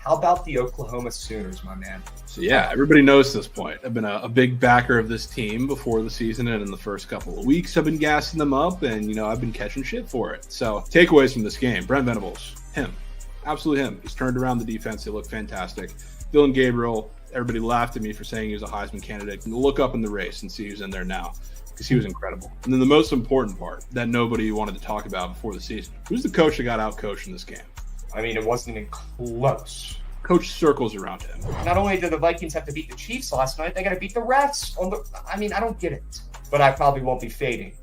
How about the Oklahoma Sooners, my man? So, yeah, everybody knows at this point. I've been a big backer of this team before the season, and in the first couple of weeks, I've been gassing them up, and, I've been catching shit for it. So, takeaways from this game. Brent Venables, him. Absolutely him. He's turned around the defense. They look fantastic. Dylan Gabriel, everybody laughed at me for saying he was a Heisman candidate. Look up in the race and see who's in there now, because he was incredible. And then the most important part that nobody wanted to talk about before the season, who's the coach that got out-coached in this game? I mean, it wasn't even close. Coach circles around him. Not only did the Vikings have to beat the Chiefs last night, they got to beat the refs. I don't get it. But I probably won't be fading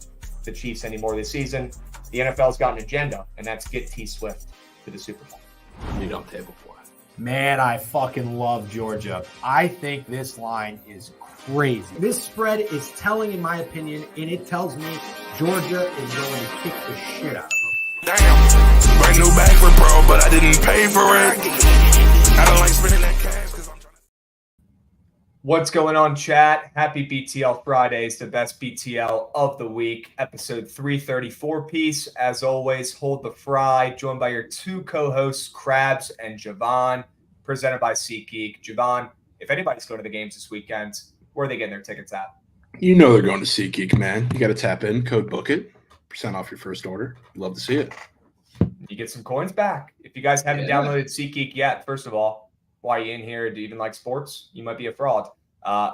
the Chiefs anymore this season. The NFL's got an agenda, and that's get T Swift to the Super Bowl. You don't table for it. Man, I fucking love Georgia. I think this line is crazy. This spread is telling, in my opinion, and it tells me Georgia is going to kick the shit out of them. Damn, brand new bag for bro, but I didn't pay for it. I don't like spending that cash because I'm trying to. What's going on, chat? Happy BTL Fridays, the best BTL of the week, episode 334 piece. As always, hold the fry, joined by your two co-hosts, Krabs and Javon, presented by SeatGeek. Javon, if anybody's going to the games this weekend, where are they getting their tickets at? You know they're going to SeatGeek, man. You got to tap in, code book it. % off your first order. Love to see it. You get some coins back. If you guys haven't downloaded SeatGeek yet, first of all, why are you in here? Do you even like sports? You might be a fraud.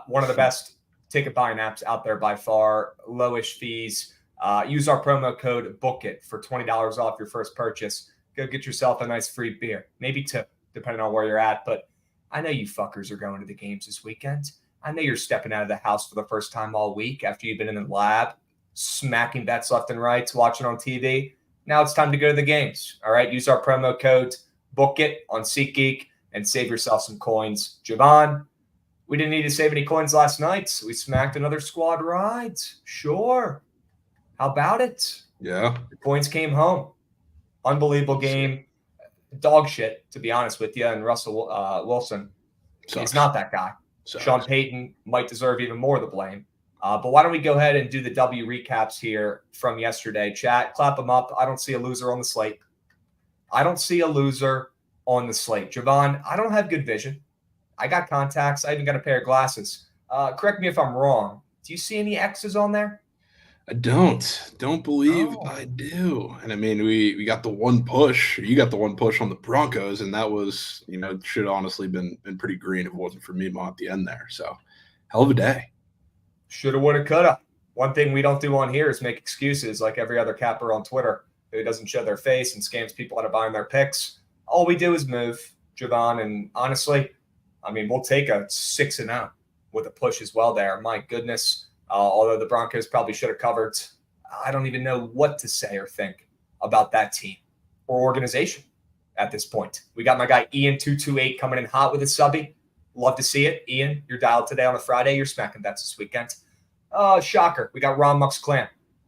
One of the best ticket buying apps out there by far. Lowish fees. Use our promo code BOOKIT for $20 off your first purchase. Go get yourself a nice free beer. Maybe two, depending on where you're at. But I know you fuckers are going to the games this weekend. I know you're stepping out of the house for the first time all week after you've been in the lab, smacking bets left and right, watching on TV. Now it's time to go to the games. All right, use our promo code BOOKIT on SeatGeek and save yourself some coins. Javon, we didn't need to save any coins last night. We smacked another squad ride. Sure. How about it? Yeah. The points came home. Unbelievable game. Dog shit, to be honest with you. And Russell Wilson, he's not that guy. Sean Payton might deserve even more of the blame. But why don't we go ahead and do the W recaps here from yesterday. Chat, clap them up. I don't see a loser on the slate. Javon, I don't have good vision. I got contacts. I even got a pair of glasses. Correct me if I'm wrong. Do you see any X's on there? I don't believe I do. And I mean, we got the one push. You got the one push on the Broncos, and that was, should honestly been pretty green if it wasn't for Mimo at the end there. So, hell of a day. Shoulda, woulda, coulda. One thing we don't do on here is make excuses like every other capper on Twitter who doesn't show their face and scams people out of buying their picks. All we do is move, Javon, and honestly, I mean, we'll take a 6-0 with a push as well there. My goodness. Although the Broncos probably should have covered, I don't even know what to say or think about that team or organization at this point. We got my guy Ian228 coming in hot with a subby. Love to see it. Ian, you're dialed today on a Friday. You're smacking bets this weekend. Shocker. We got Ron Mux Clam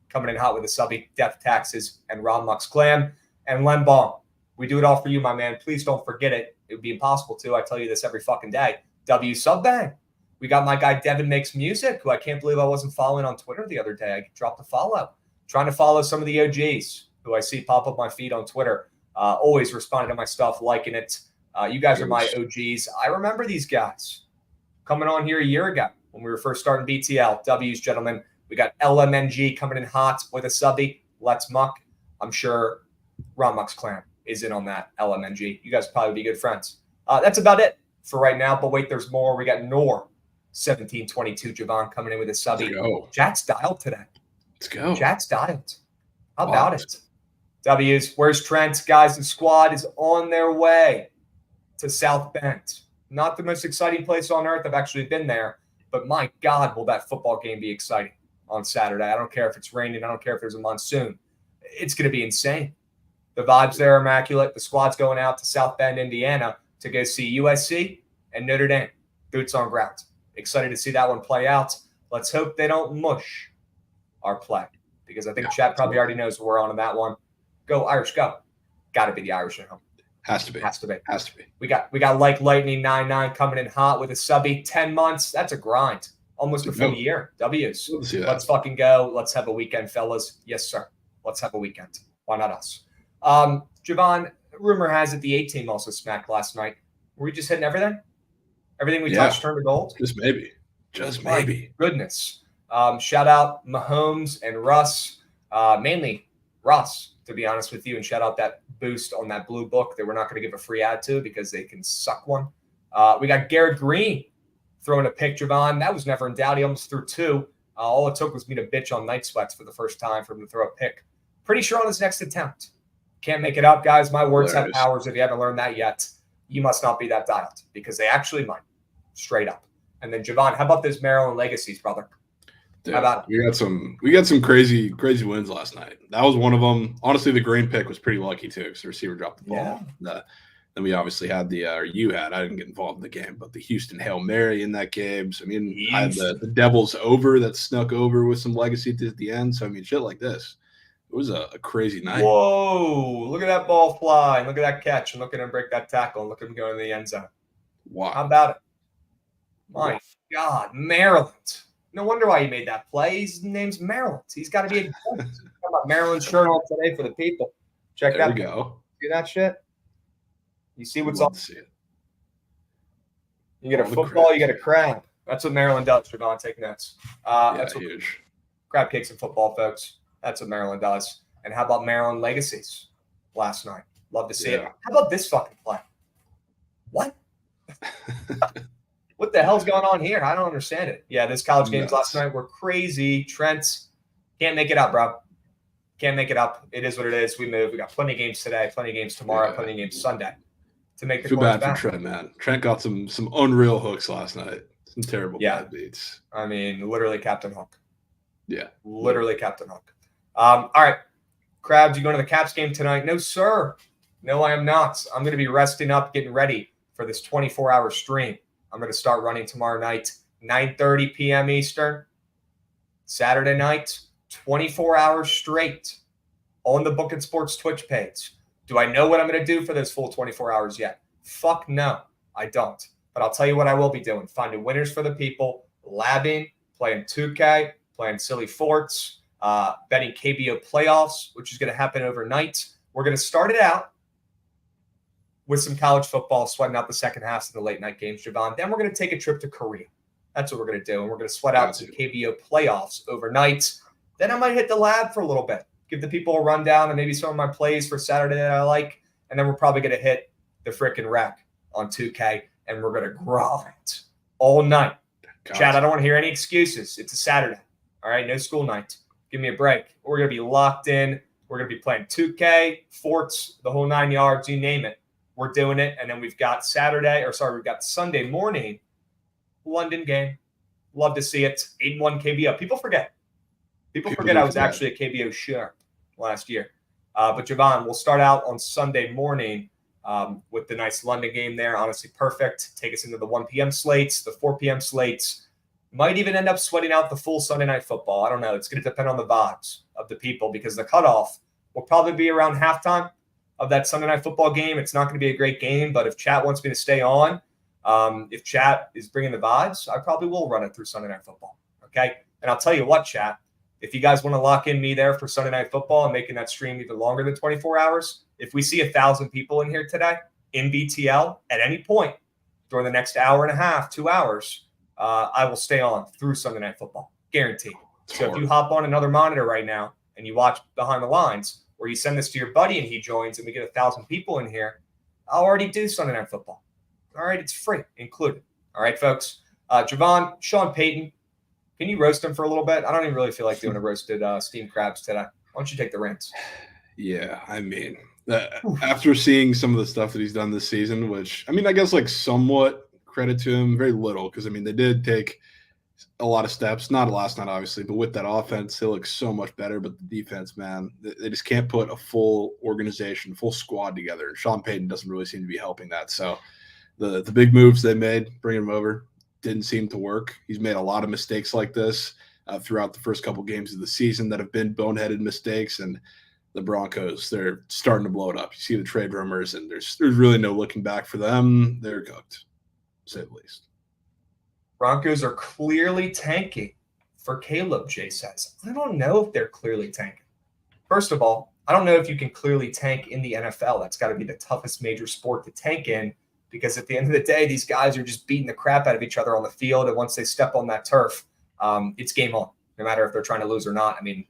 coming in hot with a subby, Death Taxes, and Ron Mux Clam. And Len Bong. We do it all for you, my man. Please don't forget it. It would be impossible to. I tell you this every fucking day. W Subbang. We got my guy Devin Makes Music, who I can't believe I wasn't following on Twitter the other day. I dropped a follow. Trying to follow some of the OGs who I see pop up my feed on Twitter. Always responding to my stuff, liking it. You guys are my OGs. I remember these guys coming on here a year ago when we were first starting BTL. W's, gentlemen. We got LMNG coming in hot with a subby. Let's Muck. I'm sure Ron Mux Clam is in on that, LMNG. You guys probably be good friends. That's about it for right now. But wait, there's more. We got Nor 1722 Javon coming in with a subby. Chat's dialed today. Let's go. Chat's dialed. How about it? W's. Where's Trent? Guys, the squad is on their way to South Bend. Not the most exciting place on earth. I've actually been there. But my God, will that football game be exciting on Saturday. I don't care if it's raining. I don't care if there's a monsoon. It's going to be insane. The vibes there are immaculate. The squad's going out to South Bend, Indiana to go see USC and Notre Dame. Boots on ground. Excited to see that one play out. Let's hope they don't mush our play because I think chat probably already knows where we're on that one. Go Irish, go. Got to be the Irish at home. Has to be. We got like lightning 9-9 coming in hot with a subby 10 months. That's a grind. Almost a full year. W's. Let's fucking go. Let's have a weekend, fellas. Yes, sir. Let's have a weekend. Why not us? Javon, rumor has it the A team also smacked last night. Were we just hitting everything? Everything we touched turned to gold? Just maybe. Just maybe. My goodness. Shout out Mahomes and Russ. Mainly Russ, to be honest with you, and shout out that boost on that blue book that we're not going to give a free ad to because they can suck one. We got Garrett Green throwing a pick, Javon. That was never in doubt. He almost threw 2. All it took was me to bitch on Night Sweats for the first time for him to throw a pick. Pretty sure on his next attempt. Can't make it up, guys. My words have powers. If you haven't learned that yet, you must not be that dialed because they actually might. Straight up. And then Javon, how about this Maryland legacies, brother? Dude, how about it? We got some crazy wins last night. That was one of them. Honestly, the Green pick was pretty lucky too because the receiver dropped the ball. Yeah. Then we obviously had I didn't get involved in the game, but the Houston Hail Mary in that game. So, I mean, I had the Devils over that snuck over with some legacy at the end. So, I mean, shit like this. It was a crazy night. Whoa, look at that ball fly. Look at that catch. And look at him break that tackle. And look at him go in the end zone. Wow. How about it? My God, Maryland. No wonder why he made that play. His name's Maryland. He's got to be a talking about Maryland shirt on today for the people. Check there that. There we go. See that shit? You see what's up? You get a football, you get a crab. That's what Maryland does, Javon. Take notes. That's what huge. Crab cakes and football, folks. That's what Maryland does. And how about Maryland legacies last night? Love to see it. How about this fucking play? What? What the hell's going on here? I don't understand it. Yeah, this college games last night were crazy. Trent, can't make it up, bro. Can't make it up. It is what it is. We move. We got plenty of games today, plenty of games tomorrow, plenty of games Sunday to make the Too bad for Trent, man. Trent got some unreal hooks last night. Some terrible bad beats. I mean, literally Captain Hook. Yeah. Literally Captain Hook. All right. Crabs, you going to the Caps game tonight? No, sir. No, I am not. I'm going to be resting up, getting ready for this 24-hour stream. I'm going to start running tomorrow night, 9:30 p.m. Eastern, Saturday night, 24 hours straight on the Book and Sports Twitch page. Do I know what I'm going to do for those full 24 hours yet? Fuck no, I don't. But I'll tell you what I will be doing. Finding winners for the people, labbing, playing 2K, playing silly forts, betting KBO playoffs, which is going to happen overnight. We're going to start it out with some college football, sweating out the second halves of the late night games, Javon. Then we're going to take a trip to Korea. That's what we're going to do. And we're going to sweat out some KBO playoffs overnight. Then I might hit the lab for a little bit, give the people a rundown and maybe some of my plays for Saturday that I like. And then we're probably going to hit the frickin' rack on 2K, and we're going to grind all night. Chad, I don't want to hear any excuses. It's a Saturday. All right, no school night. Give me a break. We're going to be locked in. We're going to be playing 2K, forts, the whole 9 yards, you name it. We're doing it. And then we've got we've got Sunday morning, London game. Love to see it. 8-1 KBO. People forget I was actually a KBO sharp last year. But Javon, we'll start out on Sunday morning with the nice London game there. Honestly, perfect. Take us into the 1 p.m. slates, the 4 p.m. slates. Might even end up sweating out the full Sunday night football. I don't know. It's going to depend on the vibes of the people because the cutoff will probably be around halftime of that Sunday night football game. It's not going to be a great game, but if chat wants me to stay on, if chat is bringing the vibes, I probably will run it through Sunday night football. Okay. And I'll tell you what, chat, if you guys want to lock in me there for Sunday night football and making that stream even longer than 24 hours, if we see 1,000 people in here today in BTL at any point during the next hour and a half, 2 hours, I will stay on through Sunday night football. Guaranteed. So if you hop on another monitor right now and you watch Behind the Lines, or you send this to your buddy and he joins and we get 1,000 people in here, I'll already do Sunday night football. All right. It's free included. All right, folks. Javon, Sean Payton, can you roast him for a little bit? I don't even really feel like doing a roasted steamed crabs today. Why don't you take the reins? Yeah, I mean, after seeing some of the stuff that he's done this season, which, I mean, I guess like somewhat credit to him, very little, because, I mean, they did take a lot of steps, not last night, obviously, but with that offense, they look so much better. But the defense, man, they just can't put a full organization, full squad together. Sean Payton doesn't really seem to be helping that. So the big moves they made, bringing him over, didn't seem to work. He's made a lot of mistakes like this throughout the first couple games of the season that have been boneheaded mistakes. And the Broncos, they're starting to blow it up. You see the trade rumors, and there's really no looking back for them. They're cooked, to say the least. Broncos are clearly tanking for Caleb, Jay says. I don't know if they're clearly tanking. First of all, I don't know if you can clearly tank in the NFL. That's got to be the toughest major sport to tank in. because at the end of the day, these guys are just beating the crap out of each other on the field. And once they step on that turf, it's game on, no matter if they're trying to lose or not. I mean,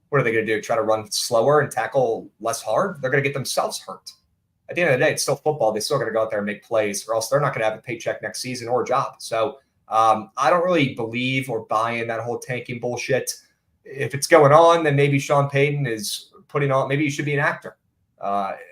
what are they going to do? Try to run slower and tackle less hard? They're going to get themselves hurt. At the end of the day, it's still football. They still got to go out there and make plays, or else they're not going to have a paycheck next season or a job. So I don't really believe or buy in that whole tanking bullshit. If it's going on, then maybe Sean Payton is putting on, maybe he should be an actor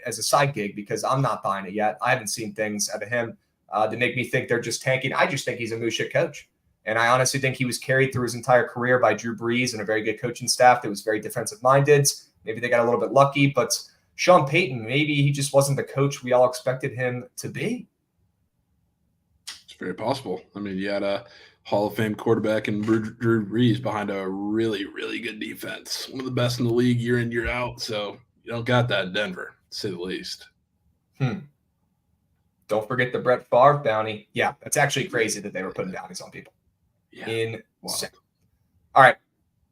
as a side gig, because I'm not buying it yet. I haven't seen things out of him that make me think they're just tanking. I just think he's a moose shit coach. And I honestly think he was carried through his entire career by Drew Brees and a very good coaching staff that was very defensive-minded. Maybe they got a little bit lucky, but Sean Payton, maybe he just wasn't the coach we all expected him to be. It's very possible. I mean, you had a Hall of Fame quarterback and Drew Brees behind a really, really good defense. One of the best in the league year in, year out. So you don't got that in Denver, to say the least. Don't forget the Brett Favre bounty. Yeah, that's actually crazy that they were putting bounties on people. Yeah. Insane. All right,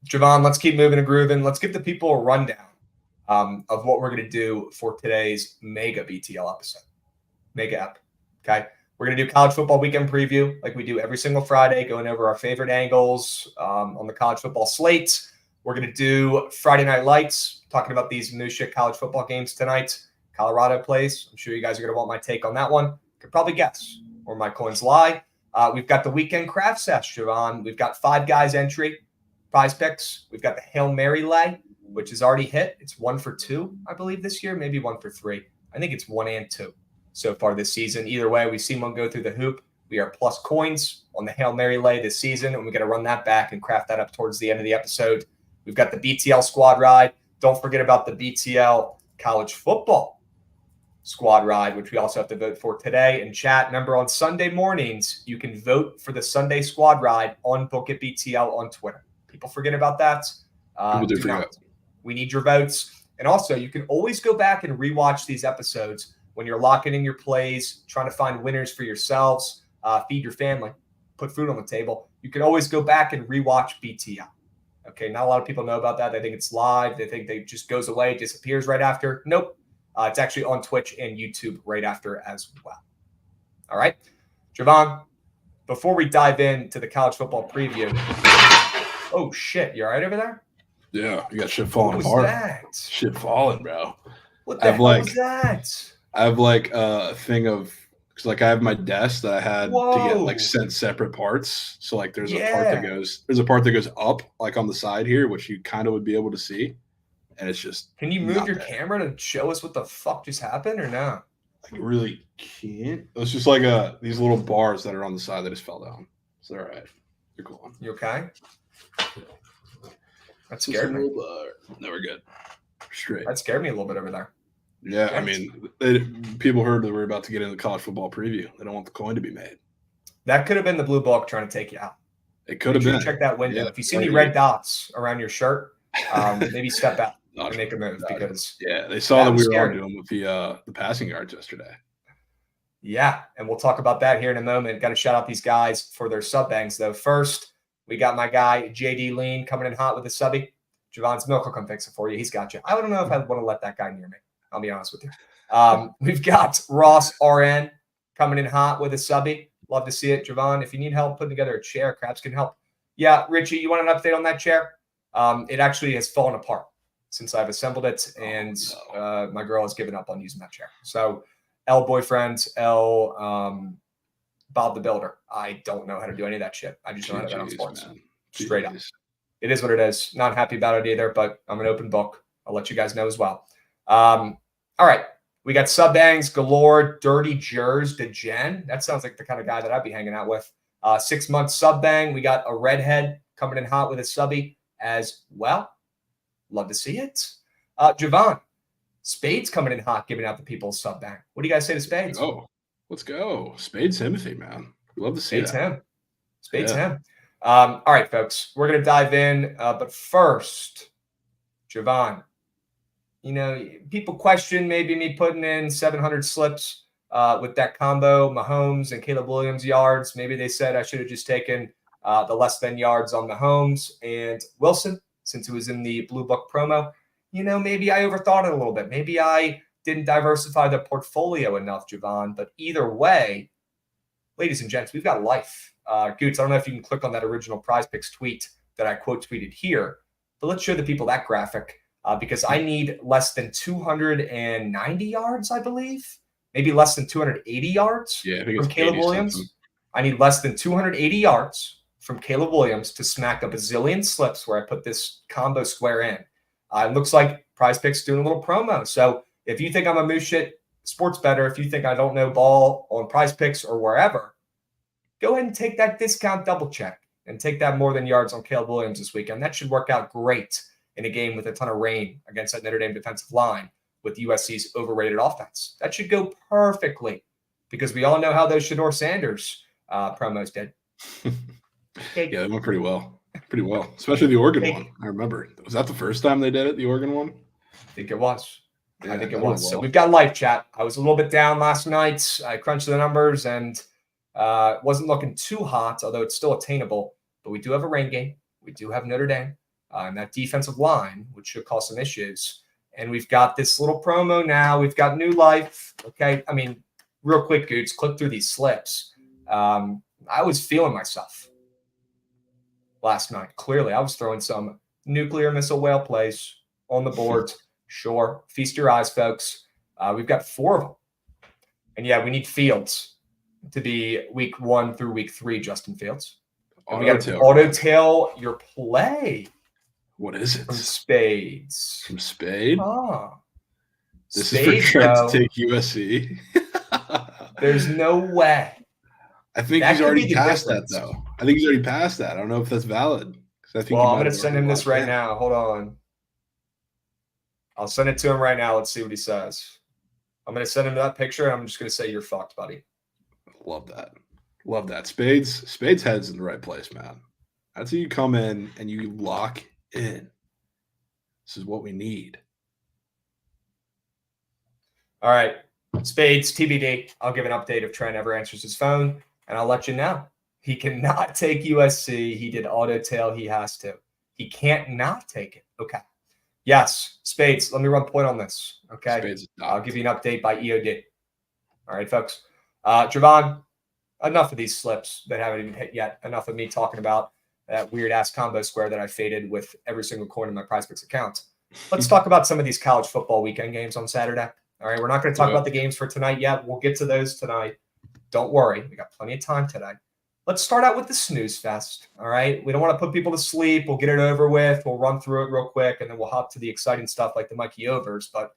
Javon, let's keep moving and grooving. Let's give the people a rundown of what we're going to do for today's mega BTL episode. Mega ep. Okay. We're going to do college football weekend preview like we do every single Friday, going over our favorite angles on the college football slate. We're going to do Friday Night Lights, talking about these new shit college football games tonight. Colorado plays. I'm sure you guys are going to want my take on that one. Could probably guess where my coins lie. We've got the weekend craft sesh, Javon. We've got 5 guys entry, prize picks. We've got the Hail Mary lay, which is already hit. It's 1 for 2, I believe, this year. Maybe 1 for 3. I think it's 1 and 2 so far this season. Either way, we've seen one go through the hoop. We are plus coins on the Hail Mary lay this season, and we got to run that back and craft that up towards the end of the episode. We've got the BTL squad ride. Don't forget about the BTL college football squad ride, which we also have to vote for today in chat. Remember, on Sunday mornings, you can vote for the Sunday squad ride on Book It BTL on Twitter. People forget about that. People do forget. We need your votes. And also, you can always go back and rewatch these episodes when you're locking in your plays, trying to find winners for yourselves, feed your family, put food on the table. You can always go back and rewatch BTL. Okay, not a lot of people know about that. They think it's live. They think it just goes away, disappears right after. Nope. It's actually on Twitch and YouTube right after as well. All right. Javon, before we dive into the college football preview. Oh, shit. You all right over there? Yeah, you got shit falling what apart. Was that? Shit falling, bro. What the hell was that? I have like a thing of, because like I have my desk that I had to get like sent separate parts. So like there's a part that goes up like on the side here, which you kind of would be able to see. And it's just. Can you move your camera to show us what the fuck just happened or no? I really can't. It's just like these little bars that are on the side that just fell down. So they're all right. You're cool. You okay? That scared me. No, we're good. Straight. That scared me a little bit over there. Yeah, I mean, people heard that we're about to get into the college football preview. They don't want the coin to be made. That could have been the blue book trying to take you out. It could have been. Check that window. Yeah, if you see any red dots around your shirt, maybe step out and make a move because they saw that we were all doing with the passing yards yesterday. Yeah, and we'll talk about that here in a moment. Got to shout out these guys for their sub bangs though. First, we got my guy JD Lean coming in hot with a subby. Javon's Milk will come fix it for you. He's got you. I don't know if I want to let that guy near me. I'll be honest with you. We've got Ross RN coming in hot with a subby. Love to see it, Javon. If you need help putting together a chair, Craps can help. Yeah, Richie, you want an update on that chair? It actually has fallen apart since I've assembled it, and my girl has given up on using that chair. So, L boyfriend, L Bob the Builder. I don't know how to do any of that shit. I just know how to bet on sports. Straight up. It is what it is. Not happy about it either, but I'm an open book. I'll let you guys know as well. All right. We got sub bangs galore, dirty jers to Jen. That sounds like the kind of guy that I'd be hanging out with. 6 month sub bang. We got a redhead coming in hot with a subby as well. Love to see it. Javon, Spades coming in hot, giving out the people's sub bang. What do you guys say to Spades? Oh, let's go. Spades Timothy, man. Love to see Spades him. Spades him. All right, folks. We're going to dive in. But first, Javon, you know, people question maybe me putting in 700 slips with that combo, Mahomes and Caleb Williams yards. Maybe they said I should have just taken the less than yards on Mahomes and Wilson since it was in the Blue Book promo. You know, maybe I overthought it a little bit. Maybe I didn't diversify the portfolio enough, Javon. But either way, ladies and gents, we've got life. Goots, I don't know if you can click on that original Prize Picks tweet that I quote tweeted here, but let's show the people that graphic because I need less than 290 yards, I believe, maybe less than 280 yards from Caleb Williams. Something. I need less than 280 yards from Caleb Williams to smack up a zillion slips where I put this combo square in. It looks like Prize Picks doing a little promo. So if you think I'm a moose shit sports bettor, if you think I don't know ball on Prize Picks or wherever, go ahead and take that discount double check and take that more than yards on Caleb Williams this weekend. That should work out great in a game with a ton of rain against that Notre Dame defensive line with USC's overrated offense. That should go perfectly because we all know how those Shedeur Sanders promos did. Yeah, they went pretty well. Pretty well, especially the Oregon one. I remember. Was that the first time they did it, the Oregon one? I think it was. Yeah, I think it was. Well. So we've got life, chat. I was a little bit down last night. I crunched the numbers and wasn't looking too hot, although it's still attainable. But we do have a rain game. We do have Notre Dame and that defensive line, which should cause some issues. And we've got this little promo now. We've got new life. Okay. I mean, real quick, Goots, click through these slips. I was feeling myself last night. Clearly, I was throwing some nuclear missile whale plays on the board. Sure. Feast your eyes, folks. We've got 4 of them. And yeah, we need Fields to be week 1 through week 3, Justin Fields. And we got to auto tail your play. What is it? From Spades. From Spade? This Spade, is for Trent to take USC. There's no way. I think he's already past that, though. I think he's already past that. I don't know if that's valid. I think I'm going to send him this right now. Hold on. I'll send it to him right now. Let's see what he says. I'm going to send him that picture, and I'm just going to say, you're fucked, buddy. Love that. Love that. Spades head's in the right place, man. That's how you come in and you lock in. This is what we need. All right. Spades, TBD. I'll give an update if Trent ever answers his phone, and I'll let you know. He cannot take USC. He did auto tail. He has to. He can't not take it. Okay. Yes. Spades, let me run point on this. Okay. I'll give you an update by EOD. All right, folks. Javon, enough of these slips that haven't even hit yet. Enough of me talking about that weird-ass combo square that I faded with every single coin in my Prize Picks account. Let's talk about some of these college football weekend games on Saturday. All right, we're not going to talk about the games for tonight yet. We'll get to those tonight. Don't worry. We got plenty of time today. Let's start out with the snooze fest, all right? We don't want to put people to sleep. We'll get it over with. We'll run through it real quick, and then we'll hop to the exciting stuff like the Mikey overs. But,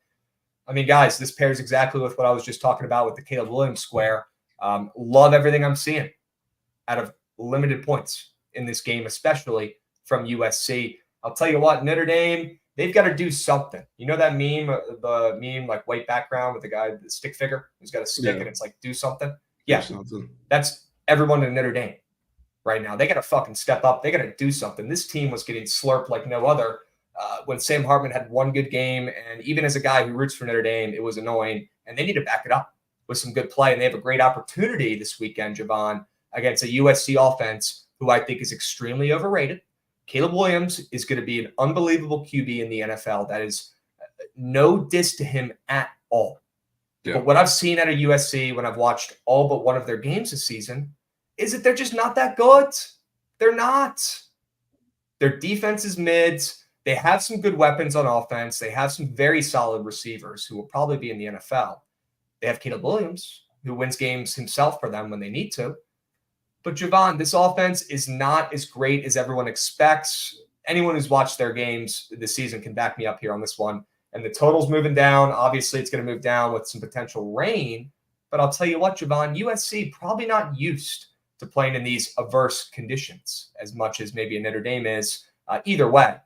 I mean, guys, this pairs exactly with what I was just talking about with the Caleb Williams square. Love everything I'm seeing out of limited points in this game, especially from USC. I'll tell you what, Notre Dame, they've got to do something. You know that meme, the meme like white background with the guy, the stick figure who's got a stick and it's like, do something? Yeah, that's everyone in Notre Dame right now. They got to fucking step up. They got to do something. This team was getting slurped like no other when Sam Hartman had one good game. And even as a guy who roots for Notre Dame, it was annoying. And they need to back it up with some good play. And they have a great opportunity this weekend, Javon, against a USC offense who I think is extremely overrated. Caleb Williams is going to be an unbelievable QB in the NFL. That is no diss to him at all. Yeah. But what I've seen out of USC when I've watched all but one of their games this season is that they're just not that good. They're not. Their defense is mids. They have some good weapons on offense. They have some very solid receivers who will probably be in the NFL. They have Caleb Williams, who wins games himself for them when they need to. But Javon, this offense is not as great as everyone expects. Anyone who's watched their games this season can back me up here on this one. And the total's moving down. Obviously, it's going to move down with some potential rain. But I'll tell you what, Javon, USC probably not used to playing in these averse conditions as much as maybe a Notre Dame is. Either way,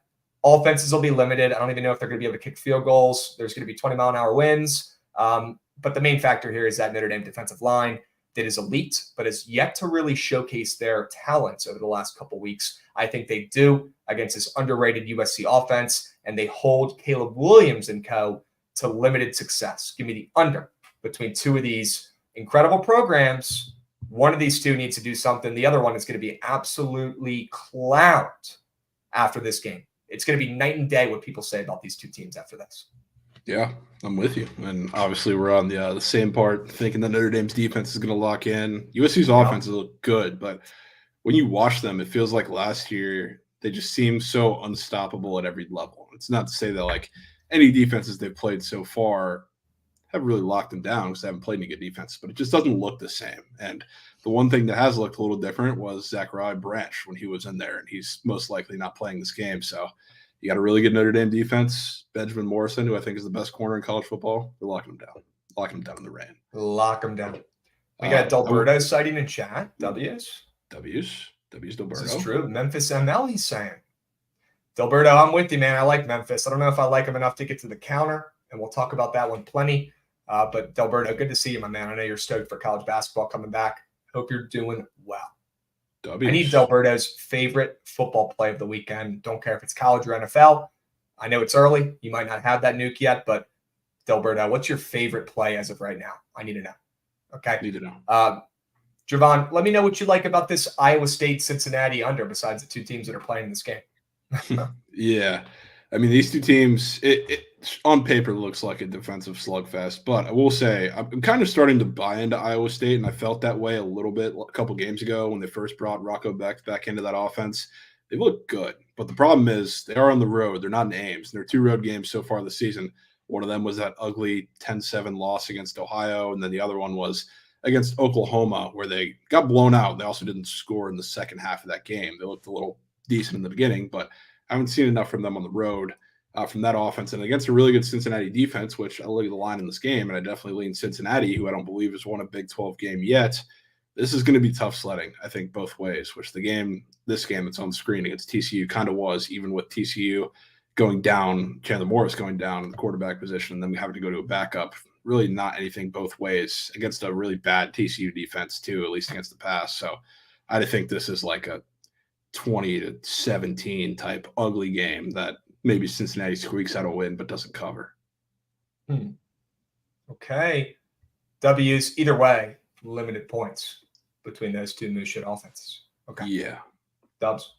offenses will be limited. I don't even know if they're going to be able to kick field goals. There's going to be 20-mile-an-hour winds. But the main factor here is that Notre Dame defensive line that is elite, but has yet to really showcase their talents over the last couple weeks. I think they do against this underrated USC offense, and they hold Caleb Williams and co. to limited success. Give me the under between two of these incredible programs. One of these two needs to do something. The other one is going to be absolutely clowned after this game. It's going to be night and day what people say about these two teams after this. Yeah, I'm with you. And obviously, we're on the same part, thinking that Notre Dame's defense is going to lock in. USC's Yeah. offense look good, but when you watch them, it feels like last year they just seem so unstoppable at every level. It's not to say that like any defenses they've played so far have really locked them down because they haven't played any good defense, but it just doesn't look the same. And the one thing that has looked a little different was Zachariah Branch when he was in there, and he's most likely not playing this game. So you got a really good Notre Dame defense. Benjamin Morrison, who I think is the best corner in college football, they're locking him down in the rain. Lock them down. We got Delberto citing in chat. W's. Delberto. This is true. Memphis ML, he's saying. Delberto, I'm with you, man. I like Memphis. I don't know if I like him enough to get to the counter, and we'll talk about that one plenty. But Delberto, good to see you, my man. I know you're stoked for college basketball coming back. Hope you're doing well. W's. I need Delberto's favorite football play of the weekend. Don't care if it's college or NFL. I know it's early. You might not have that nuke yet, but Delberto, what's your favorite play as of right now? I need to know. Okay. Need to know. Javon, let me know what you like about this Iowa State-Cincinnati under besides the two teams that are playing in this game. Yeah. I mean, these two teams, it on paper looks like a defensive slugfest, but I will say I'm kind of starting to buy into Iowa State, and I felt that way a little bit a couple games ago when they first brought Rocco Beck back into that offense. They look good, but the problem is they are on the road. They're not in Ames. They're 2 road games so far this season. One of them was that ugly 10-7 loss against Ohio, and then the other one was against Oklahoma, where they got blown out. They also didn't score in the second half of that game. They looked a little decent in the beginning, but I haven't seen enough from them on the road from that offense. And against a really good Cincinnati defense, which I look at the line in this game, and I definitely lean Cincinnati, who I don't believe has won a Big 12 game yet. This is going to be tough sledding, I think, both ways, which this game that's on the screen against TCU kind of was, even with TCU going down, Chandler Morris going down in the quarterback position, and then we having to go to a backup. Really not anything both ways against a really bad TCU defense, too, at least against the pass. So I think this is like a 20-17 type ugly game that maybe Cincinnati squeaks out a win but doesn't cover. Okay. W's either way, limited points between those two moose shit offenses. Okay. Yeah. Dubs.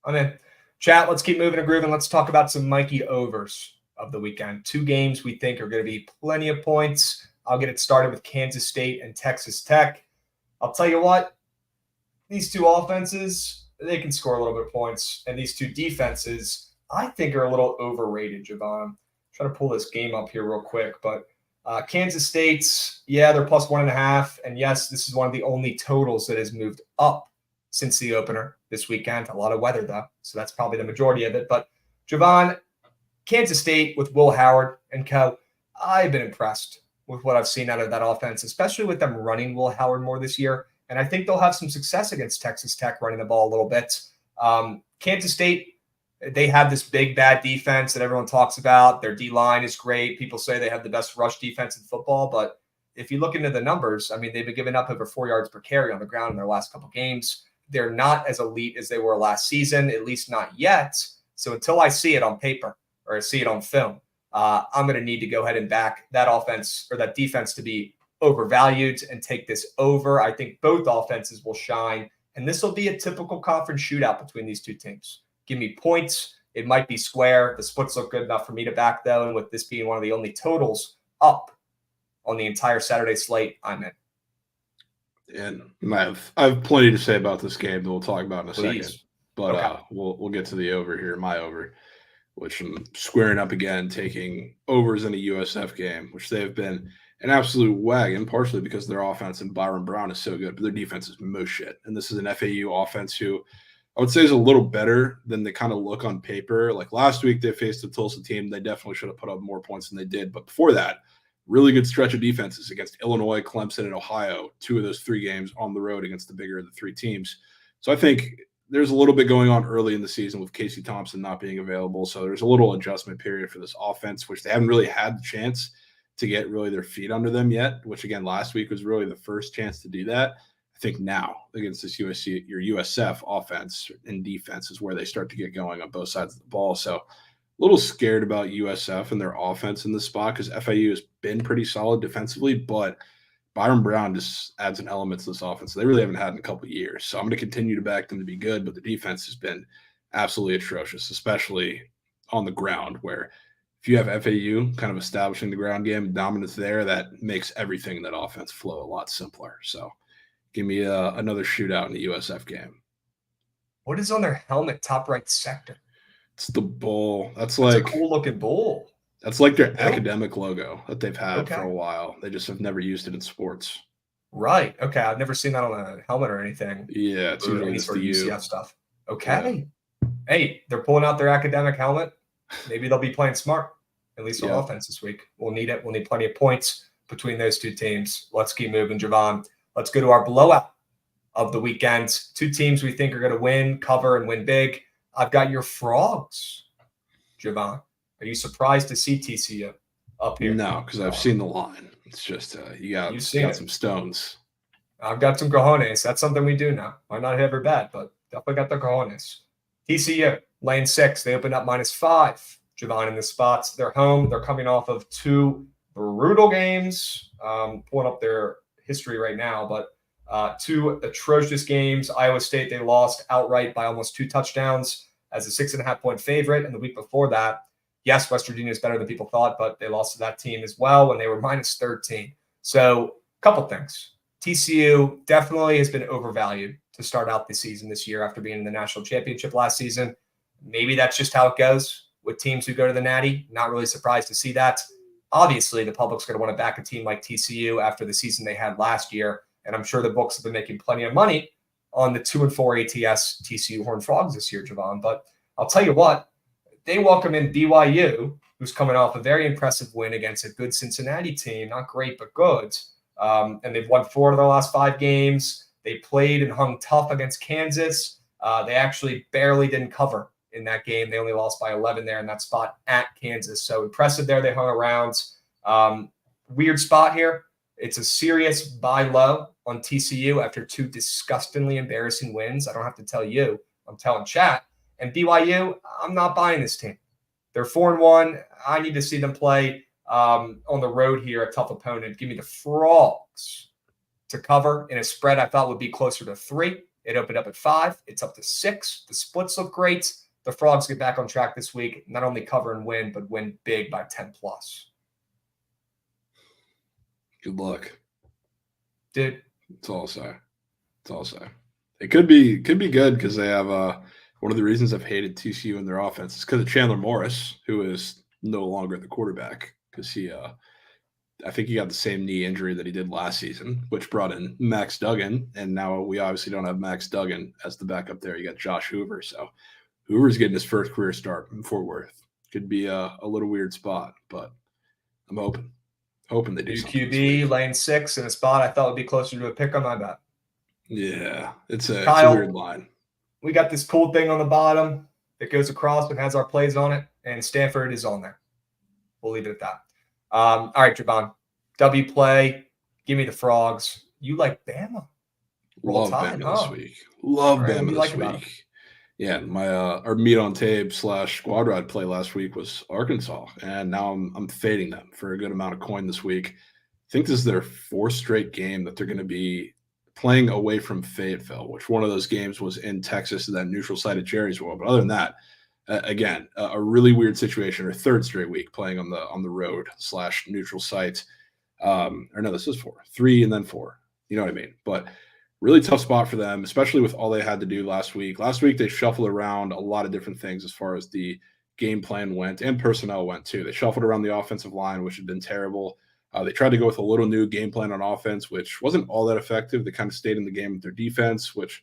I'm in. Chat, let's keep moving and grooving. Let's talk about some Mikey overs of the weekend. 2 games we think are going to be plenty of points. I'll get it started with Kansas State and Texas Tech. I'll tell you what, these 2 offenses, they can score a little bit of points. And these 2 defenses, I think, are a little overrated, Javon. I'm trying to pull this game up here real quick. But Kansas State's, yeah, they're plus 1.5. And yes, this is one of the only totals that has moved up since the opener this weekend. A lot of weather, though. So that's probably the majority of it. But Javon, Kansas State with Will Howard and co, I've been impressed with what I've seen out of that offense, especially with them running Will Howard more this year. And I think they'll have some success against Texas Tech running the ball a little bit. Kansas State, they have this big, bad defense that everyone talks about. Their D-line is great. People say they have the best rush defense in football. But if you look into the numbers, I mean, they've been giving up over 4 yards per carry on the ground in their last couple games. They're not as elite as they were last season, at least not yet. So until I see it on paper or I see it on film, I'm going to need to go ahead and back that offense or that defense to be overvalued and take this over. I think both offenses will shine, and this will be a typical conference shootout between these 2 teams. Give me points. It might be square. The splits look good enough for me to back, though, and with this being one of the only totals up on the entire Saturday slate, I'm in. And I have plenty to say about this game that we'll talk about in a Please. second. But Okay. We'll get to the over here, my over, which I'm squaring up again, taking overs in a USF game, which they have been an absolute wagon, partially because their offense and Byron Brown is so good, but their defense is most shit. And this is an FAU offense who I would say is a little better than they kind of look on paper. Like last week, they faced the Tulsa team. They definitely should have put up more points than they did. But before that, really good stretch of defenses against Illinois, Clemson, and Ohio. 2 of those 3 games on the road against the bigger of the 3 teams. So I think there's a little bit going on early in the season with Casey Thompson not being available. So there's a little adjustment period for this offense, which they haven't really had the chance to get really their feet under them yet, which again, last week was really the first chance to do that. I think now against this USF offense and defense is where they start to get going on both sides of the ball. So a little scared about USF and their offense in this spot because FAU has been pretty solid defensively, but Byron Brown just adds an element to this offense they really haven't had in a couple of years. So I'm going to continue to back them to be good, but the defense has been absolutely atrocious, especially on the ground where if you have FAU kind of establishing the ground game, dominance there, that makes everything in that offense flow a lot simpler. So give me another shootout in the USF game. What is on their helmet, top right sector? It's the bull. That's a cool looking bull. That's like their academic logo that they've had Okay. for a while. They just have never used it in sports. Right. Okay. I've never seen that on a helmet or anything. Yeah, it's usually any just sort of the UCF stuff. Okay. Yeah. Hey, they're pulling out their academic helmet. Maybe they'll be playing smart, at least on offense this week. We'll need it. We'll need plenty of points between those two teams. Let's keep moving, Javon. Let's go to our blowout of the weekend. Two teams we think are going to win, cover, and win big. I've got your Frogs, Javon. Are you surprised to see TCU up here? No, because I've seen the line. It's just you got some stones. I've got some cojones. That's something we do now. Might not hit every bat, but definitely got the cojones. TCU, lane 6. They opened up -5. Javon in the spots. They're home. They're coming off of 2 brutal games. Pulling up their history right now, but 2 atrocious games. Iowa State, they lost outright by almost 2 touchdowns as a 6.5-point favorite. And the week before that, yes, West Virginia is better than people thought, but they lost to that team as well when they were -13. So a couple things. TCU definitely has been overvalued to start out the season this year after being in the national championship last season. Maybe that's just how it goes with teams who go to the Natty. Not really surprised to see that. Obviously, the public's going to want to back a team like TCU after the season they had last year. And I'm sure the books have been making plenty of money on the 2-4 ATS TCU Horned Frogs this year, Javon. But I'll tell you what, they welcome in BYU, who's coming off a very impressive win against a good Cincinnati team. Not great, but good. And they've won 4 of their last 5 games. They played and hung tough against Kansas. They actually barely didn't cover in that game. They only lost by 11 there in that spot at Kansas. So impressive there. They hung around. Weird spot here. It's a serious buy low on TCU after 2 disgustingly embarrassing wins. I don't have to tell you. I'm telling chat. And BYU, I'm not buying this team. They're 4-1. I need to see them play on the road here, a tough opponent. Give me the Frogs to cover in a spread I thought would be closer to 3. It opened up at 5. It's up to 6. The splits look great. The Frogs get back on track this week. Not only cover and win, but win big by 10+. Good luck, dude. That's all I'll say. It could be good because they have one of the reasons I've hated TCU in their offense is because of Chandler Morris, who is no longer the quarterback because he I think he got the same knee injury that he did last season, which brought in Max Duggan, and now we obviously don't have Max Duggan as the backup there. You got Josh Hoover, so Hoover's getting his first career start in Fort Worth. Could be a little weird spot, but I'm hoping they do something. QB, lane 6 in a spot I thought would be closer to a pick on my bet. Yeah, it's a weird line. We got this cool thing on the bottom that goes across and has our plays on it, and Stanford is on there. We'll leave it at that. All right, Javon. W play. Give me the Frogs. You like Bama? Love Bama this week. Love Bama this week. Yeah, my our meat on tape / squad ride play last week was Arkansas, and now I'm fading them for a good amount of coin this week. I think this is their 4th straight game that they're going to be playing away from Fayetteville, which one of those games was in Texas, that neutral site at Jerrysville. But other than that, again, a really weird situation. Or 3rd straight week playing on the road / neutral site. Or no, this is 4, 3, and then 4. You know what I mean? But really tough spot for them, especially with all they had to do last week. Last week, they shuffled around a lot of different things as far as the game plan went and personnel went too. They shuffled around the offensive line, which had been terrible. They tried to go with a little new game plan on offense, which wasn't all that effective. They kind of stayed in the game with their defense, which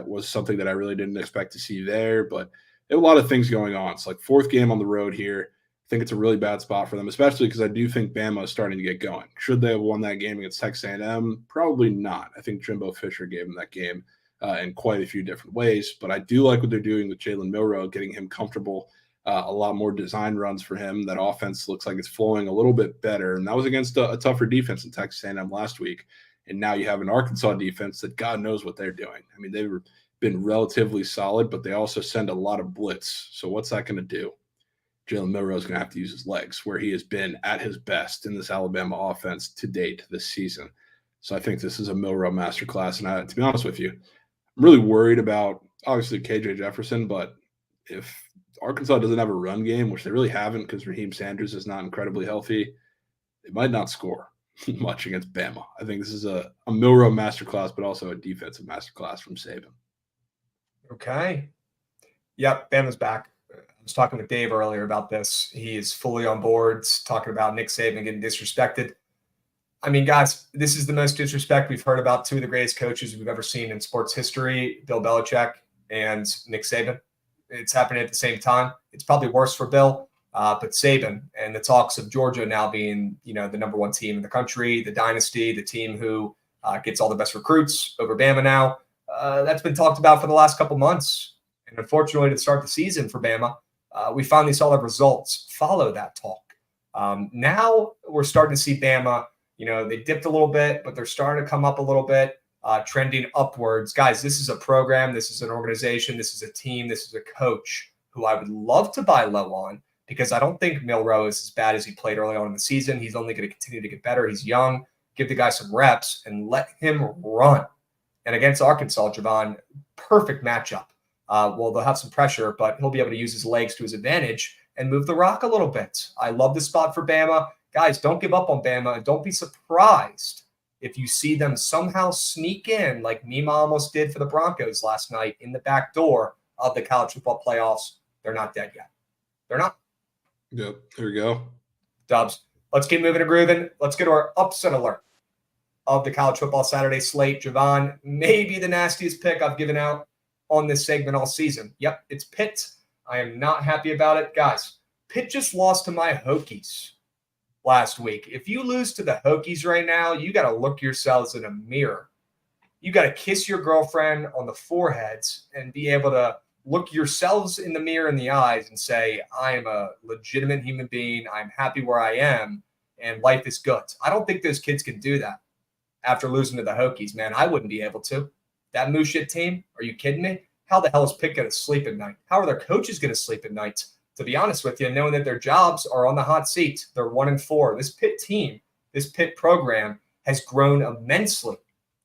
was something that I really didn't expect to see there. But they have a lot of things going on. It's like 4th game on the road here. I think it's a really bad spot for them, especially because I do think Bama is starting to get going. Should they have won that game against Texas A&M? Probably not. I think Jimbo Fisher gave them that game in quite a few different ways. But I do like what they're doing with Jalen Milroe, getting him comfortable, a lot more design runs for him. That offense looks like it's flowing a little bit better. And that was against a tougher defense in Texas A&M last week. And now you have an Arkansas defense that God knows what they're doing. I mean, they've been relatively solid, but they also send a lot of blitz. So what's that going to do? Jalen Milroe is going to have to use his legs, where he has been at his best in this Alabama offense to date this season. So I think this is a Milroe masterclass. And to be honest with you, I'm really worried about, obviously, KJ Jefferson, but if Arkansas doesn't have a run game, which they really haven't because Raheem Sanders is not incredibly healthy, they might not score much against Bama. I think this is a Milroe masterclass, but also a defensive masterclass from Saban. Okay. Yep, Bama's back. I was talking with Dave earlier about this. He is fully on board, talking about Nick Saban getting disrespected. I mean, guys, this is the most disrespect we've heard about two of the greatest coaches we've ever seen in sports history, Bill Belichick and Nick Saban. It's happening at the same time. It's probably worse for Bill, but Saban and the talks of Georgia now being, the number one team in the country, the dynasty, the team who gets all the best recruits over Bama now. That's been talked about for the last couple months. And unfortunately, to start the season for Bama, we finally saw the results follow that talk. Now we're starting to see Bama, they dipped a little bit, but they're starting to come up a little bit, trending upwards. Guys, this is a program. This is an organization. This is a team. This is a coach who I would love to buy low on because I don't think Milroe is as bad as he played early on in the season. He's only going to continue to get better. He's young. Give the guy some reps and let him run. And against Arkansas, Javon, perfect matchup. They'll have some pressure, but he'll be able to use his legs to his advantage and move the rock a little bit. I love the spot for Bama. Guys, don't give up on Bama, and don't be surprised if you see them somehow sneak in like Nima almost did for the Broncos last night in the back door of the college football playoffs. They're not dead yet. They're not. Yep, here we go. Dubs. Let's get moving and grooving. Let's get to our upset alert of the college football Saturday slate. Javon, maybe the nastiest pick I've given out on this segment all season. Yep, it's Pitt. I am not happy about it. Guys, Pitt just lost to my Hokies last week. If you lose to the Hokies right now, you got to look yourselves in a mirror. You got to kiss your girlfriend on the foreheads and be able to look yourselves in the mirror in the eyes and say, I am a legitimate human being. I'm happy where I am, and life is good. I don't think those kids can do that after losing to the Hokies, man. I wouldn't be able to. That Moose shit team, are you kidding me? How the hell is Pitt going to sleep at night? How are their coaches going to sleep at night? To be honest with you, knowing that their jobs are on the hot seat. They're 1-4. This Pitt team, this Pitt program has grown immensely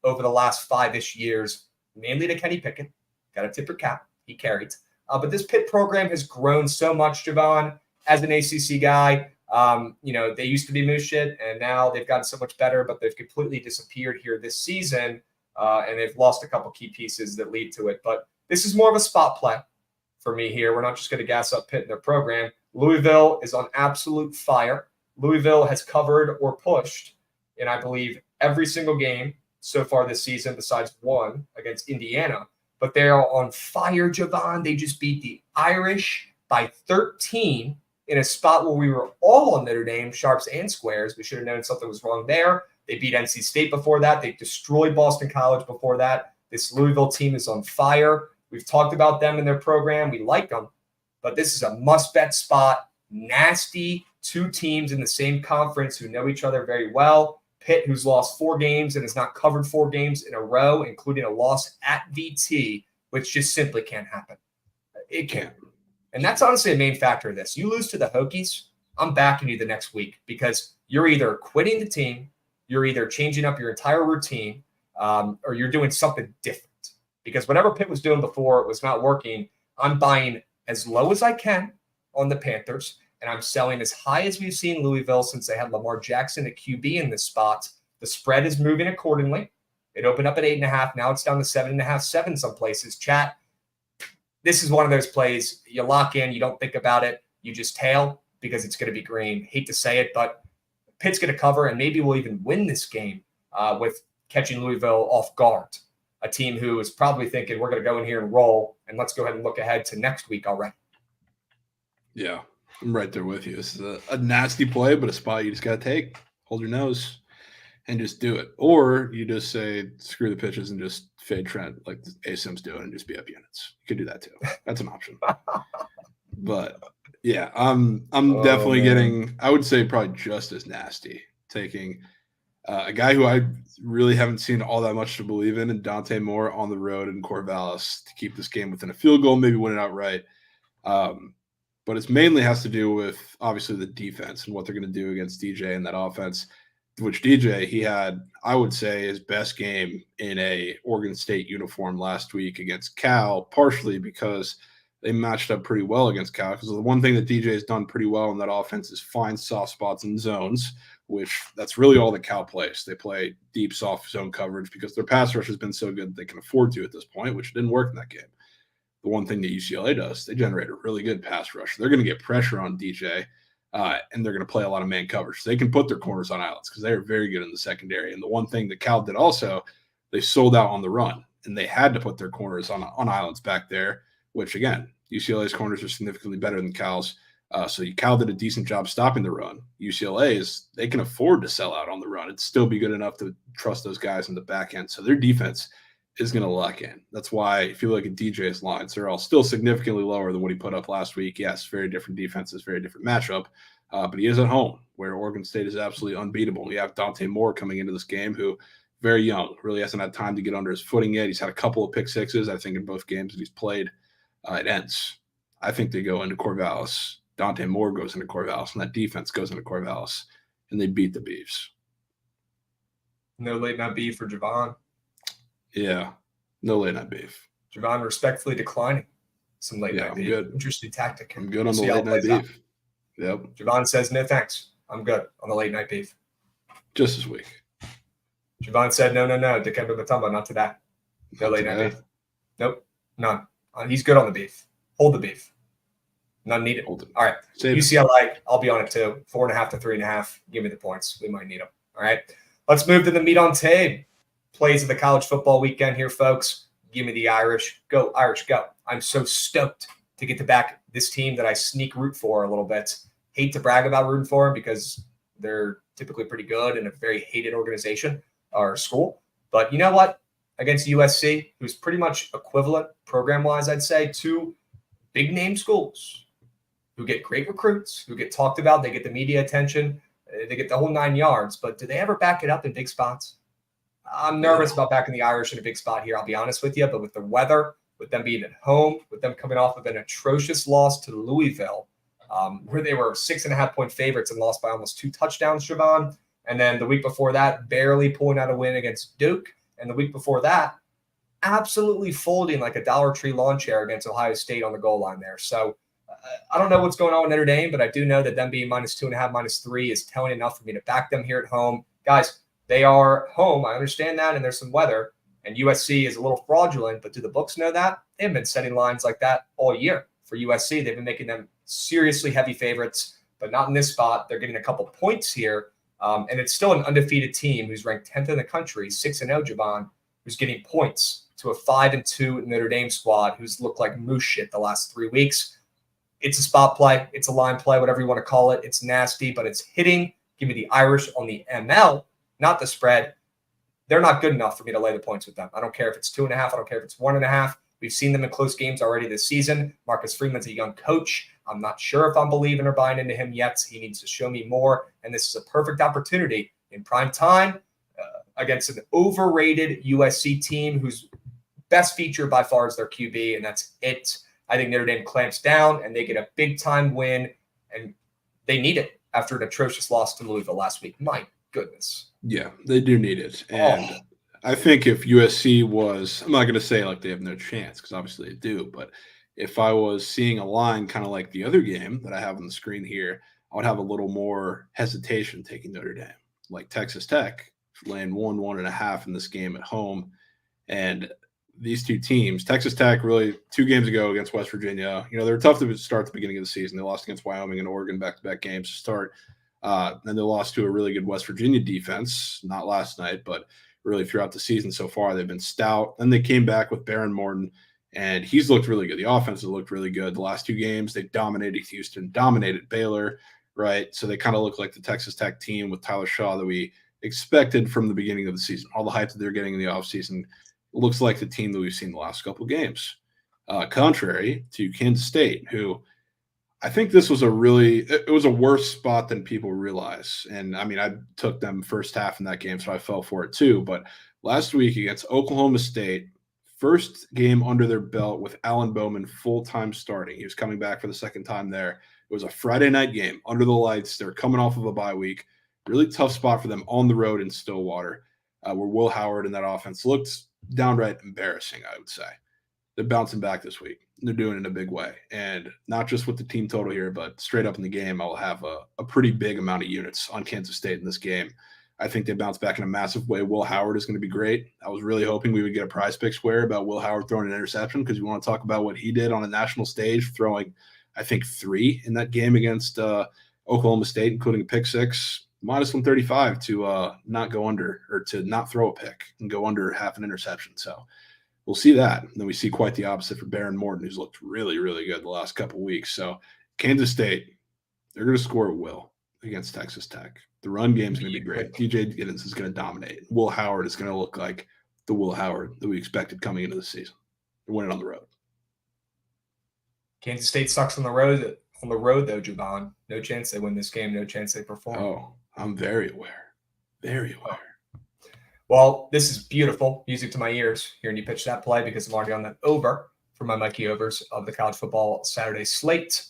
over the last 5-ish years, mainly to Kenny Pickett. Got to tip your cap. He carried. But this Pitt program has grown so much, Javon, as an ACC guy. They used to be moose shit, and now they've gotten so much better, but they've completely disappeared here this season, and they've lost a couple key pieces that lead to it. But this is more of a spot play for me here. We're not just going to gas up Pitt in their program. Louisville is on absolute fire. Louisville has covered or pushed in, I believe, every single game so far this season besides one against Indiana. But they are on fire, Javon. They just beat the Irish by 13 in a spot where we were all on Notre Dame, sharps and squares. We should have known something was wrong there. They beat NC State before that. They destroyed Boston College before that. This Louisville team is on fire. We've talked about them in their program. We like them. But this is a must-bet spot. Nasty two teams in the same conference who know each other very well. Pitt, who's lost 4 games and has not covered 4 games in a row, including a loss at VT, which just simply can't happen. It can't. And that's honestly a main factor of this. You lose to the Hokies, I'm backing you the next week because you're either quitting the team, you're either changing up your entire routine, or you're doing something different. Because whatever Pitt was doing before was not working. I'm buying as low as I can on the Panthers, and I'm selling as high as we've seen Louisville since they had Lamar Jackson at QB in this spot. The spread is moving accordingly. It opened up at 8.5. Now it's down to 7.5, 7 some places. Chat, this is one of those plays. You lock in. You don't think about it. You just tail because it's going to be green. Hate to say it, but Pitt's going to cover, and maybe we'll even win this game with catching Louisville off guard. A team who is probably thinking, we're going to go in here and roll, and let's go ahead and look ahead to next week already. Yeah, I'm right there with you. This is a nasty play, but a spot you just got to take. Hold your nose and just do it. Or you just say, screw the pitches and just fade Trent like ASIM's doing and just be up units. You could do that too. That's an option. But, yeah, I'm definitely getting, I would say probably just as nasty, taking a guy who I really haven't seen all that much to believe in, and Dante Moore on the road in Corvallis to keep this game within a field goal, maybe win it outright. But it mainly has to do with, obviously, the defense and what they're going to do against DJ and that offense, which DJ, he had, I would say, his best game in a Oregon State uniform last week against Cal, partially because they matched up pretty well against Cal, because the one thing that DJ has done pretty well in that offense is find soft spots in zones, which that's really all that Cal plays. They play deep, soft zone coverage because their pass rush has been so good that they can afford to at this point, which didn't work in that game. The one thing that UCLA does, they generate a really good pass rush. They're going to get pressure on DJ, and they're going to play a lot of man coverage. They can put their corners on islands because they are very good in the secondary. And the one thing that Cal did also, they sold out on the run, and they had to put their corners on islands back there, which, again, UCLA's corners are significantly better than Cal's. So Cal did a decent job stopping the run. UCLA's, they can afford to sell out on the run. It'd still be good enough to trust those guys in the back end. So their defense is going to lock in. That's why if you look at DJ's lines, they're all still significantly lower than what he put up last week. Yes, very different defenses, very different matchup, but he is at home where Oregon State is absolutely unbeatable. We have Dante Moore coming into this game, who very young, really hasn't had time to get under his footing yet. He's had a couple of pick sixes, I think, in both games that he's played. It ends. I think they go into Corvallis. Dante Moore goes into Corvallis, and that defense goes into Corvallis, and they beat the Beavs. No late night beef for Javon. Yeah, no late night beef. Javon respectfully declining some late night I'm beef. good. Interesting tactic. I'm good on the late night beef. Yep. Javon says, no thanks. I'm good on the late night beef. Just this week. Javon said, no. Dikembe Mutombo, not to that. No late night beef. Nope, none. He's good on the beef. Hold the beef. None needed. All right. UCLA, I'll be on it too. 4.5 to 3.5. Give me the points. We might need them. All right. Let's move to the meat on tape. Plays of the college football weekend here, folks. Give me the Irish. Go, Irish, go. I'm so stoked to get to back this team that I sneak root for a little bit. Hate to brag about rooting for them because they're typically pretty good in a very hated organization or school. But you know what? Against USC, who's pretty much equivalent program-wise, I'd say, to big-name schools who get great recruits, who get talked about, they get the media attention, they get the whole 9 yards. But do they ever back it up in big spots? I'm nervous about backing the Irish in a big spot here, I'll be honest with you. But with the weather, with them being at home, with them coming off of an atrocious loss to Louisville, where they were 6.5-point favorites and lost by almost 2 touchdowns, Javon. And then the week before that, barely pulling out a win against Duke. And the week before that, absolutely folding like a Dollar Tree lawn chair against Ohio State on the goal line there. So I don't know what's going on with Notre Dame, but I do know that them being -2.5, -3 is telling enough for me to back them here at home. Guys, they are home. I understand that, and there's some weather. And USC is a little fraudulent, but do the books know that? They've been setting lines like that all year for USC. They've been making them seriously heavy favorites, but not in this spot. They're getting a couple points here. And it's still an undefeated team who's ranked 10th in the country, 6-0, Javon, who's getting points to a 5-2 Notre Dame squad who's looked like moose shit the last 3 weeks. It's a spot play. It's a line play, whatever you want to call it. It's nasty, but it's hitting. Give me the Irish on the ML, not the spread. They're not good enough for me to lay the points with them. I don't care if it's 2.5. I don't care if it's 1.5. We've seen them in close games already this season. Marcus Freeman's a young coach. I'm not sure if I'm believing or buying into him yet. He needs to show me more. And this is a perfect opportunity in prime time against an overrated USC team whose best feature by far is their QB, and that's it. I think Notre Dame clamps down, and they get a big-time win, and they need it after an atrocious loss to Louisville last week. My goodness. Yeah, they do need it. And I think if USC was – I'm not going to say like they have no chance because obviously they do, but if I was seeing a line kind of like the other game that I have on the screen here, I would have a little more hesitation taking Notre Dame. Like Texas Tech laying 1.5 in this game at home. And these two teams, Texas Tech really 2 games ago against West Virginia, they were tough to start at the beginning of the season. They lost against Wyoming and Oregon back-to-back games to start. Then they lost to a really good West Virginia defense, not last night, but really throughout the season so far. They've been stout. Then they came back with Baron Morton, and he's looked really good. The offense has looked really good. The last 2 games, they dominated Houston, dominated Baylor, right? So they kind of look like the Texas Tech team with Tyler Shaw that we expected from the beginning of the season. All the hype that they're getting in the offseason looks like the team that we've seen the last couple of games. Contrary to Kansas State, who I think this was it was a worse spot than people realize. And I mean, I took them first half in that game, so I fell for it too. But last week against Oklahoma State, first game under their belt with Alan Bowman full-time starting. He was coming back for the second time there. It was a Friday night game under the lights. They're coming off of a bye week. Really tough spot for them on the road in Stillwater, where Will Howard and that offense looked downright embarrassing, I would say. They're bouncing back this week. They're doing it in a big way. And not just with the team total here, but straight up in the game, I will have a pretty big amount of units on Kansas State in this game. I think they bounce back in a massive way. Will Howard is going to be great. I was really hoping we would get a prize pick square about Will Howard throwing an interception because we want to talk about what he did on a national stage, throwing, I think, 3 in that game against Oklahoma State, including a pick 6, minus 135 to not go under or to not throw a pick and go under half an interception. So we'll see that. And then we see quite the opposite for Baron Morton, who's looked really, really good the last couple of weeks. So Kansas State, they're going to score at will against Texas Tech. The run game is going to be great. DJ Giddens is going to dominate. Will Howard is going to look like the Will Howard that we expected coming into the season. They're winning on the road. Kansas State sucks on the road. On the road, though, Javon. No chance they win this game. No chance they perform. Oh, I'm very aware. Very aware. Well, this is beautiful. Music to my ears hearing you pitch that play because I'm already on that over for my Mikey overs of the college football Saturday slate.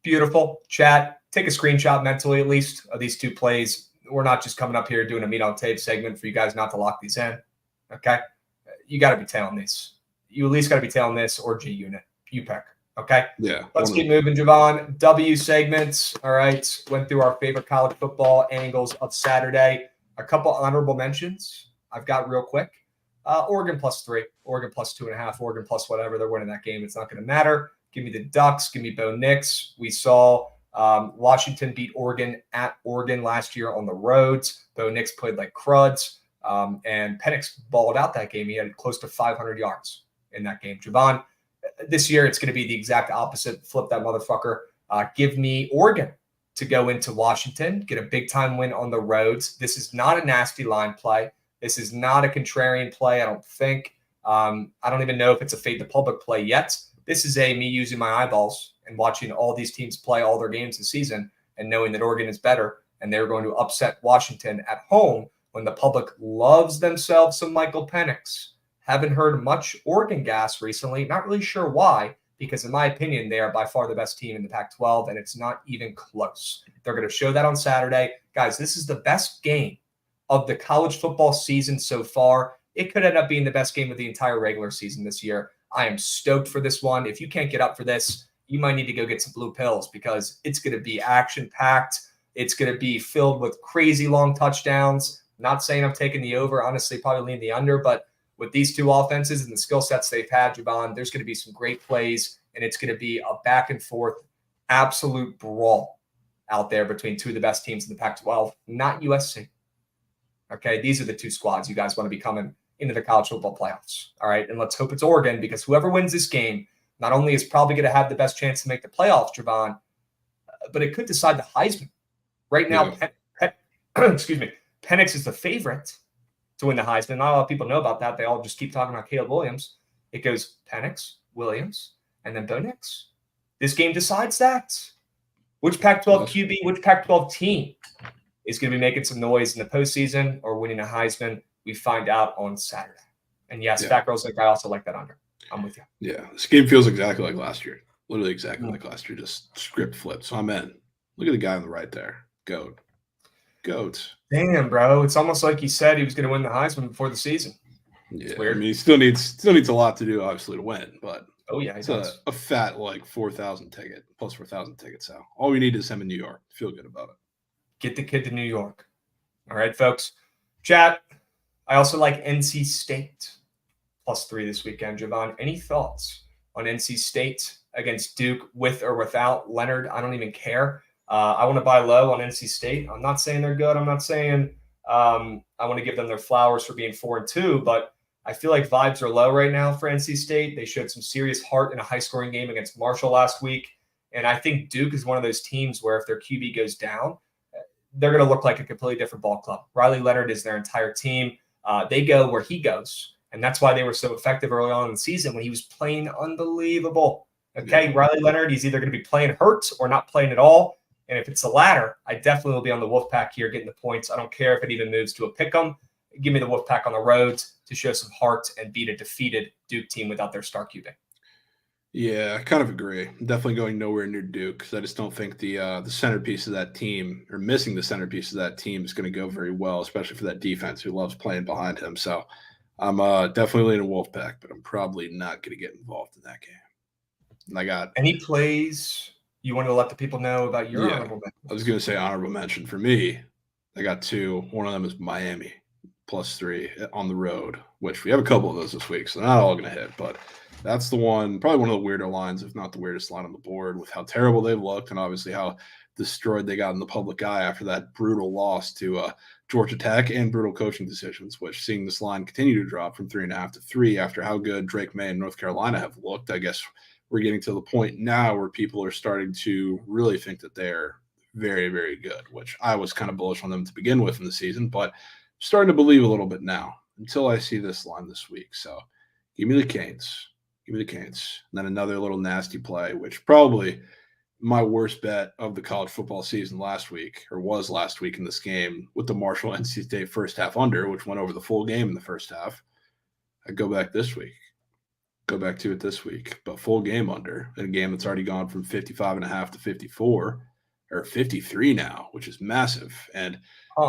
Beautiful. Chat. Take a screenshot mentally, at least, of these 2 plays. We're not just coming up here doing a meat on tape segment for you guys not to lock these in. Okay? You got to be tailing these. You at least got to be tailing this or G unit. You pick. Okay? Yeah. Let's keep moving, Javon. W segments. All right. Went through our favorite college football angles of Saturday. A couple honorable mentions I've got real quick. Oregon +3, Oregon +2.5, Oregon plus whatever. They're winning that game. It's not going to matter. Give me the Ducks. Give me Bo Nix. We saw Washington beat Oregon at Oregon last year on the roads. Bo Nix played like cruds. And Penix balled out that game. He had close to 500 yards in that game. Javon, this year it's going to be the exact opposite. Flip that motherfucker. Give me Oregon to go into Washington, get a big-time win on the roads. This is not a nasty line play. This is not a contrarian play, I don't think. I don't even know if it's a fade the public play yet. This is me using my eyeballs and watching all these teams play all their games this season and knowing that Oregon is better and they're going to upset Washington at home when the public loves themselves some Michael Penix. Haven't heard much Oregon gas recently. Not really sure why, because in my opinion, they are by far the best team in the Pac-12, and it's not even close. They're going to show that on Saturday. Guys, this is the best game of the college football season so far. It could end up being the best game of the entire regular season this year. I am stoked for this one. If you can't get up for this, you might need to go get some blue pills because it's going to be action-packed. It's going to be filled with crazy long touchdowns. Not saying I'm taking the over. Honestly, probably lean the under, but with these 2 offenses and the skill sets they've had, Javon, there's going to be some great plays, and it's going to be a back-and-forth absolute brawl out there between 2 of the best teams in the Pac-12, not USC. Okay, these are the 2 squads you guys want to be coming into the college football playoffs. All right, and let's hope it's Oregon because whoever wins this game not only is probably going to have the best chance to make the playoffs, Javon, but it could decide the Heisman. Right now, excuse me, Penix is the favorite to win the Heisman. Not a lot of people know about that. They all just keep talking about Caleb Williams. It goes Penix, Williams, and then Bo Nix. This game decides that. Which Pac-12 QB, which Pac-12 team is going to be making some noise in the postseason or winning a Heisman? We find out on Saturday. And yes, Fat Girls like I also like that under. I'm with you. Yeah, this game feels exactly like last year. Literally exactly like last year. Just script flipped. So I'm in. Look at the guy on the right there. Goat. Damn, bro. It's almost like he said he was going to win the Heisman before the season. Yeah, weird. I mean, he still needs a lot to do, obviously, to win. But it's a fat like 4,000 ticket plus 4,000 tickets out. All we need is him in New York. Feel good about it. Get the kid to New York. All right, folks. Chat. I also like NC State +3 this weekend. Javon, any thoughts on NC State against Duke with or without Leonard? I don't even care. I want to buy low on NC State. I'm not saying they're good. I'm not saying I want to give them their flowers for being 4-2, but I feel like vibes are low right now for NC State. They showed some serious heart in a high-scoring game against Marshall last week, and I think Duke is one of those teams where if their QB goes down, they're going to look like a completely different ball club. Riley Leonard is their entire team. They go where he goes, and that's why they were so effective early on in the season when he was playing unbelievable. Okay, yeah. Riley Leonard, he's either going to be playing hurt or not playing at all. And if it's the latter, I definitely will be on the Wolfpack here getting the points. I don't care if it even moves to a pick'em. Give me the Wolfpack on the road to show some heart and beat a defeated Duke team without their star QB. Yeah, I kind of agree. I'm definitely going nowhere near Duke because I just don't think the centerpiece of that team or missing the centerpiece of that team is going to go very well, especially for that defense who loves playing behind him. So I'm definitely leaning Wolfpack, but I'm probably not going to get involved in that game. And I got any plays you want to let the people know about your honorable mention? I was going to say honorable mention for me. I got 2. One of them is Miami +3 on the road, which we have a couple of those this week, so they're not all going to hit, but that's the one, probably one of the weirder lines, if not the weirdest line on the board, with how terrible they've looked and obviously how destroyed they got in the public eye after that brutal loss to Georgia Tech and brutal coaching decisions, which seeing this line continue to drop from 3.5 to 3 after how good Drake May and North Carolina have looked. I guess we're getting to the point now where people are starting to really think that they're very, very good, which I was kind of bullish on them to begin with in the season, but starting to believe a little bit now until I see this line this week. So give me the Canes. Give me the Canes. And then another little nasty play, which probably my worst bet of the college football season last week, or was last week in this game, with the Marshall NC State first half under, which went over the full game in the first half. I go back this week. Go back to it this week. But full game under in a game that's already gone from 55.5 to 54 or 53 now, which is massive. And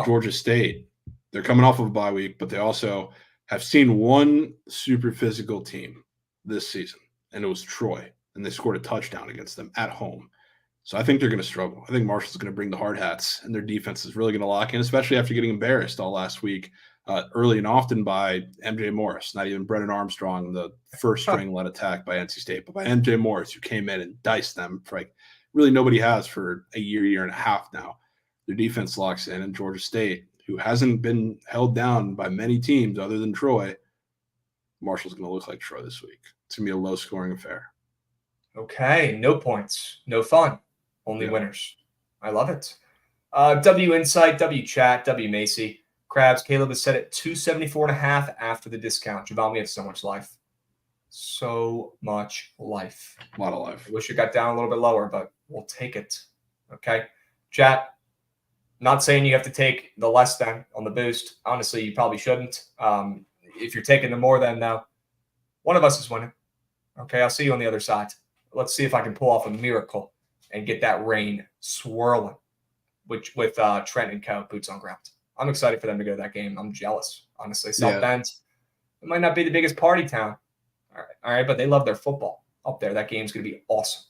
Georgia State, they're coming off of a bye week, but they also have seen one super physical team this season, and it was Troy, and they scored a touchdown against them at home. So I think they're going to struggle. I think Marshall's going to bring the hard hats, and their defense is really going to lock in, especially after getting embarrassed all last week, early and often by MJ Morris, not even Brennan Armstrong, the first string led attack by NC State, but by MJ Morris, who came in and diced them for like really nobody has for a year and a half now. Their defense locks in, and Georgia State, who hasn't been held down by many teams other than Troy, Marshall's going to look like Troy this week. It's going to be a low-scoring affair. Okay, no points, no fun, only winners. I love it. W Insight, W Chat, W Macy, Krabs, Caleb is set at 274.5 after the discount. Javon, we have so much life. So much life. A lot of life. I wish it got down a little bit lower, but we'll take it. Okay. Chat, not saying you have to take the less than on the boost. Honestly, you probably shouldn't. If you're taking the more than, though, one of us is winning. Okay, I'll see you on the other side. Let's see if I can pull off a miracle and get that rain swirling with Trent and Co. boots on ground. I'm excited for them to go to that game. I'm jealous, honestly. South Bend, it might not be the biggest party town. All right, but they love their football up there. That game's going to be awesome.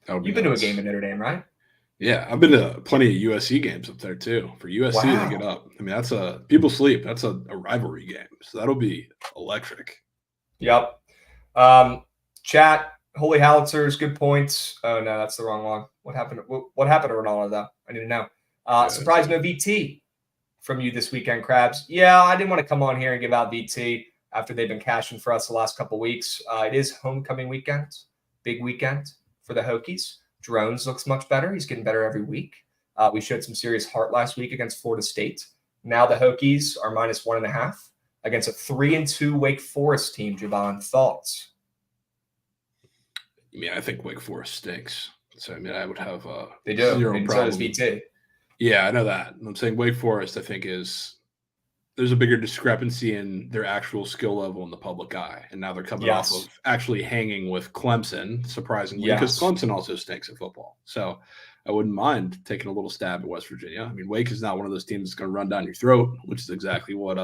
You've been to a game in Notre Dame, right? Yeah, I've been to plenty of USC games up there too. For USC to get up, I mean, that's people sleep. That's a rivalry game, so that'll be electric. Yep. Chat, Holy Howitzers, good points. Oh no, that's the wrong one. What happened? What happened to Ronaldo though? I need to know. Surprise, no VT from you this weekend, Krabs. Yeah, I didn't want to come on here and give out VT after they've been cashing for us the last couple of weeks. It is homecoming weekend, big weekend for the Hokies. Drones looks much better. He's getting better every week. We showed some serious heart last week against Florida State. Now the Hokies are -1.5 against a 3-2 Wake Forest team. Javon, thoughts? I mean, I think Wake Forest stinks. So, I mean, I would have they do. zero and problem. So does VT. Yeah, I know that. I'm saying Wake Forest, I think, there's a bigger discrepancy in their actual skill level in the public eye. And now they're coming off of actually hanging with Clemson, surprisingly, because Clemson also stinks at football. So I wouldn't mind taking a little stab at West Virginia. I mean, Wake is not one of those teams that's going to run down your throat, which is exactly what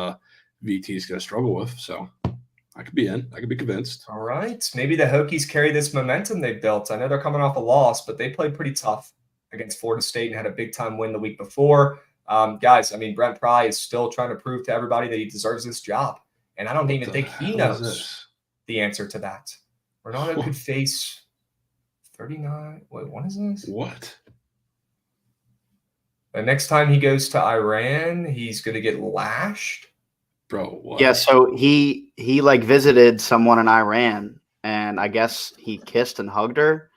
VT is going to struggle with. So I could be in. I could be convinced. All right. Maybe the Hokies carry this momentum they've built. I know they're coming off a loss, but they played pretty tough against Florida State and had a big-time win the week before. Guys, I mean, Brent Pry is still trying to prove to everybody that he deserves this job. And I don't even think he knows the answer to that. Ronaldo could face 39. Wait, what is this? What? The next time he goes to Iran, he's going to get lashed. Bro, what? Yeah, so he like visited someone in Iran, and I guess he kissed and hugged her,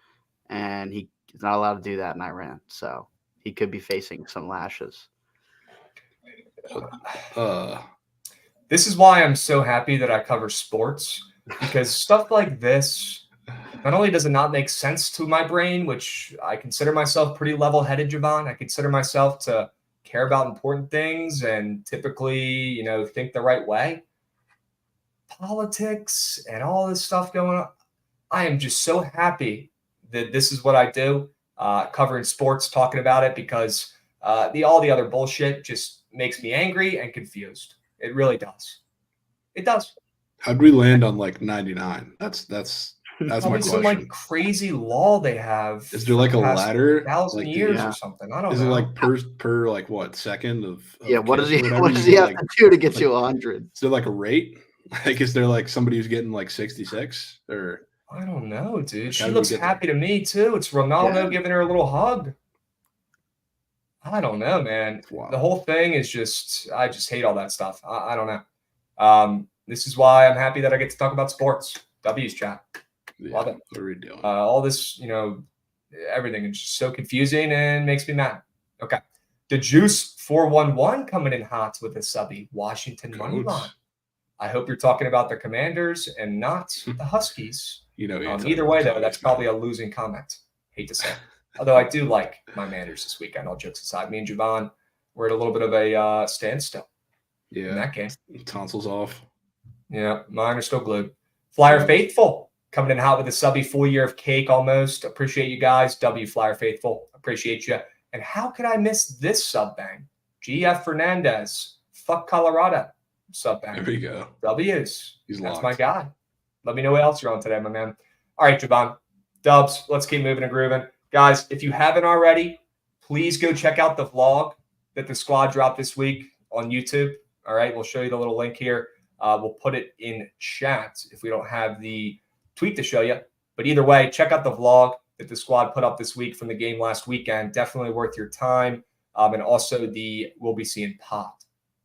and he's not allowed to do that in Iran. So he could be facing some lashes. This is why I'm so happy that I cover sports, because stuff like this, not only does it not make sense to my brain, which I consider myself pretty level-headed, Javon. I consider myself to care about important things and typically, think the right way. Politics and all this stuff going on. I am just so happy that this is what I do, covering sports, talking about it, because all the other bullshit just makes me angry and confused. It really does. It does. How'd we land on like 99? That's my Probably some question. like crazy law they have. Is there like a for the past ladder? 1,000 Like, years Yeah. or something? I don't is know. it like per like what second of Yeah, what does kiss he or whatever? what does You he get, have like, to do to get like- you 100? Is there like a rate? Like, is there like somebody who's getting like 66 or? I don't know, dude. Like, She how did we looks get there? happy to me too. It's Ronaldo Yeah. giving her a little hug. I don't know, man. Wow. The whole thing is I just hate all that stuff. I don't know. This is why I'm happy that I get to talk about sports. W's chat. Yeah, Love it. what are we doing? All this, everything is just so confusing and makes me mad. Okay. The Juice 411 coming in hot with a subby. Washington money Goats. line. I hope you're talking about the Commanders and not the Huskies. You know, you're Either way, though, that's probably a losing comment. Hate to say it. Although I do like my Manders this weekend, all jokes aside. Me and Javon were at a little bit of a standstill in that game. Tonsils off. Yeah, mine are still glued. Flyer Faithful coming in hot with a subby, full year of cake almost. Appreciate you guys. W Flyer Faithful. Appreciate you. And how could I miss this sub bang? GF Fernandez. Fuck Colorado. Sub bang. There we go. W's. He's That's locked. my guy. Let me know what else you're on today, my man. All right, Javon. Dubs, let's keep moving and grooving. Guys, if you haven't already, please go check out the vlog that the squad dropped this week on YouTube. All right, we'll show you the little link here. We'll put it in chat if we don't have the tweet to show you. But either way, check out the vlog that the squad put up this week from the game last weekend. Definitely worth your time. And also the We'll Be Seeing pod,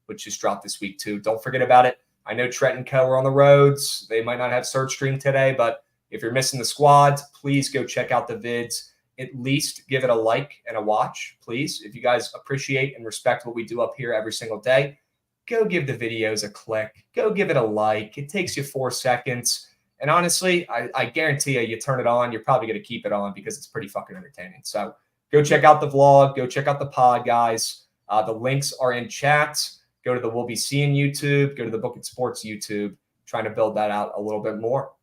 which just dropped this week too. Don't forget about it. I know Trent and Co are on the roads. They might not have search stream today, but if you're missing the squads, please go check out the vids. At least give it a like and a watch, please. If you guys appreciate and respect what we do up here every single day, go give the videos a click. Go give it a like. It takes you 4 seconds. And honestly, I guarantee you turn it on, you're probably going to keep it on because it's pretty fucking entertaining. So go check out the vlog. Go check out the pod, guys. The links are in chat. Go to the We'll Be Seeing YouTube. Go to the Book It Sports YouTube. Trying to build that out a little bit more.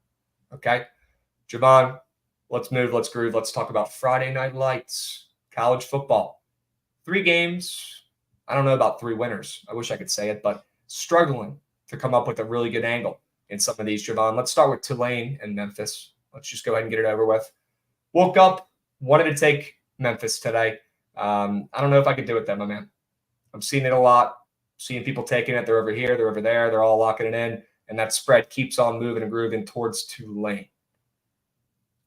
Okay? Javon, let's move. Let's groove. Let's talk about Friday Night Lights. College football. 3 games. I don't know about 3 winners. I wish I could say it, but struggling to come up with a really good angle in some of these, Javon. Let's start with Tulane and Memphis. Let's just go ahead and get it over with. Woke up, wanted to take Memphis today. I don't know if I could do it, then, my man. I'm seeing it a lot. Seeing people taking it. They're over here. They're over there. They're all locking it in. And that spread keeps on moving and grooving towards Tulane.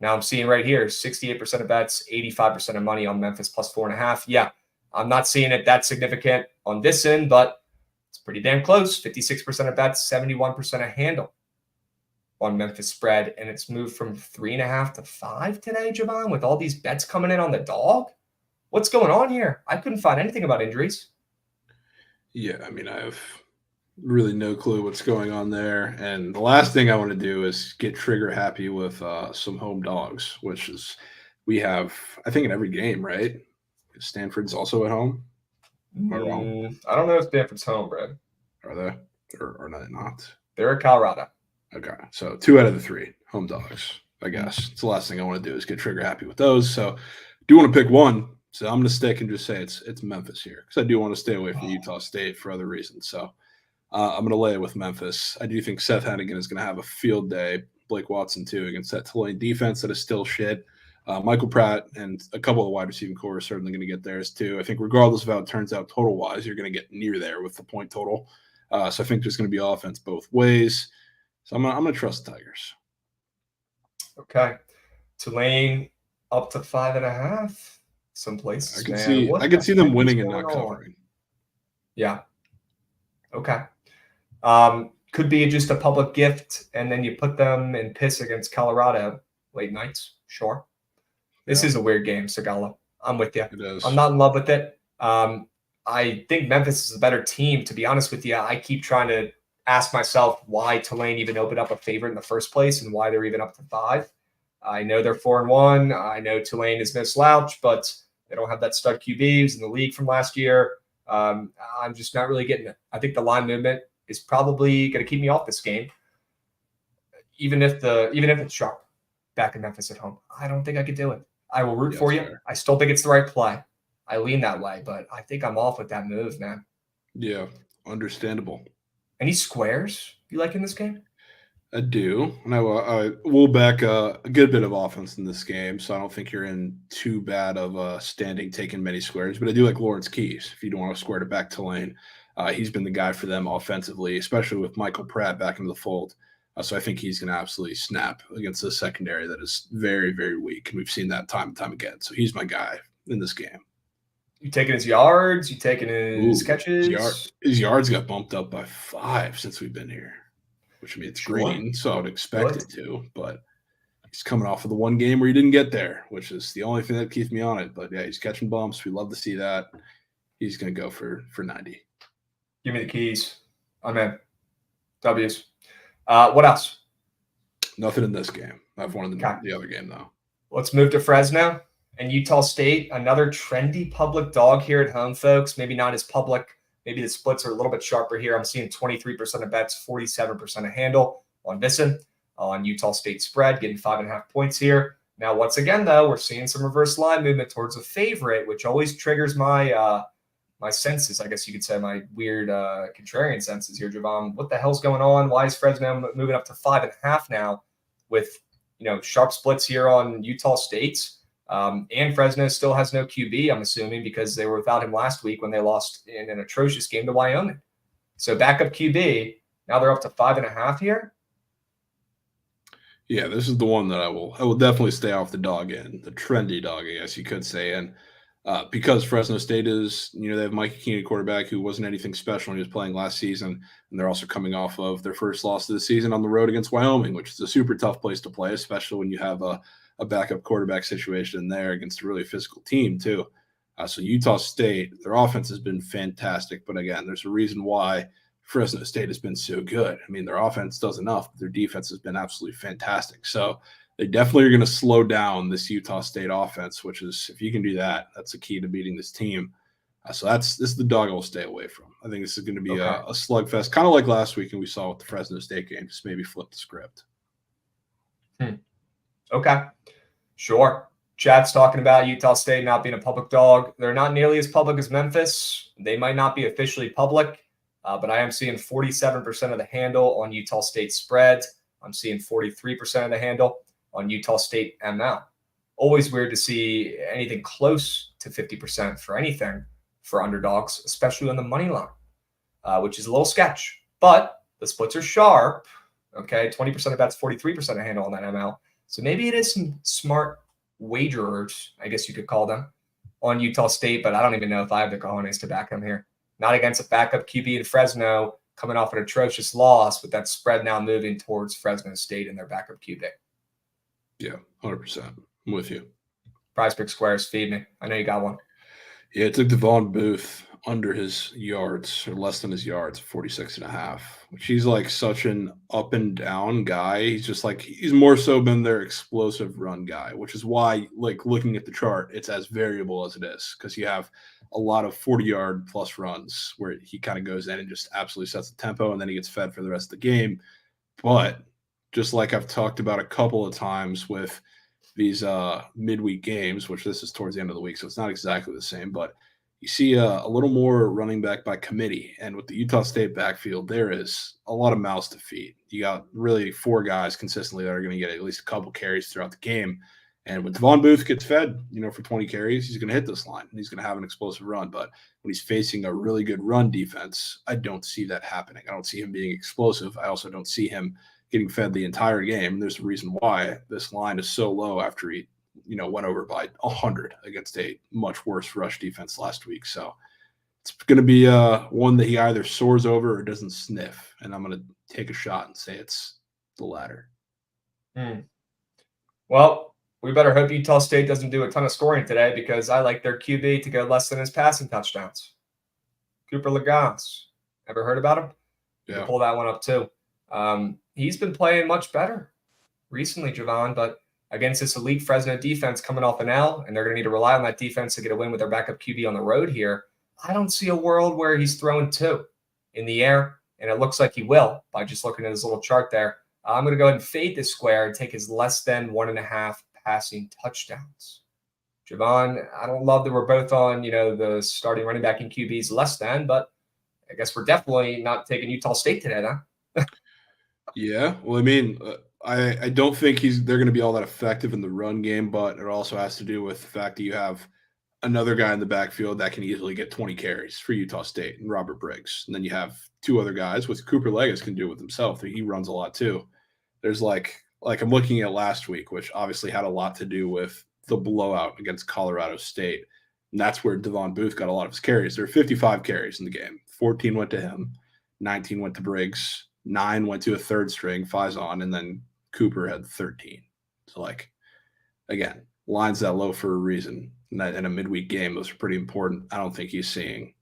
Now I'm seeing right here, 68% of bets, 85% of money on Memphis plus 4.5. Yeah, I'm not seeing it that significant on this end, but it's pretty damn close. 56% of bets, 71% of handle on Memphis spread. And it's moved from 3.5 to 5 today, Javon, with all these bets coming in on the dog. What's going on here? I couldn't find anything about injuries. Yeah, I mean, I have really no clue what's going on there. And the last thing I want to do is get trigger happy with some home dogs, which is we have, I think, in every game, right? Stanford's also at home. Am I wrong? I don't know if Stanford's home, Brad. Are they? Or are they not? They're at Colorado. Okay. So 2 out of the 3 home dogs, I guess. It's the last thing I want to do is get trigger happy with those. So do want to pick one. So I'm going to stick and just say it's Memphis here because I do want to stay away from Utah State for other reasons. So I'm going to lay it with Memphis. I do think Seth Hennigan is going to have a field day. Blake Watson, too, against that Tulane defense that is still shit. Michael Pratt and a couple of wide receiving core are certainly going to get theirs, too. I think regardless of how it turns out total-wise, you're going to get near there with the point total. So I think there's going to be offense both ways. So I'm going to trust the Tigers. Okay. Tulane up to 5.5. Some places. I could see them winning and not covering. Yeah. Okay. Could be just a public gift, and then you put them in piss against Colorado late nights. Sure. This is a weird game, Segala. I'm with you. It is. I'm not in love with it. I think Memphis is a better team. To be honest with you, I keep trying to ask myself why Tulane even opened up a favorite in the first place and why they're even up to 5. I know they're 4-1. I know Tulane is no slouch, but they don't have that stud QB who's in the league from last year. I'm just not really getting it. I think the line movement is probably going to keep me off this game, even if it's sharp back in Memphis at home. I don't think I could do it. I will root for you. Fair. I still think it's the right play. I lean that way, but I think I'm off with that move, man. Yeah, understandable. Any squares you like in this game? I do. And I will back a good bit of offense in this game, so I don't think you're in too bad of a standing taking many squares. But I do like Lawrence Keys if you don't want to square it back to lane. He's been the guy for them offensively, especially with Michael Pratt back into the fold. So I think he's going to absolutely snap against a secondary that is very, very weak. And we've seen that time and time again. So he's my guy in this game. You taking his yards? You taking his catches? His yards got bumped up by 5 since we've been here, which, I mean, it's green, so I would expect it to. But he's coming off of the one game where he didn't get there, which is the only thing that keeps me on it. But, yeah, he's catching bumps. We love to see that. He's going to go for 90. Give me the keys. I'm in. W's. What else? Nothing in this game. I've won in the other game, though. Let's move to Fresno and Utah State. Another trendy public dog here at home, folks. Maybe not as public. Maybe the splits are a little bit sharper here. I'm seeing 23% of bets, 47% of handle on Visson, on Utah State spread, getting 5.5 points here. Now, once again, though, we're seeing some reverse line movement towards a favorite, which always triggers my my senses, I guess you could say, my weird contrarian senses here, Javon. What the hell's going on? Why is Fresno moving up to 5.5 now with, sharp splits here on Utah State's? And Fresno still has no QB, I'm assuming, because they were without him last week when they lost in an atrocious game to Wyoming. So backup QB, now they're up to 5.5 here. Yeah, this is the one that I will definitely stay off the dog end, the trendy dog, I guess you could say. And because Fresno State is, they have Mike Keeney, quarterback, who wasn't anything special when he was playing last season. And they're also coming off of their first loss of the season on the road against Wyoming, which is a super tough place to play, especially when you have a backup quarterback situation in there against a really physical team too. So Utah State, their offense has been fantastic. But again, there's a reason why Fresno State has been so good. I mean, their offense does enough, but their defense has been absolutely fantastic. So they definitely are going to slow down this Utah State offense, which is, if you can do that, that's the key to beating this team. So this is the dog I will stay away from. I think this is going to be a slugfest, kind of like last week and we saw with the Fresno State game, just maybe flip the script. Okay, sure. Chad's talking about Utah State not being a public dog. They're not nearly as public as Memphis. They might not be officially public, but I am seeing 47% of the handle on Utah State spread. I'm seeing 43% of the handle on Utah State ML. Always weird to see anything close to 50% for anything for underdogs, especially on the money line, which is a little sketch. But the splits are sharp. Okay, 20% of bets, 43% of handle on that ML. So maybe it is some smart wagerers, I guess you could call them, on Utah State, but I don't even know if I have the cojones to back them here. Not against a backup QB in Fresno coming off an atrocious loss, with that spread now moving towards Fresno State and their backup QB. Yeah, 100%. I'm with you. Prize Pick Squares, feed me. I know you got one. Yeah, it took Devon Booth under his yards, or less than his yards, 46.5. He's like such an up and down guy. He's just like, he's more so been their explosive run guy, which is why, like, looking at the chart, it's as variable as it is, because you have a lot of 40-yard plus runs where he kind of goes in and just absolutely sets the tempo, and then he gets fed for the rest of the game. But just like I've talked about a couple of times with these midweek games, which this is towards the end of the week, so it's not exactly the same, but you see a little more running back by committee. And with the Utah State backfield, there is a lot of mouths to feed. You got really 4 guys consistently that are going to get at least a couple carries throughout the game. And when Devon Booth gets fed, for 20 carries, he's going to hit this line and he's going to have an explosive run. But when he's facing a really good run defense, I don't see that happening. I don't see him being explosive. I also don't see him getting fed the entire game. And there's a reason why this line is so low after he went over by 100 against a much worse rush defense last week. So it's going to be one that he either soars over or doesn't sniff. And I'm going to take a shot and say it's the latter. Well, we better hope Utah State doesn't do a ton of scoring today, because I like their QB to go less than his passing touchdowns. Cooper Legance. Ever heard about him? Yeah. Pull that one up too. He's been playing much better recently, Javon, but against this elite Fresno defense coming off an L, and they're going to need to rely on that defense to get a win with their backup QB on the road here, I don't see a world where he's throwing 2 in the air, and it looks like he will by just looking at his little chart there. I'm going to go ahead and fade this square and take his less than 1.5 passing touchdowns. Javon, I don't love that we're both on, the starting running back in QBs less than, but I guess we're definitely not taking Utah State today, huh? Yeah, well, I mean, I don't think they're going to be all that effective in the run game, but it also has to do with the fact that you have another guy in the backfield that can easily get 20 carries for Utah State and Robert Briggs, and then you have two other guys, with Cooper Legas can do it with himself. He runs a lot too. There's like I'm looking at last week, which obviously had a lot to do with the blowout against Colorado State, and that's where Devon Booth got a lot of his carries. There were 55 carries in the game. 14 went to him, 19 went to Briggs, 9 went to a third string, Faison, and then Cooper had 13. So, again, lines that low for a reason. In a midweek game, those are pretty important. I don't think he's seeing,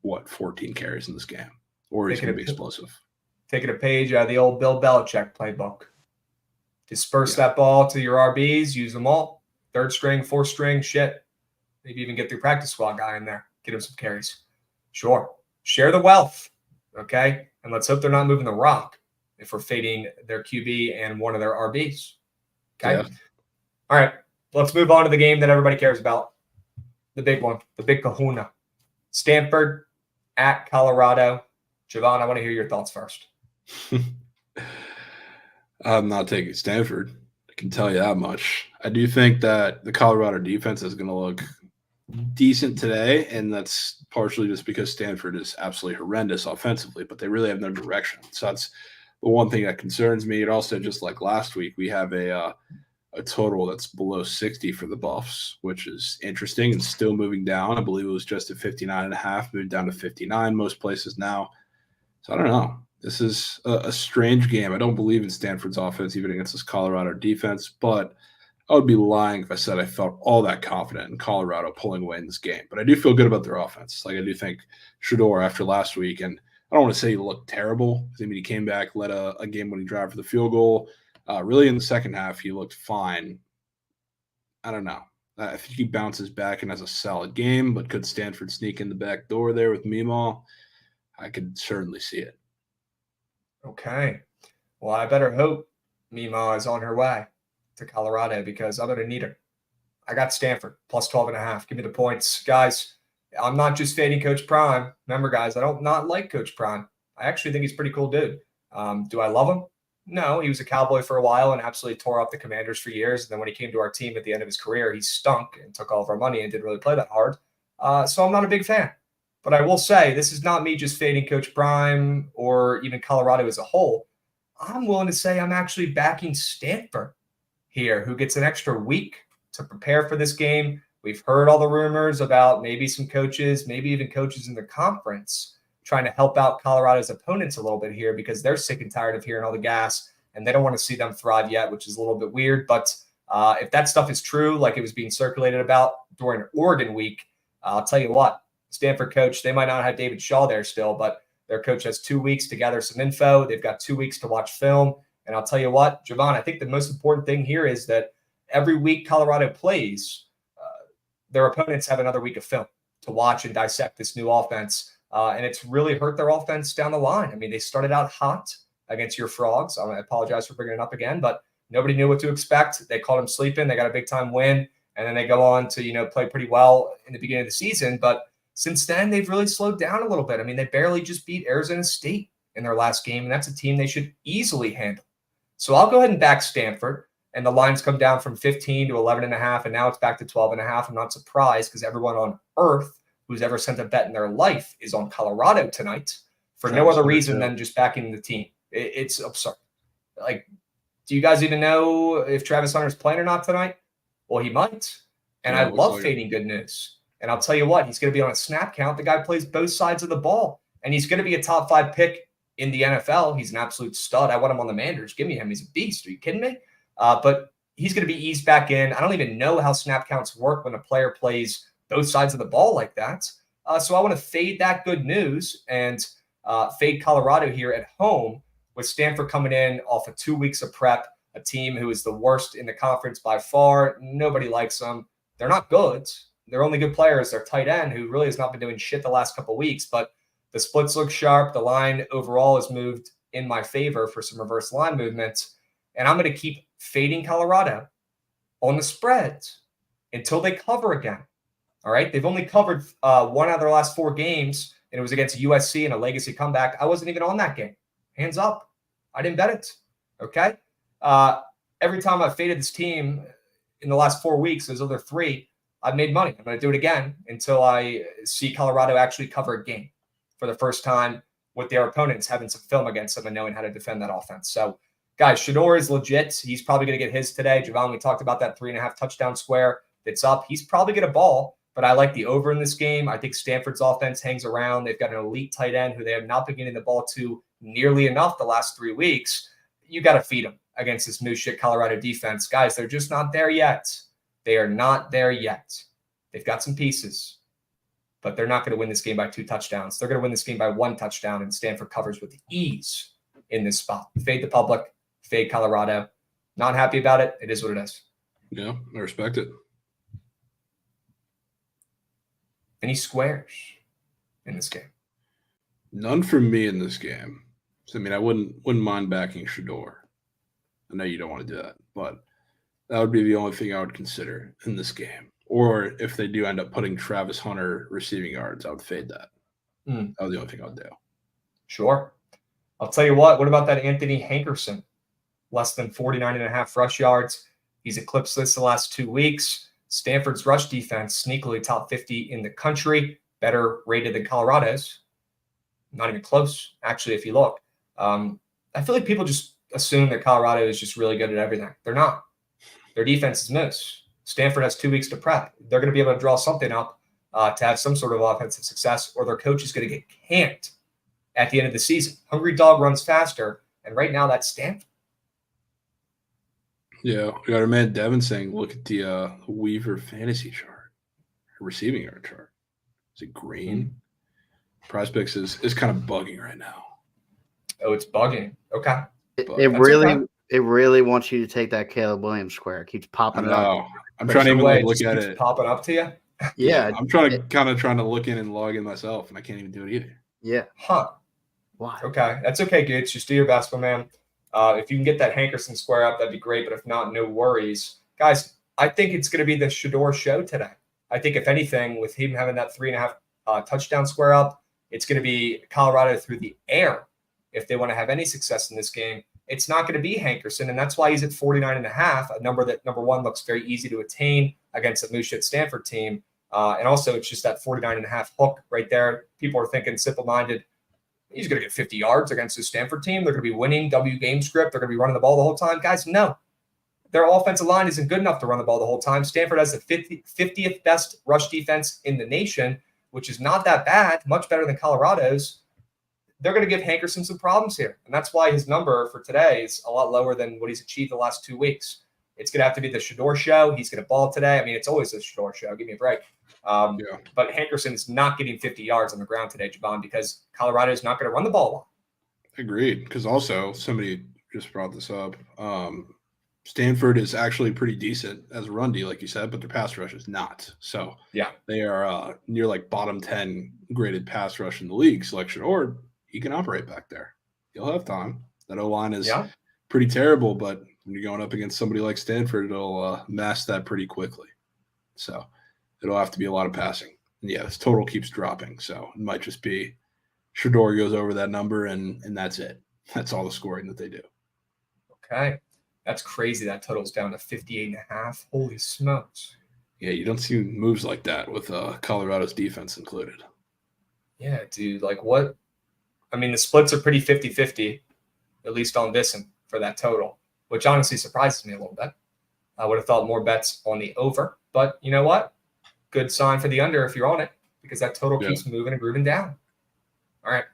14 carries in this game, or he's going to be explosive. Taking a page out of the old Bill Belichick playbook. Disperse that ball to your RBs, use them all. Third string, fourth string, shit. Maybe even get the practice squad guy in there. Get him some carries. Sure. Share the wealth, okay? And let's hope they're not moving the rock if we're fading their QB and one of their RBs. Okay? Yeah. All right. Let's move on to the game that everybody cares about. The big one. The big kahuna. Stanford at Colorado. Javon, I want to hear your thoughts first. I'm not taking Stanford. I can tell you that much. I do think that the Colorado defense is going to look decent today, and that's partially just because Stanford is absolutely horrendous offensively, but they really have no direction. So that's the one thing that concerns me. It also, just like last week, we have a total that's below 60 for the Buffs, which is interesting and still moving down. I believe it was just at 59.5, moved down to 59 most places now. So I don't know. This is a strange game. I don't believe in Stanford's offense, even against this Colorado defense, but I would be lying if I said I felt all that confident in Colorado pulling away in this game. But I do feel good about their offense. I do think Shedeur after last week, and I don't want to say he looked terrible. I mean, he came back, led a game-winning drive for the field goal. Really, in the second half, he looked fine. I don't know. I think he bounces back and has a solid game, but could Stanford sneak in the back door there with Meemaw? I could certainly see it. Okay. Well, I better hope Meemaw is on her way to Colorado because I'm going to need her. I got Stanford plus 12.5. Give me the points. Guys, I'm not just fading Coach Prime. Remember, guys, I don't not like Coach Prime. I actually think he's a pretty cool dude. Do I love him? No, he was a Cowboy for a while and absolutely tore up the Commanders for years. And then when he came to our team at the end of his career, he stunk and took all of our money and didn't really play that hard. So I'm not a big fan. But I will say, this is not me just fading Coach Prime or even Colorado as a whole. I'm willing to say I'm actually backing Stanford here, who gets an extra week to prepare for this game. We've heard all the rumors about maybe some coaches, maybe even coaches in the conference, trying to help out Colorado's opponents a little bit here because they're sick and tired of hearing all the gas and they don't want to see them thrive yet, which is a little bit weird. But if that stuff is true, like it was being circulated about during Oregon week, I'll tell you what, Stanford coach, they might not have David Shaw there still, but their coach has 2 weeks to gather some info. They've got 2 weeks to watch film. And I'll tell you what, Javon, I think the most important thing here is that every week Colorado plays, their opponents have another week of film to watch and dissect this new offense. And it's really hurt their offense down the line. I mean, they started out hot against your Frogs. I apologize for bringing it up again, but nobody knew what to expect. They called them sleeping. They got a big-time win, and then they go on to, play pretty well in the beginning of the season. But since then, they've really slowed down a little bit. I mean, they barely just beat Arizona State in their last game, and that's a team they should easily handle. So I'll go ahead and back Stanford, and the lines come down from 15 to 11.5, and now it's back to 12.5. I'm not surprised because everyone on earth who's ever sent a bet in their life is on Colorado tonight for no other reason than just backing the team. It's absurd. Do you guys even know if Travis Hunter's playing or not tonight? Well, he might. And I love fading good news. And I'll tell you what, he's going to be on a snap count. The guy plays both sides of the ball. And he's going to be a top 5 pick in the NFL. He's an absolute stud. I want him on the Manders. Give me him. He's a beast. Are you kidding me? But he's going to be eased back in. I don't even know how snap counts work when a player plays both sides of the ball like that. So I want to fade that good news and fade Colorado here at home with Stanford coming in off of 2 weeks of prep, a team who is the worst in the conference by far. Nobody likes them. They're not good. Their only good player is their tight end, who really has not been doing shit the last couple of weeks. But the splits look sharp. The line overall has moved in my favor for some reverse line movements. And I'm going to keep fading Colorado on the spreads until they cover again. All right. They've only covered one out of their last 4 games, and it was against USC in a legacy comeback. I wasn't even on that game. Hands up. I didn't bet it. Okay. Every time I've faded this team in the last 4 weeks, those other 3, I've made money. I'm going to do it again until I see Colorado actually cover a game for the first time with their opponents having some film against them and knowing how to defend that offense. So, guys, Shedeur is legit. He's probably going to get his today. Javon, we talked about that 3.5 touchdown square that's up. He's probably going to ball, but I like the over in this game. I think Stanford's offense hangs around. They've got an elite tight end who they have not been getting the ball to nearly enough the last 3 weeks. You got to feed them against this new shit Colorado defense. Guys, they're just not there yet. They are not there yet. They've got some pieces, but they're not going to win this game by 2 touchdowns. They're going to win this game by 1 touchdown, and Stanford covers with ease in this spot. Fade the public, fade Colorado. Not happy about it. It is what it is. Yeah, I respect it. Any squares in this game? None for me in this game. So, I mean, I wouldn't mind backing Shedeur. I know you don't want to do that, but that would be the only thing I would consider in this game. Or if they do end up putting Travis Hunter receiving yards, I would fade that. That was the only thing I would do. Sure. I'll tell you what. What about that Anthony Hankerson? Less than 49.5 rush yards. He's eclipsed this the last 2 weeks. Stanford's rush defense, sneakily top 50 in the country, better rated than Colorado's. Not even close, actually, if you look. I feel like people just assume that Colorado is just really good at everything. They're not. Their defense is moose. Stanford has 2 weeks to prep. They're going to be able to draw something up to have some sort of offensive success, or their coach is going to get camped at the end of the season. Hungry dog runs faster, and right now that's Stanford. Yeah, we got our man Devin saying, look at the Weaver fantasy chart, receiving yard chart. Is it green? Prospects is kind of bugging right now. Oh, it's bugging. Okay. It really wants you to take that Caleb Williams square. It keeps popping it up. I'm trying to even look at it. Popping up to you? Yeah. I'm trying to look in and log in myself, and I can't even do it either. Yeah. Huh. Why? Okay. That's okay, Gooch. Just do your best, my man. If you can get that Hankerson square up, that'd be great. But if not, no worries. Guys, I think it's going to be the Shedeur show today. I think, if anything, with him having that 3.5 touchdown square up, it's going to be Colorado through the air. If they want to have any success in this game, it's not going to be Hankerson. And that's why he's at 49.5, a number that, number one, looks very easy to attain against a Moose Stanford team. And also, it's just that 49.5 hook right there. People are thinking simple-minded. He's going to get 50 yards against his Stanford team. They're going to be winning W game script. They're going to be running the ball the whole time. Guys, no. Their offensive line isn't good enough to run the ball the whole time. Stanford has the 50th best rush defense in the nation, which is not that bad, much better than Colorado's. They're going to give Hankerson some problems here. And that's why his number for today is a lot lower than what he's achieved the last 2 weeks. It's going to have to be the Shedeur show. He's going to ball today. I mean, it's always the Shedeur show. Give me a break. But Hankerson is not getting 50 yards on the ground today, Javon, because Colorado is not going to run the ball well. Agreed. Because also, somebody just brought this up. Stanford is actually pretty decent as a run D, like you said, but their pass rush is not. So yeah, they are near like bottom 10 graded pass rush in the league selection, or he can operate back there. He'll have time. That O-line is pretty terrible, but when you're going up against somebody like Stanford, it'll mask that pretty quickly. So it'll have to be a lot of passing. And yeah, this total keeps dropping. So it might just be Shedeur goes over that number, and that's it. That's all the scoring that they do. Okay. That's crazy. That total's down to 58.5. Holy smokes. Yeah, you don't see moves like that with Colorado's defense included. Yeah, dude. Like what? I mean, the splits are pretty 50-50, at least on this and for that total, which honestly surprises me a little bit. I would have thought more bets on the over, but you know what? Good sign for the under if you're on it, because that total keeps moving and grooving down. All right.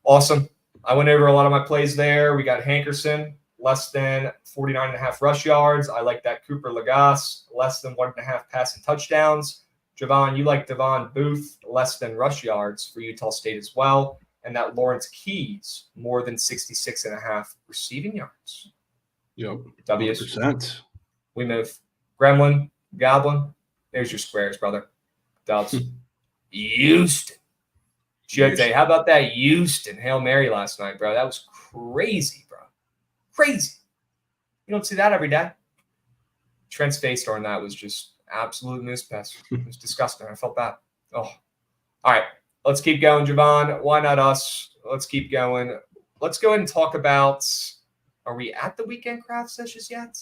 Awesome. I went over a lot of my plays there. We got Hankerson, less than 49.5 rush yards. I like that Cooper Lagasse, less than 1.5 passing touchdowns. Javon, you like Devon Booth, less than rush yards for Utah State as well. And that Lawrence Keys, more than 66.5 receiving yards. Yep. W's. 100%. We move. Gremlin, Goblin. There's your squares, brother. Dubs. Houston. Jose, how about that Houston Hail Mary last night, bro? That was crazy, bro. Crazy. You don't see that every day. Trent's face during that was just absolute moose pest. It was disgusting. I felt bad. Oh. All right. Let's keep going, Javon. Why not us? Let's keep going. let's go ahead and talk about, are we at the weekend craft sessions yet?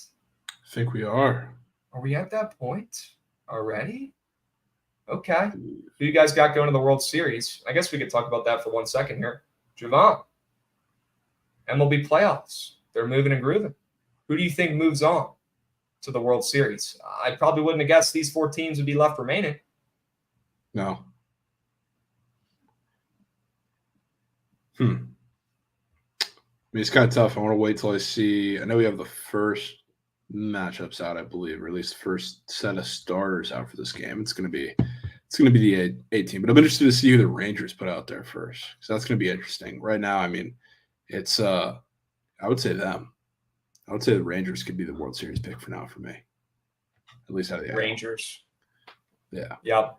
I think we are. Are we at that point already? Okay. Who you guys got going to the World Series? I guess we could talk about that for 1 second here. Javon, MLB playoffs. They're moving and grooving. Who do you think moves on to the World Series? I probably wouldn't have guessed these 4 teams would be left remaining. No. I mean, it's kind of tough. I want to wait till I see. I know we have the first matchups out, I believe, or at least the first set of starters out for this game. It's going to be the A team, but I'm interested to see who the Rangers put out there first, because that's going to be interesting. Right now, I mean, it's I would say them. I would say the Rangers could be the World Series pick for now for me, at least out of the Rangers. Yeah. Yep.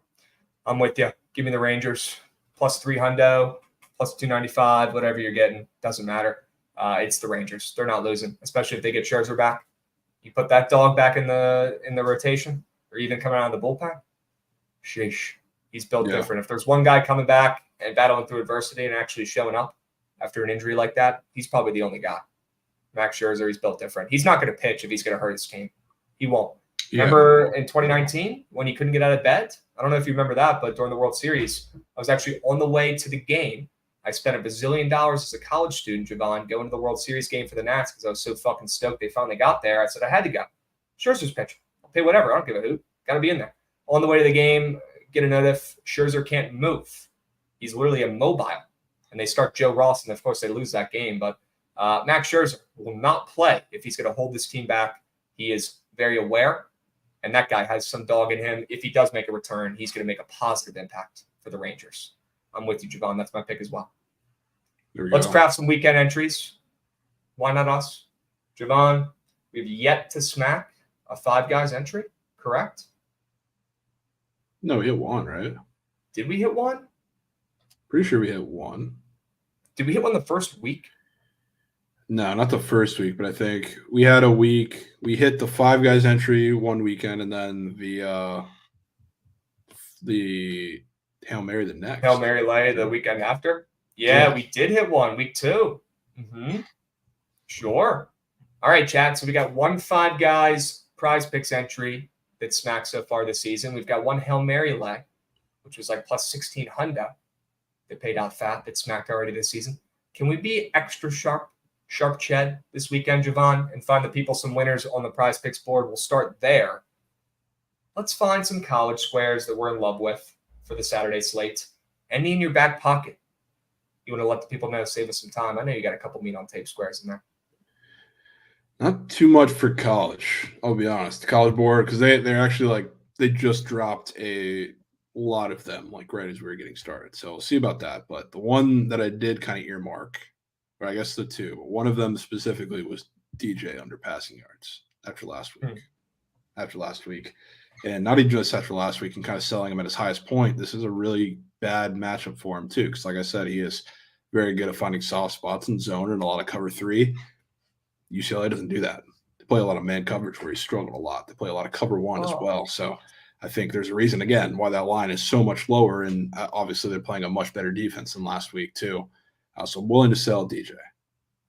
I'm with you. Give me the Rangers. Plus 300, plus 295, whatever you're getting. Doesn't matter. It's the Rangers. They're not losing, especially if they get Scherzer back. You put that dog back in the rotation, or even coming out of the bullpen. Sheesh. He's built different. If there's one guy coming back and battling through adversity and actually showing up after an injury like that, he's probably the only guy. Max Scherzer, he's built different. He's not going to pitch if he's going to hurt his team. He won't. Yeah. Remember in 2019 when he couldn't get out of bed? I don't know if you remember that, but during the World Series, I was actually on the way to the game. I spent $1 bazillion as a college student, Javon, going to the World Series game for the Nats because I was so fucking stoked they finally got there. I said I had to go. Scherzer's pitching. I'll pay whatever. I don't give a hoot. Got to be in there. On the way to the game, get a notice. Scherzer can't move. He's literally immobile. And they start Joe Ross, and of course they lose that game. But Max Scherzer will not play if he's going to hold this team back. He is very aware, and that guy has some dog in him. If he does make a return, he's going to make a positive impact for the Rangers. I'm with you, Javon. That's my pick as well. Let's craft some weekend entries. Why not us? Javon, we've yet to smack a 5 guys entry, correct? No, we hit 1, right? Did we hit 1? Pretty sure we hit 1. Did we hit 1 the first week? No, not the first week, but I think we had a week. We hit the 5 guys entry one weekend, and then the Hail Mary the next. Hail Mary lay the weekend after? Yeah, we did hit 1, week 2. Sure. All right, chat. So we got 1 5 guys prize picks entry that smacked so far this season. We've got 1 Hail Mary leg, which was like plus 1,600 that paid out fat that smacked already this season. Can we be extra sharp Ched this weekend, Javon, and find the people some winners on the prize picks board? We'll start there. Let's find some college squares that we're in love with for the Saturday slate. Any in your back pocket? You want to let the people know, save us some time. I know you got a couple meat on tape squares in there. Not too much for college, I'll be honest. The college board, because they're actually they just dropped a lot of them right as we were getting started. So we'll see about that. But the one that I did kind of earmark, or I guess the 2, but one of them specifically was DJ under passing yards after last week. And not even just after last week and kind of selling him at his highest point. This is a really bad matchup for him too, because like I said, he is very good at finding soft spots in zone and a lot of cover 3. UCLA doesn't do that. They play a lot of man coverage where he's struggled a lot. They play a lot of cover 1 as well. So I think there's a reason, again, why that line is so much lower. And obviously they're playing a much better defense than last week too. So I'm willing to sell DJ.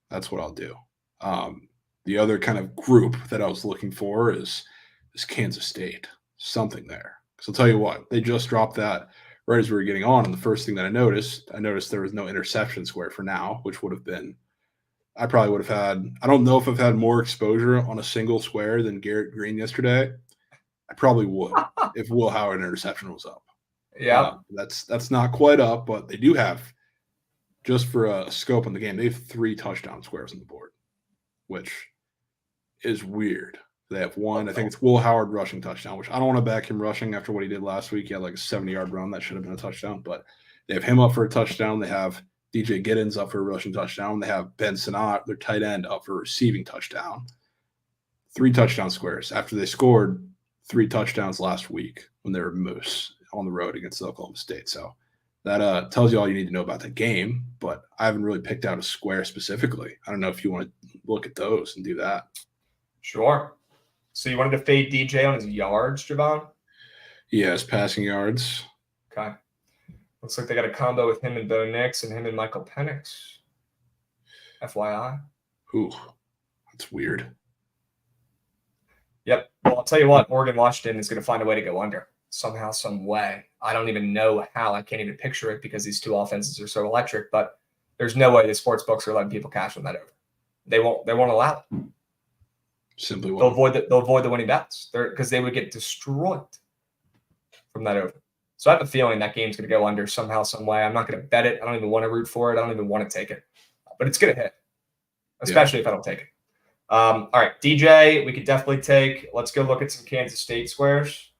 That's what I'll do. The other kind of group that I was looking for is Kansas State. Something there. Because I'll tell you what, they just dropped that right as we were getting on. And the first thing that I noticed there was no interception square for now, which would have been, I probably would have had, I don't know if I've had more exposure on a single square than Garrett Green yesterday. I probably would if Will Howard interception was up. Yeah. That's not quite up, but they do have, just for a scope on the game, they have 3 touchdown squares on the board, which is weird. They have 1. I think it's Will Howard rushing touchdown, which I don't want to back him rushing after what he did last week. He had like a 70-yard run. That should have been a touchdown. But they have him up for a touchdown. They have DJ Giddens up for a rushing touchdown. They have Ben Sinnott, their tight end, up for a receiving touchdown. 3 touchdown squares after they scored 3 touchdowns last week when they were Moose on the road against Oklahoma State. So that tells you all you need to know about the game. But I haven't really picked out a square specifically. I don't know if you want to look at those and do that. Sure. So you wanted to fade DJ on his yards, Javon? Yes, passing yards. Okay. Looks like they got a combo with him and Bo Nix and him and Michael Penix. FYI. Ooh, that's weird. Yep. Well, I'll tell you what, Oregon Washington is going to find a way to go under somehow, some way. I don't even know how. I can't even picture it because these two offenses are so electric, but there's no way the sports books are letting people cash on that over. They won't allow it. Simply They'll won't. avoid the winning bets because they would get destroyed from that over. So I have a feeling that game's going to go under somehow, some way. I'm not going to bet it. I don't even want to root for it. I don't even want to take it, but it's going to hit, especially if I don't take it. All right, DJ, we could definitely take. Let's go look at some Kansas State squares.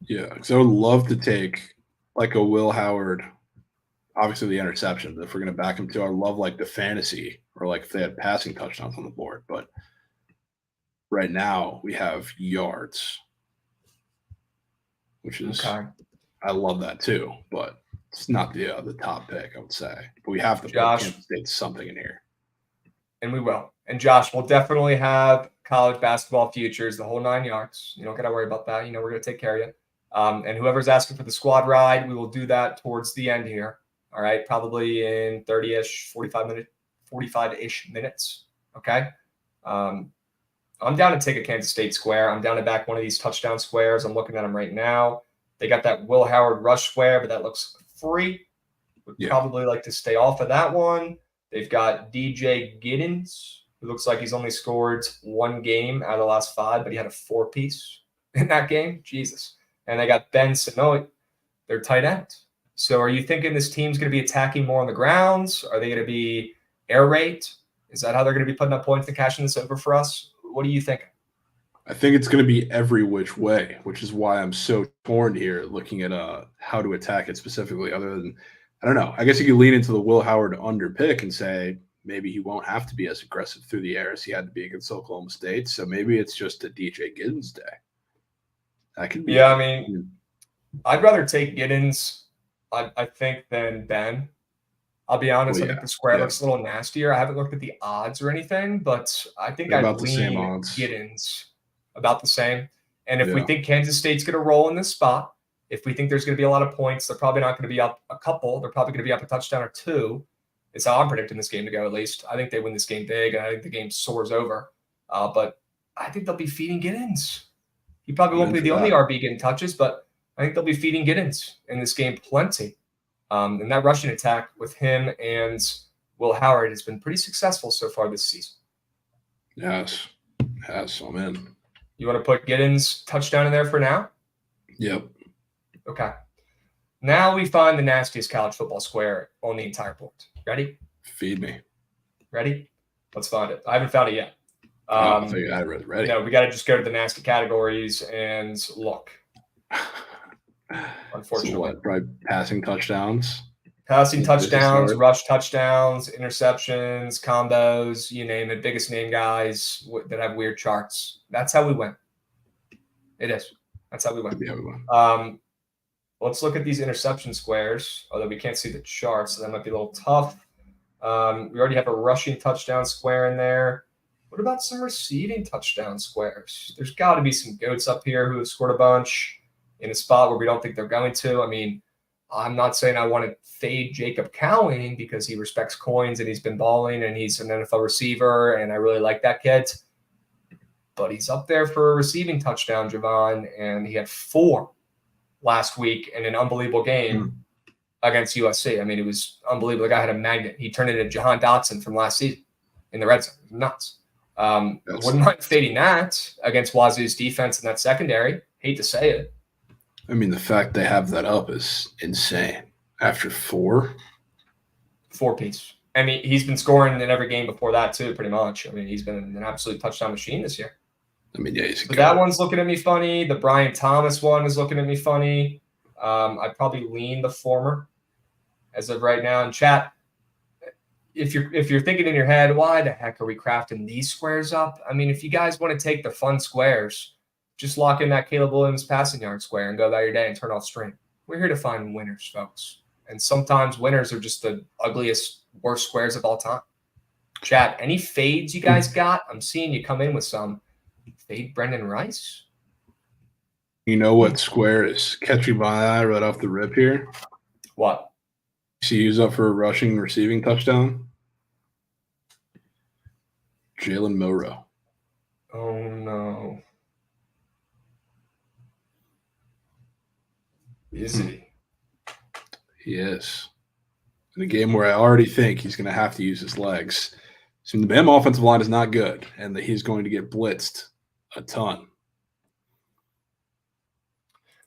Yeah, because I would love to take like a Will Howard, obviously the interception, but if we're going to back him to, I love like the fantasy or like if they had passing touchdowns on the board. But right now we have yards, which is I love that too, but it's not the top pick, I would say. But we have to put Kansas State something in here. And we will. And Josh, we'll definitely have college basketball futures, the whole 9 yards. You don't got to worry about that. We're going to take care of you. And whoever's asking for the squad ride, we will do that towards the end here. All right, probably in 30-ish, 45-ish minutes. Okay. I'm down to take a Kansas State square. I'm down to back one of these touchdown squares. I'm looking at them right now. They got that Will Howard rush square, but that looks free. Would probably like to stay off of that one. They've got DJ Giddens, who looks like he's only scored 1 game out of the last 5, but he had a 4-piece in that game. Jesus. And they got Ben Sanoit, their tight end. So are you thinking this team's going to be attacking more on the grounds? Are they going to be air raid? Is that how they're going to be putting up points and cashing this over for us? What are you thinking? I think it's going to be every which way, which is why I'm so torn here looking at how to attack it specifically other than – I don't know. I guess you could lean into the Will Howard under pick and say maybe he won't have to be as aggressive through the air as he had to be against Oklahoma State. So maybe it's just a DJ Giddens day. That could be. Yeah, I mean, I'd rather take Giddens, I think, than Ben. I'll be honest. I think the square looks a little nastier. I haven't looked at the odds or anything, but I think I'd lean Giddens about the same. And if we think Kansas State's going to roll in this spot, if we think there's going to be a lot of points, they're probably not going to be up a couple. They're probably going to be up a touchdown or 2. It's how I'm predicting this game to go, at least. I think they win this game big, and I think the game soars over. But I think they'll be feeding Giddens. He probably won't be the only RB getting touches, but I think they'll be feeding Giddens in this game plenty. And that rushing attack with him and Will Howard has been pretty successful so far this season. Yes. I'm in. You want to put Giddens touchdown in there for now? Yep. Okay. Now we find the nastiest college football square on the entire board. Ready? Feed me. Ready? Let's find it. I haven't found it yet. I think I read it. Ready? No, we got to just go to the nasty categories and look. Unfortunately. So what, probably passing touchdowns? Passing touchdowns, rush touchdowns, interceptions, combos, you name it. Biggest name guys that have weird charts. That's how we win. It is. That's how we win. Let's look at these interception squares, although we can't see the charts, so that might be a little tough. We already have a rushing touchdown square in there. What about some receiving touchdown squares? There's got to be some goats up here who have scored a bunch in a spot where we don't think they're going to. I mean, I'm not saying I want to fade Jacob Cowing because he respects coins and he's been balling and he's an NFL receiver, and I really like that kid. But he's up there for a receiving touchdown, Javon, and he had 4 last week in an unbelievable game against USC. I mean, it was unbelievable. The guy had a magnet. He turned into Jahan Dotson from last season in the red zone. Nuts. Wouldn't mind fading that against Wazoo's defense in that secondary. Hate to say it. I mean, the fact they have that up is insane. After 4? 4-piece. I mean, he's been scoring in every game before that too, pretty much. I mean, he's been an absolute touchdown machine this year. I mean, yeah, he's so that one's looking at me funny. The Brian Thomas one is looking at me funny. I'd probably lean the former as of right now. In chat, if you're thinking in your head, why the heck are we crafting these squares up? I mean, if you guys want to take the fun squares, just lock in that Caleb Williams passing yard square and go about your day and turn off stream. We're here to find winners, folks. And sometimes winners are just the ugliest, worst squares of all time. Chat, any fades you guys got? I'm seeing you come in with some. Fade Brendan Rice? You know what square is catching my eye right off the rip here? What? See who's up for a rushing and receiving touchdown? Jalen Milroe. Oh, no. Is he? He is. In a game where I already think he's going to have to use his legs. So the Bama offensive line is not good, and that he's going to get blitzed a ton.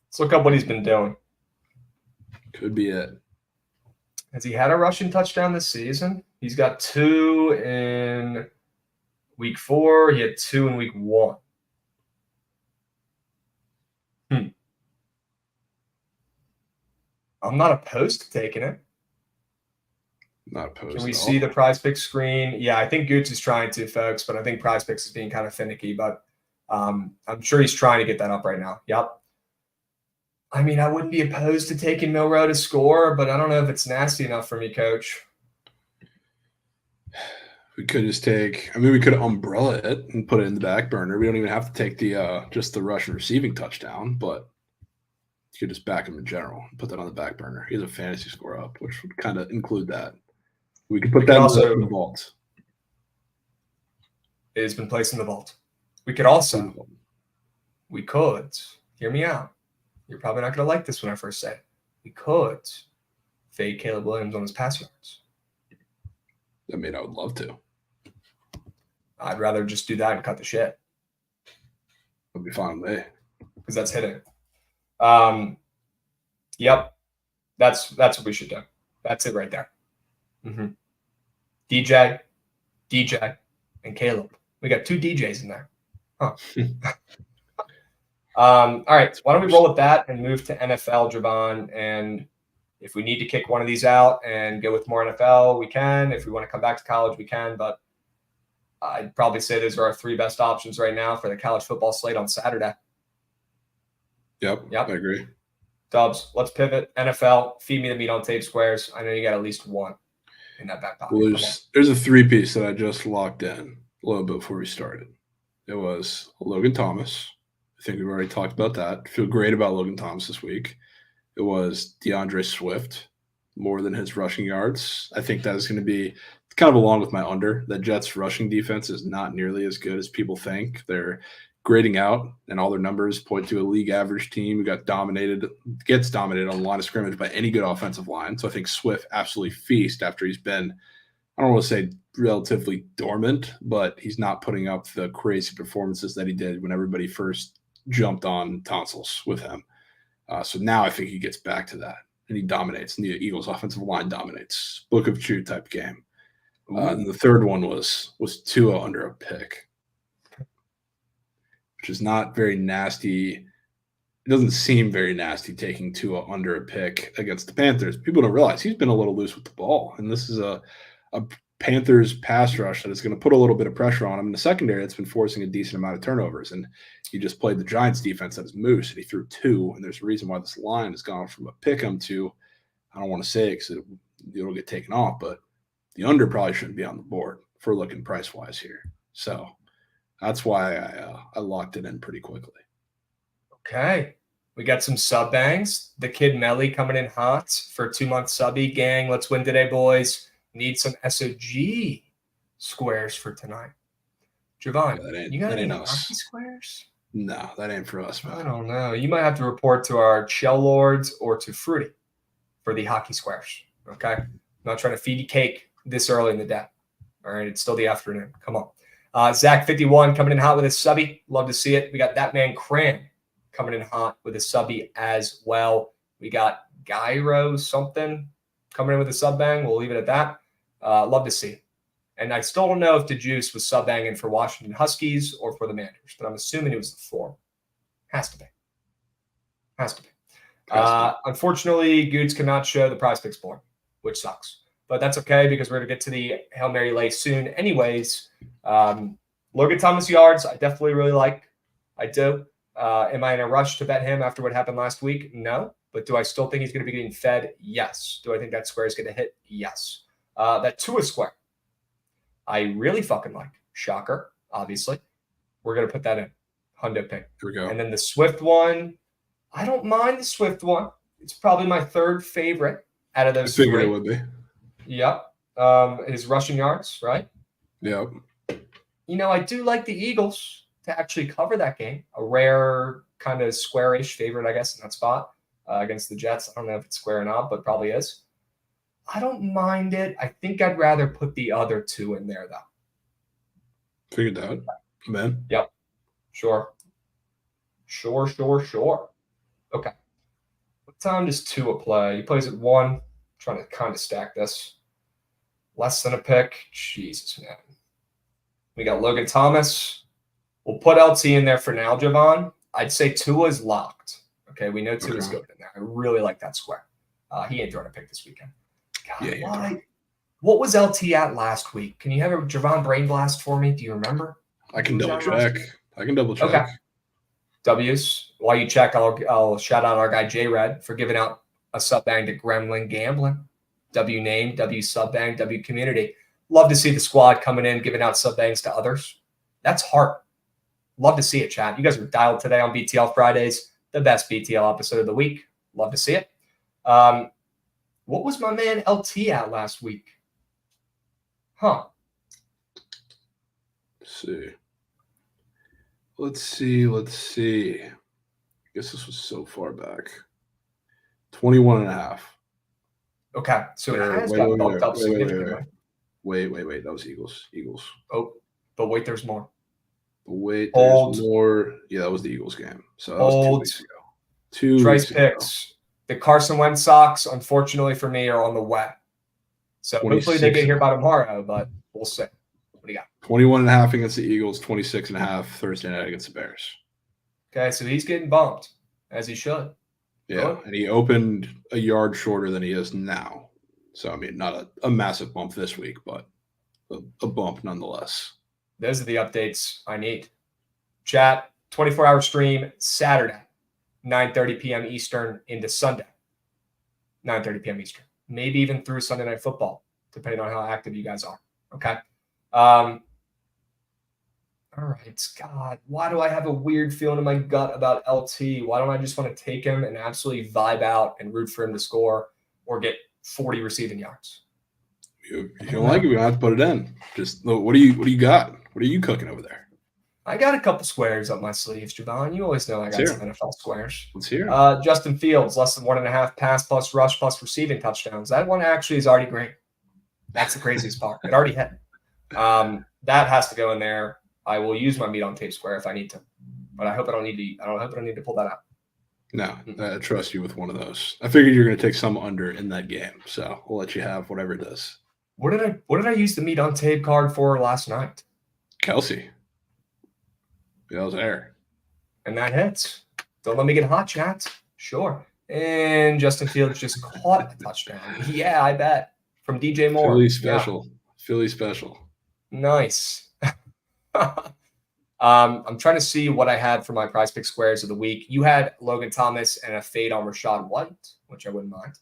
Let's look up what he's been doing. Could be it. Has he had a rushing touchdown this season? He's got 2 in week 4. He had 2 in week 1. I'm not opposed to taking it. Not opposed. Can we see the Prize Picks screen? Yeah, I think Gooch is trying to, folks, but I think Prize Picks is being kind of finicky. But I'm sure he's trying to get that up right now. Yep. I mean, I wouldn't be opposed to taking Milroe to score, but I don't know if it's nasty enough for me, Coach. We could just we could umbrella it and put it in the back burner. We don't even have to take the just the rush and receiving touchdown, but you could just back him in general and put that on the back burner. He has a fantasy score up, which would kind of include that. We could put that in the vault. It has been placed in the vault. We could also, hear me out. You're probably not going to like this when I first say it. We could fade Caleb Williams on his pass yards. I mean, I would love to. I'd rather just do that and cut the shit. It'll be fine with me. Because that's hitting. Yep. That's what we should do. That's it right there. Mm-hmm. DJ, and Caleb. We got 2 DJs in there. Huh. All right. Why don't we roll with that and move to NFL, Javon? And if we need to kick one of these out and go with more NFL, we can. If we want to come back to college, we can. But I'd probably say those are our 3 best options right now for the college football slate on Saturday. Yep. I agree. Dubs, let's pivot. NFL, feed me the meat on tape squares. I know you got at least one in that back pocket. Well, there's a 3-piece that I just locked in a little bit before we started. It was Logan Thomas. I think we've already talked about that. Feel great about Logan Thomas this week. It was DeAndre Swift, more than his rushing yards. I think that is going to be kind of along with my under. The Jets' rushing defense is not nearly as good as people think. They're grading out, and all their numbers point to a league average team who gets dominated on the line of scrimmage by any good offensive line. So I think Swift absolutely feast after he's been, I don't want to say relatively dormant, but he's not putting up the crazy performances that he did when everybody first jumped on tonsils with him. So now I think he gets back to that, and he dominates, and the Eagles' offensive line dominates. Book of Chew type game. And the third one was Tua under a pick, which is not very nasty. It doesn't seem very nasty taking Tua under a pick against the Panthers. People don't realize he's been a little loose with the ball, and this is a Panthers pass rush that is going to put a little bit of pressure on him in the secondary. That's been forcing a decent amount of turnovers, and he just played the Giants defense that is moose, and he threw 2, and there's a reason why this line has gone from a pick 'em to, I don't want to say it because it'll get taken off, but the under probably shouldn't be on the board if we're looking price-wise here. So that's why I locked it in pretty quickly. Okay. We got some sub bangs. The kid Melly coming in hot for 2-month subby. Gang, let's win today, boys. Need some SOG squares for tonight. Javon, you got any hockey squares? No, that ain't for us, man. I don't know. You might have to report to our Shell Lords or to Fruity for the hockey squares. Okay? I'm not trying to feed you cake this early in the day. All right? It's still the afternoon. Come on. Zach51 coming in hot with a subby. Love to see it. We got that man Cran coming in hot with a subby as well. We got Gyro something coming in with a sub bang. We'll leave it at that. Love to see it. And I still don't know if DeJuice was sub banging for Washington Huskies or for the Manders, but I'm assuming it was the former. Has to be. Unfortunately, Goods cannot show the Prize Picks board, which sucks. But that's okay because we're going to get to the Hail Mary lay soon. Anyways, Logan Thomas yards, I definitely really like. I do. Am I in a rush to bet him after what happened last week? No. But do I still think he's going to be getting fed? Yes. Do I think that square is going to hit? Yes. That Tua square, I really fucking like. Shocker, obviously. We're going to put that in. Hundo pick. Here we go. And then the Swift one, I don't mind the Swift one. It's probably my 3rd favorite. out of I those figured three. it would be. Yep. His rushing yards, right? Yep. I do like the Eagles to actually cover that game. A rare kind of square-ish favorite, I guess, in that spot against the Jets. I don't know if it's square or not, but probably is. I don't mind it. I think I'd rather put the other two in there, though. Figured that out. Man. Yep. Sure. Okay. What time does Tua play? He plays at 1. Trying to kind of stack this. Less than a pick. Jesus, man. We got Logan Thomas. We'll put LT in there for now, Javon. I'd say Tua is locked. Okay, we know Tua's going in there. I really like that square. He ain't throwing a pick this weekend. God, why? What was LT at last week? Can you have a Javon brain blast for me? Do you remember? I can double check. Okay. W's. While you check, I'll shout out our guy J-Red for giving out a sub bang to Gremlin Gambling. W name, W sub bang, W community. Love to see the squad coming in, giving out sub bangs to others. That's heart. Love to see it, chat. You guys were dialed today on BTL Fridays, the best BTL episode of the week. Love to see it. What was my man LT at last week? Huh. Let's see. I guess this was so far back. 21.5. Okay, so it has got bumped up significantly. Wait. That was Eagles. Oh, but wait, there's more. There's more. Yeah, that was the Eagles game. So that was 2 weeks ago. Trice picks. The Carson Wentz Sox, unfortunately for me, are on the wet. So hopefully they get here by tomorrow, but we'll see. What do you got? 21.5 against the Eagles, 26.5 Thursday night against the Bears. Okay, so he's getting bumped, as he should. Yeah, and he opened a yard shorter than he is now. So, I mean, not a massive bump this week, but a bump nonetheless. Those are the updates I need. Chat, 24-hour stream, Saturday, 9:30 p.m. Eastern into Sunday, 9:30 p.m. Eastern. Maybe even through Sunday Night Football, depending on how active you guys are. Okay? All right. God, why do I have a weird feeling in my gut about LT? Why don't I just want to take him and absolutely vibe out and root for him to score or get 40 receiving yards? If you don't like it, we don't have to put it in. Just what do you got? What are you cooking over there? I got a couple squares up my sleeves, Javon. You always know I got some NFL squares. Let's hear it. Justin Fields, less than 1.5 pass plus rush plus receiving touchdowns. That one actually is already great. That's the craziest part. It already hit. That has to go in there. I will use my meat on tape square if I need to, but I hope I don't need to. I don't need to pull that out. No, I trust you with one of those. I figured you're going to take some under in that game, so we'll let you have whatever it is. What did I use the meat on tape card for last night? Kelsey. Yeah, I was there. And that hits. Don't let me get hot, chat. Sure. And Justin Fields just caught a touchdown. Yeah, I bet. From DJ Moore. Philly special. Yeah. Philly special. Nice. I'm trying to see what I had for my prize pick squares of the week. You had Logan Thomas and a fade on Rashad White, which I wouldn't mind.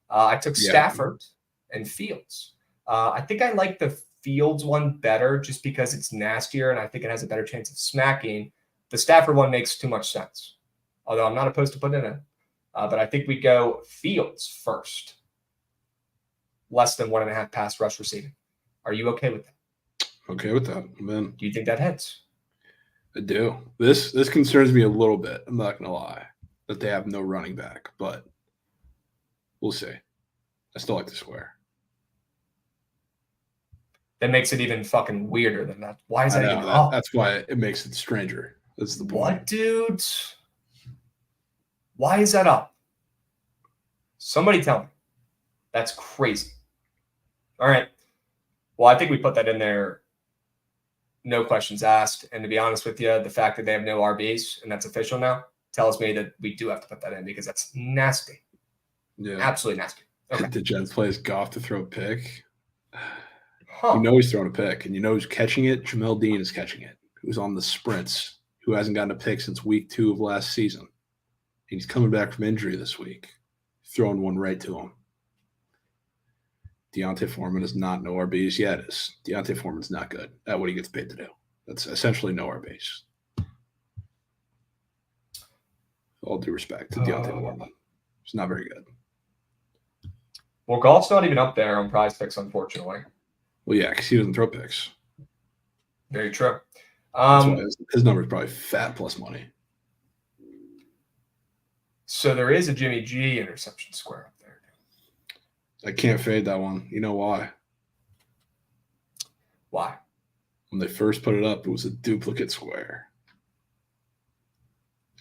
I took Stafford and Fields. I think I like the Fields one better just because it's nastier and I think it has a better chance of smacking. The Stafford one makes too much sense, although I'm not opposed to putting it in. But I think we go Fields first. Less than 1.5 pass rush receiving. Are you okay with that? Okay with that. Man. Do you think that hits? I do. This concerns me a little bit. I'm not going to lie that they have no running back, but we'll see. I still like the square. That makes it even fucking weirder than that. Why is that even up? That's why it makes it stranger. That's the point. What, dudes? Why is that up? Somebody tell me. That's crazy. All right. Well, I think we put that in there. No questions asked. And to be honest with you, the fact that they have no RBs, and that's official now, tells me that we do have to put that in because that's nasty. Yeah. Absolutely nasty. Okay. Did Jens plays Goff to throw a pick? Huh. You know he's throwing a pick, and you know who's catching it? Jamel Dean is catching it, who's on the sprints, who hasn't gotten a pick since week 2 of last season. He's coming back from injury this week, throwing one right to him. Deontay Foreman is not no RBs. Yeah, it is. Deontay Foreman's not good at what he gets paid to do. That's essentially no RBs. All due respect to Deontay Foreman. He's not very good. Well, golf's not even up there on Prize Picks, unfortunately. Well, yeah, because he doesn't throw picks. Very true. That's why his number is probably fat plus money. So there is a Jimmy G interception square up there. I can't fade that one. You know why? Why? When they first put it up, it was a duplicate square.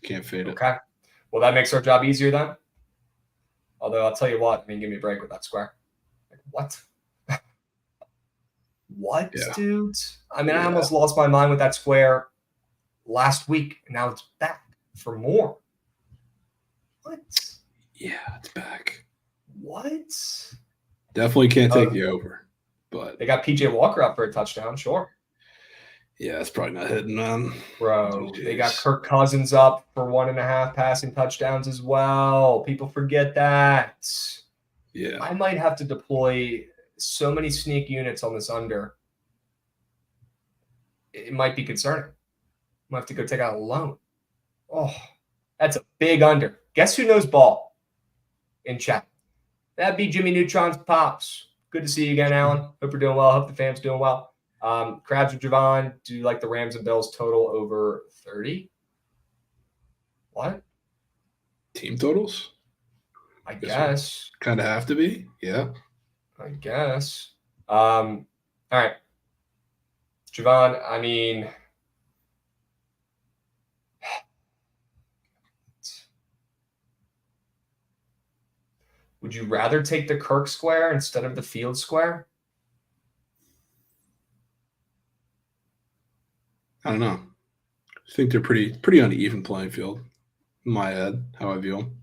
Can't fade it. Okay. Well, that makes our job easier then. Although I'll tell you what, give me a break with that square. Like, what? What, Yeah. dude? I almost lost my mind with that square last week, and now it's back for more. What? Yeah, it's back. What? Definitely can't take the over, but they got PJ Walker up for a touchdown, sure. Yeah, it's probably not hitting, man. Bro, they got Kirk Cousins up for 1.5 passing touchdowns as well. People forget that. Yeah. I might have to deploy so many sneak units on this under. It might be concerning. I might have to go take out a loan. Oh, that's a big under. Guess who knows ball in chat? That'd be Jimmy Neutron's Pops. Good to see you again, Alan. Hope you're doing well. Hope the fam's doing well. Krabs or Javon, do you like the Rams and Bills total over 30? What? Team totals? I guess. Kind of have to be. Yeah. I guess. All right. Javon, would you rather take the Kirk square instead of the Field square? I don't know. I think they're pretty uneven playing field in my head, how I view them.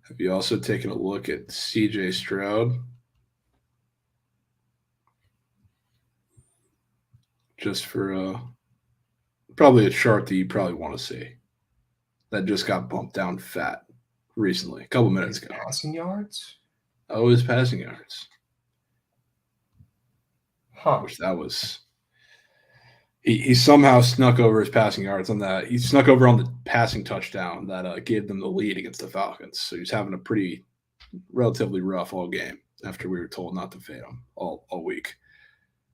Have you also taken a look at CJ Stroud? Just for probably a chart that you probably want to see. That just got bumped down fat recently, a couple minutes ago. Passing yards? Oh, his passing yards. Huh. Which that was he somehow snuck over his passing yards on that. He snuck over on the passing touchdown that gave them the lead against the Falcons. So he's having a relatively rough all game after we were told not to fade him all week.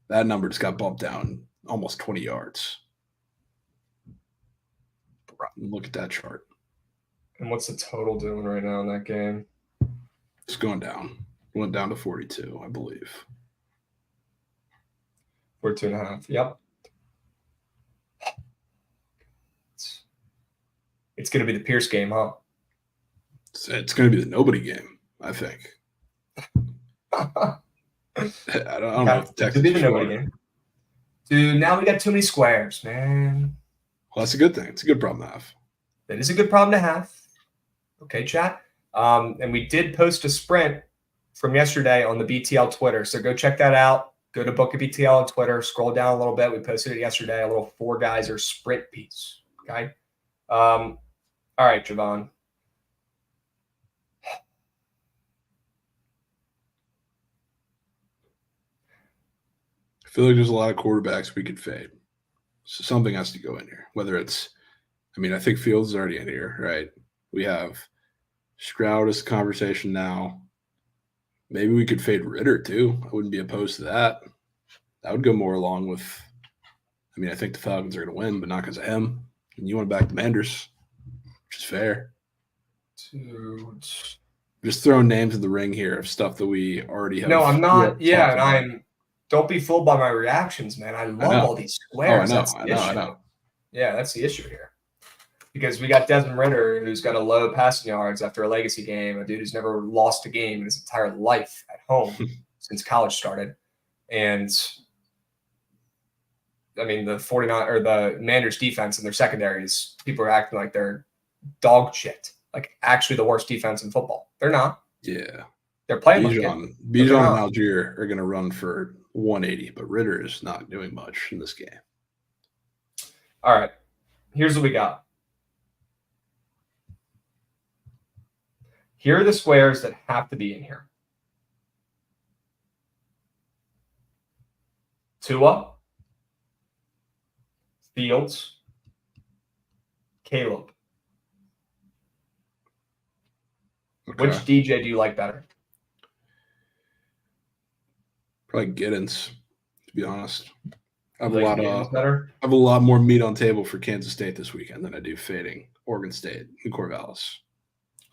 That number just got bumped down almost 20 yards. Look at that chart. And what's the total doing right now in that game? It's going down. It went down to 42, I believe. 42.5. Yep. It's going to be the Pierce game, huh? It's going to be the nobody game, I think. I don't know if the Texans be the nobody game. Dude, now we got too many squares, man. Well, that's a good thing. It's a good problem to have. That is a good problem to have. Okay, chat. And we did post a sprint from yesterday on the BTL Twitter. So go check that out. Go to Book of BTL on Twitter. Scroll down a little bit. We posted it yesterday, a little 4 guys or sprint piece. Okay. All right, Javon. I feel like there's a lot of quarterbacks we could fade. So something has to go in here. Whether it's, I think Fields is already in here, right? We have Stroud as a conversation now. Maybe we could fade Ritter too. I wouldn't be opposed to that. That would go more along with, I think the Falcons are going to win, but not because of him. And you want to back the Manders, which is fair. Dude. Just throwing names in the ring here of stuff that we already have. No, I'm not. Yeah, and don't be fooled by my reactions, man. I love all these squares. I know. Yeah, that's the issue here. Because we got Desmond Ritter, who's got a low passing yards after a legacy game, a dude who's never lost a game in his entire life at home since college started. And the 49 or the Manders defense and their secondaries, people are acting like they're dog shit. Like actually the worst defense in football. They're not. Yeah. They're playing Bijan and Algier are going to run for 180, but Ritter is not doing much in this game. All right. Here's what we got. Here are the squares that have to be in here. Tua, Fields, Caleb. Okay. Which DJ do you like better? Probably Giddens, to be honest. I have, You a like lot Giddens of, better? I have a lot more meat on table for Kansas State this weekend than I do fading Oregon State and Corvallis.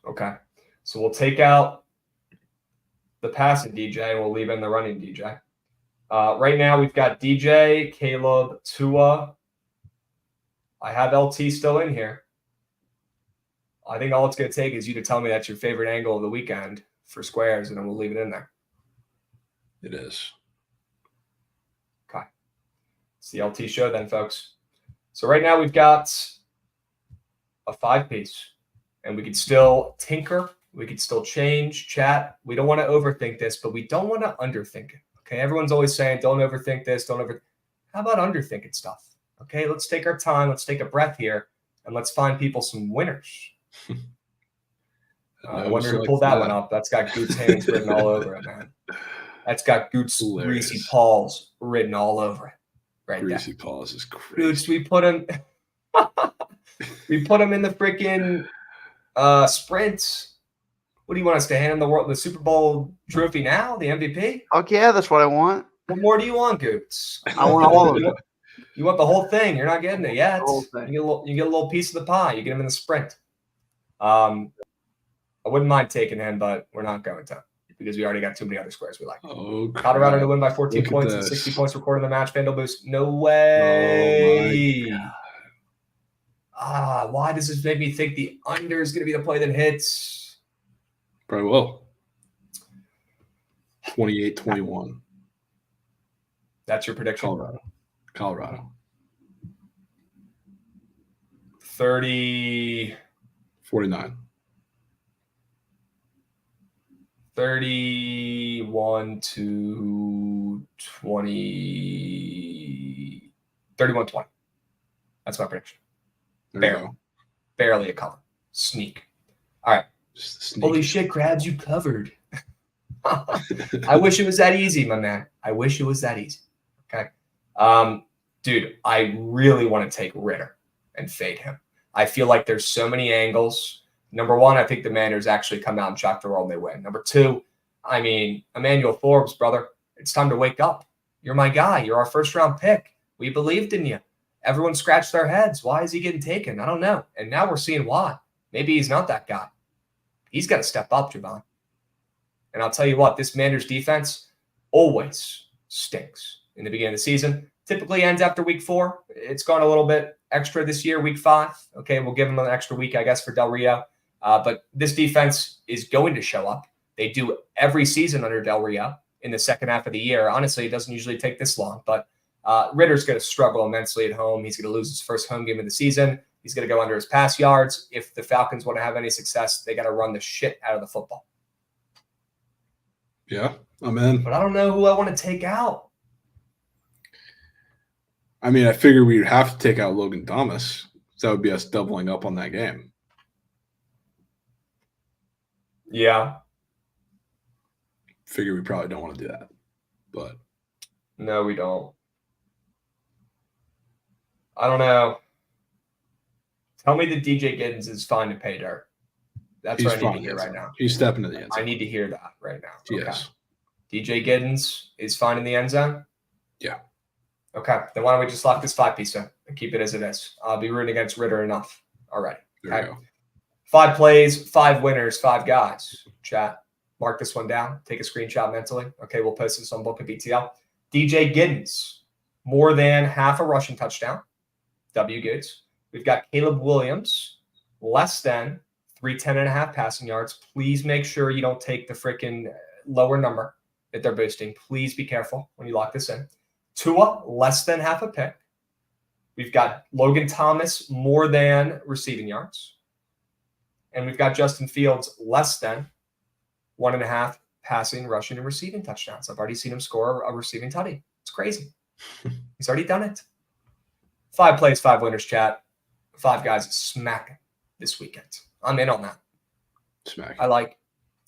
Okay. So we'll take out the passing DJ and we'll leave in the running DJ. Right now we've got DJ, Caleb, Tua. I have LT still in here. I think all it's going to take is you to tell me that's your favorite angle of the weekend for squares, and then we'll leave it in there. It is. Okay. It's the LT show then, folks. So right now we've got a 5-piece, and we could still tinker. We could still change, chat. We don't want to overthink this, but we don't want to underthink it. Okay, everyone's always saying, don't overthink this, How about underthinking stuff? Okay, let's take our time. Let's take a breath here, and let's find people some winners. I wonder who pulled that one up. That's got Goot's hands written all over it, man. That's got Goot's greasy paws written all over it. Right there. Greasy paws is crazy. Goots, we put him in the freaking sprints. What do you want us to hand him the Super Bowl trophy now? The MVP? Okay, yeah, that's what I want. What more do you want, Goots? I want all of it. You want the whole thing. You're not getting it yet. The whole thing. You get a little piece of the pie. You get him in the sprint. I wouldn't mind taking him, but we're not going to because we already got too many other squares we like. Oh, Colorado to win by 14 points and 60 points recorded in the match. Vandal boost. No way. Oh, my God. Why does this make me think the under is going to be the play that hits? Probably will. 28-21. That's your prediction? Colorado. 30. 49. 31 to 20. 31-20. That's my prediction. There you go. Barely a cover. Sneak. All right. Just the sneak. Holy shit, Krabs, you covered. I wish it was that easy, my man. I wish it was that easy. Okay. Dude, I really want to take Ritter and fade him. I feel like there's so many angles. Number one, I think the Manders actually come out and shock the world and they win. Number two, I mean, Emmanuel Forbes, brother, it's time to wake up. You're my guy. You're our first-round pick. We believed in you. Everyone scratched their heads. Why is he getting taken? I don't know. And now we're seeing why. Maybe he's not that guy. He's got to step up, Javon. And I'll tell you what, this Manders defense always stinks in the beginning of the season. Typically ends after week 4. It's gone a little bit extra this year, week 5. Okay, we'll give him an extra week, I guess, for Del Rio. But this defense is going to show up. They do every season under Del Rio in the second half of the year. Honestly, it doesn't usually take this long. But Ritter's going to struggle immensely at home. He's going to lose his first home game of the season. He's going to go under his pass yards. If the Falcons want to have any success, they got to run the shit out of the football. Yeah, I'm in. But I don't know who I want to take out. I mean, I figured we'd have to take out Logan Thomas. So that would be us doubling up on that game. Yeah. Figure we probably don't want to do that. But No, we don't. I don't know. Tell me that DJ Giddens is fine to pay dirt. That's what I need to hear right now. He's stepping to the end zone. I need to hear that right now. Yes. DJ Giddens is fine in the end zone? Yeah. Okay. Then why don't we just lock this 5-piece in and keep it as it is? I'll be rooting against Ritter enough already. There you go. 5 plays, 5 winners, 5 guys. Chat. Mark this one down. Take a screenshot mentally. Okay, we'll post this on Book of BTL. DJ Giddens, more than half a rushing touchdown. W Goods. We've got Caleb Williams, less than 310.5 passing yards. Please make sure you don't take the freaking lower number that they're boosting. Please be careful when you lock this in. Tua, less than half a pick. We've got Logan Thomas, more than receiving yards. And we've got Justin Fields, less than 1.5 passing, rushing, and receiving touchdowns. I've already seen him score a receiving tutty. It's crazy. He's already done it. 5 plays, 5 winners, chat. 5 guys smacking this weekend. I'm in on that. Smack. I like.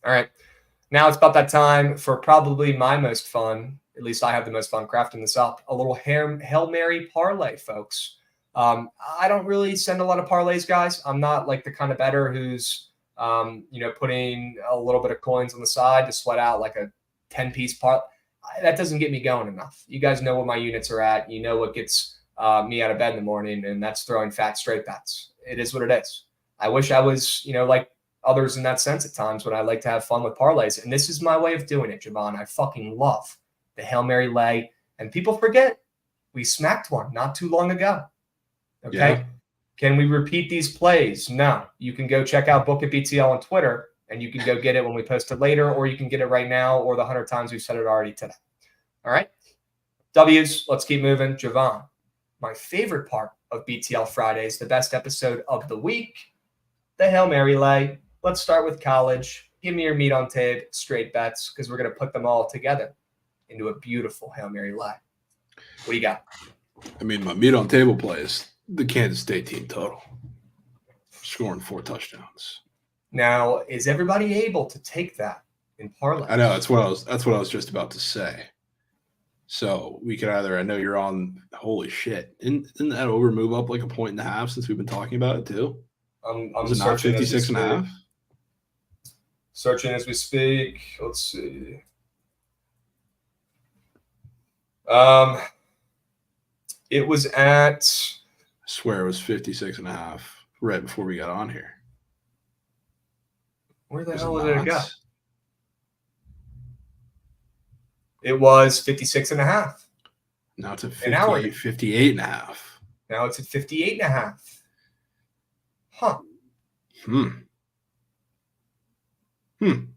All right. Now it's about that time for probably my most fun. At least I have the most fun crafting this up. A little Hail Mary parlay, folks. I don't really send a lot of parlays, guys. I'm not like the kind of bettor who's Putting a little bit of coins on the side to sweat out like a 10-piece part. That doesn't get me going enough. You guys know what my units are at. You know what gets me out of bed in the morning, and that's throwing fat straight bets. It is what it is. I wish I was, like others in that sense at times, when I like to have fun with parlays. And this is my way of doing it, Javon. I fucking love the Hail Mary lay. And people forget we smacked one not too long ago. Okay. Yeah. Can we repeat these plays? No. You can go check out Book It BTL on Twitter, and you can go get it when we post it later, or you can get it right now, or the 100 times we've said it already today. All right. W's. Let's keep moving. Javon, my favorite part of BTL Fridays, the best episode of the week, the Hail Mary lay. Let's start with college. Give me your meat on tape, straight bets, because we're going to put them all together into a beautiful Hail Mary lay. What do you got? I mean, my meat on table play is the Kansas State team total, scoring 4 touchdowns. Now, is everybody able to take that in parlay? I know that's what I was just about to say. So we could either, I know you're on, holy shit, didn't that over move up like 1.5 since we've been talking about it too? I'm Was it not 56.5? Searching as we speak. Let's see. It was at. I swear it was 56.5 right before we got on here. Where the hell did it go? It was 56.5. Now it's at An hour. 58.5. Now it's at 58.5. Huh.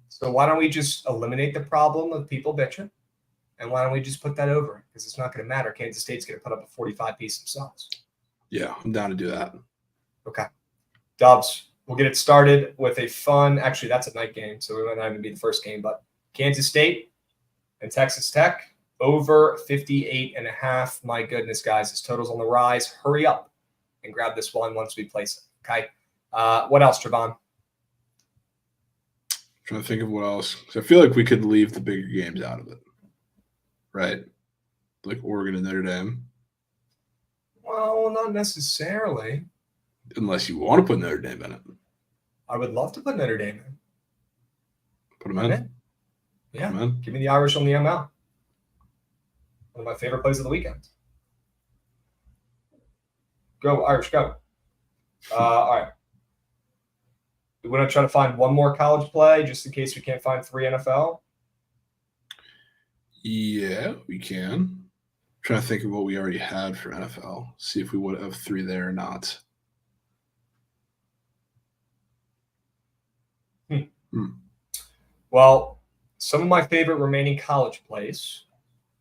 So why don't we just eliminate the problem of people bitching? And why don't we just put that over? Because it's not going to matter. Kansas State's going to put up a 45-piece themselves. Yeah, I'm down to do that. Okay. Dubs, we'll get it started with a fun – actually, that's a night game, so we might not even be the first game. But Kansas State and Texas Tech, over 58.5. My goodness, guys, this total's on the rise. Hurry up and grab this one once we place it, okay? What else, Javon? Trying to think of what else. Because I feel like we could leave the bigger games out of it. Right? Like Oregon and Notre Dame. Well, not necessarily. Unless you want to put Notre Dame in it. I would love to put Notre Dame in. Put them in. Yeah. Put 'em in. Give me the Irish on the ML. One of my favorite plays of the weekend. Go, Irish, go. All right. We want to try to find one more college play just in case we can't find 3 NFL. Yeah, we can. Trying to think of what we already had for NFL. See if we would have 3 there or not. Well, some of my favorite remaining college plays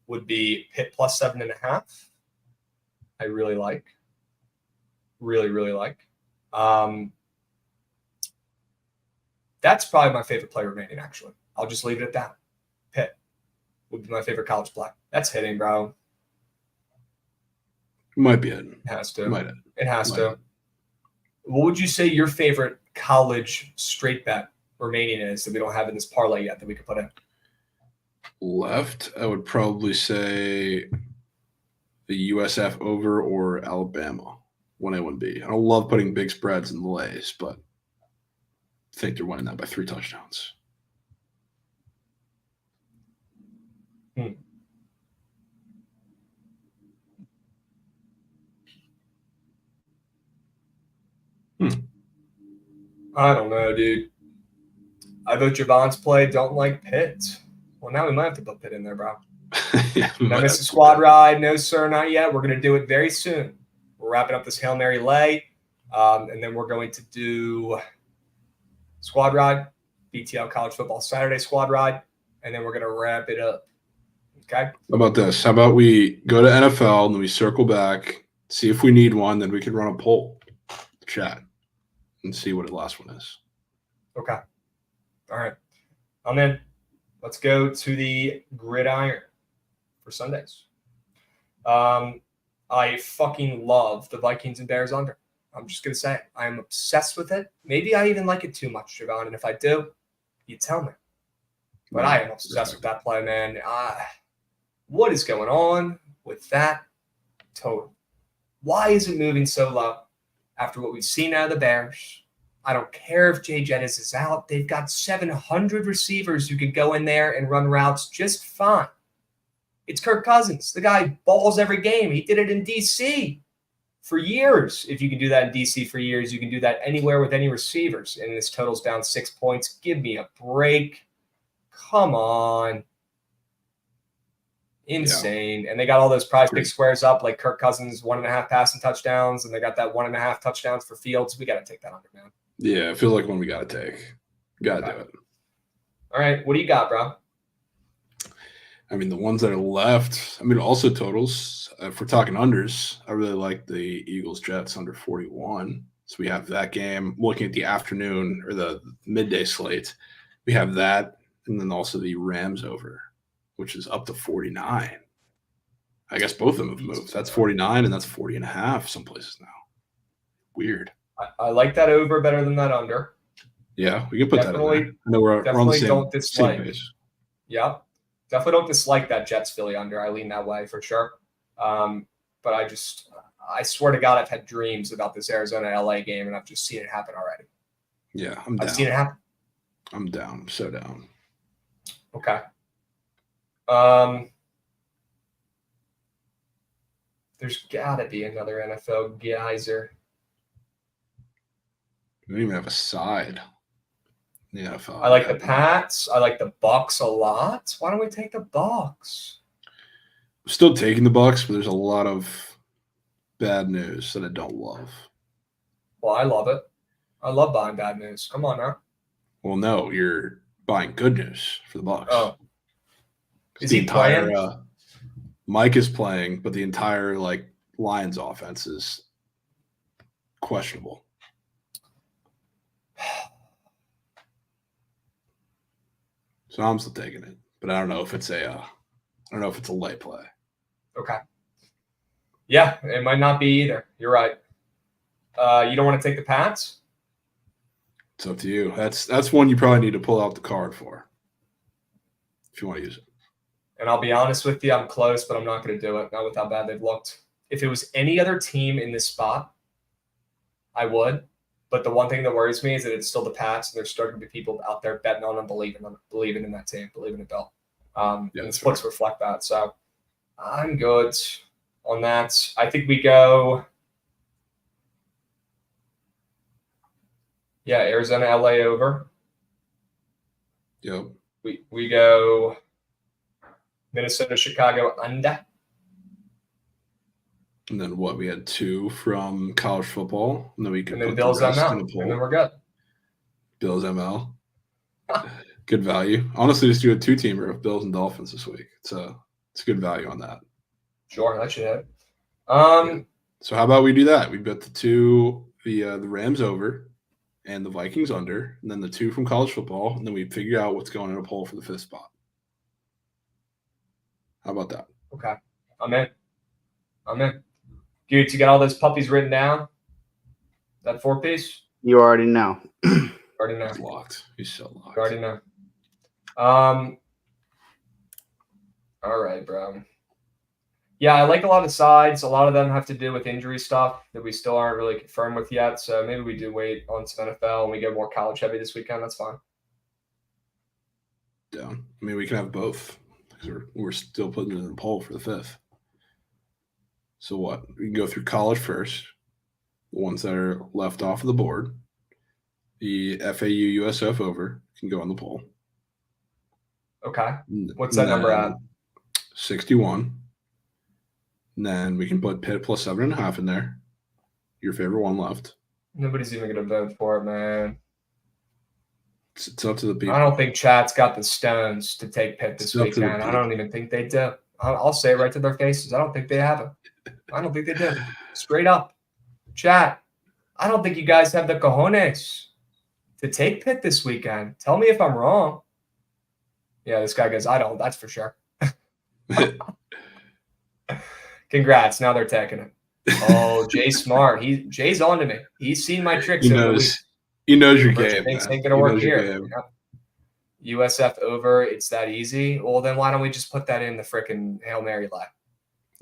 would be Pitt plus 7.5. I really like. Really, really like. That's probably my favorite play remaining, actually. I'll just leave it at that. Pitt would be my favorite college play. That's hitting, bro. Might be it. It has to. Might It has Might. to. What would you say your favorite college straight bet remaining is that we don't have in this parlay yet that we could put in? Left, I would probably say the USF over or Alabama. 1A, 1B. I don't love putting big spreads in the lays, but I think they're winning that by 3 touchdowns. I don't know, dude. I vote Javon's play. Don't like Pitt. Well, now we might have to put Pitt in there, bro. Yeah, Did I miss a squad ride? No, sir, not yet. We're going to do it very soon. We're wrapping up this Hail Mary lay, and then we're going to do squad ride, BTL College Football Saturday squad ride, and then we're going to wrap it up. Okay? How about this? How about we go to NFL and then we circle back, see if we need one, then we can run a poll, chat, and see what the last one is. Okay. All right. I'm in. Let's go to the gridiron for Sundays. I fucking love the Vikings and Bears under. I'm just going to say it. I am obsessed with it. Maybe I even like it too much, Javon. And if I do, you tell me. But I am obsessed with that play, man. What is going on with that total? Why is it moving so low after what we've seen out of the Bears I don't care if Jay Jettis is out. They've got 700 receivers who can go in there and run routes just fine. It's Kirk Cousins. The guy balls every game. He did it in D.C. for years. If you can do that in D.C. for years, you can do that anywhere with any receivers. And this total's down 6 points. Give me a break. Come on. Insane. And they got all those prize pick squares up, like Kirk Cousins, 1.5 passing touchdowns, and they got that 1.5 touchdowns for Fields. We got to take that under, man. Yeah, I feel like one we got to take. Got to do it. All right. What do you got, bro? I mean, the ones that are left, I mean, also totals. If we're talking unders, I really like the Eagles-Jets under 41. So we have that game. Looking at the afternoon or the midday slate, we have that, and then also the Rams over, which is up to 49. I guess both of them have moved. That's 49, and that's 40.5 some places now. Weird. I like that over better than that under. Yeah, we can put that in there. I know we're on the same page. Yeah. Definitely don't dislike that Jets Philly under. I lean that way for sure. But I swear to God, I've had dreams about this Arizona LA game, and I've just seen it happen already. Yeah, I'm down. I've seen it happen. I'm down. I'm so down. Okay. There's got to be another NFL geyser. We don't even have a side. Yeah, I like the Pats. I like the Bucks a lot. Why don't we take the Bucks? I'm still taking the Bucks, but there's a lot of bad news that I don't love. Well, I love it. I love buying bad news. Come on now. Well, no, you're buying good news for the Bucks. Oh, is he playing? Mike is playing, but the entire Lions offense is questionable. So I'm still taking it, but I don't know if it's a light play. Okay. Yeah, it might not be either. You're right. You don't want to take the Pats? It's up to you. That's one you probably need to pull out the card for if you want to use it. And I'll be honest with you, I'm close, but I'm not going to do it. Not with how bad they've looked. If it was any other team in this spot, I would. But the one thing that worries me is that it's still the Pats, and there's starting to be people out there betting on them, believing in that team, believing in Bill. And the splits reflect that. So I'm good on that. I think we go, Arizona, LA over. Yep. We go Minnesota, Chicago under. And then what? We had 2 from college football, and then we could and then put Bills the rest ML, in the poll. and then we're good. Bills ML, good value. Honestly, just do a 2-teamer of Bills and Dolphins this week. It's a good value on that. Sure, that should hit. So how about we do that? We bet the Rams over, and the Vikings under, and then the 2 from college football, and then we figure out what's going in a poll for the 5th spot. How about that? Okay, I'm in. Dude, you got all those puppies written down? That 4-piece? You already know. Already know. He's locked. He's so locked. Already know. All right, bro. Yeah, I like a lot of sides. A lot of them have to do with injury stuff that we still aren't really confirmed with yet. So maybe we do wait on some NFL and we get more college heavy this weekend. That's fine. Yeah. I mean, we can have both because we're still putting it in the poll for the 5th. So what? We can go through college first, the ones that are left off of the board. The FAU USF over can go on the poll. Okay. What's that number at? 61. And then we can put Pitt plus 7.5 in there. Your favorite one left. Nobody's even going to vote for it, man. It's up to the people. I don't think Chat's got the stones to take Pitt this weekend. I don't even think they do. I'll say it right to their faces. I don't think they have it. I don't think they do. Straight up. Chat, I don't think you guys have the cojones to take Pitt this weekend. Tell me if I'm wrong. Yeah, this guy goes, I don't. That's for sure. Congrats. Now they're taking it. Oh, Jay Smart. Jay's on to me. He's seen my tricks. He knows your game. Things ain't going to work here. Yep. USF over. It's that easy. Well, then why don't we just put that in the frickin' Hail Mary line?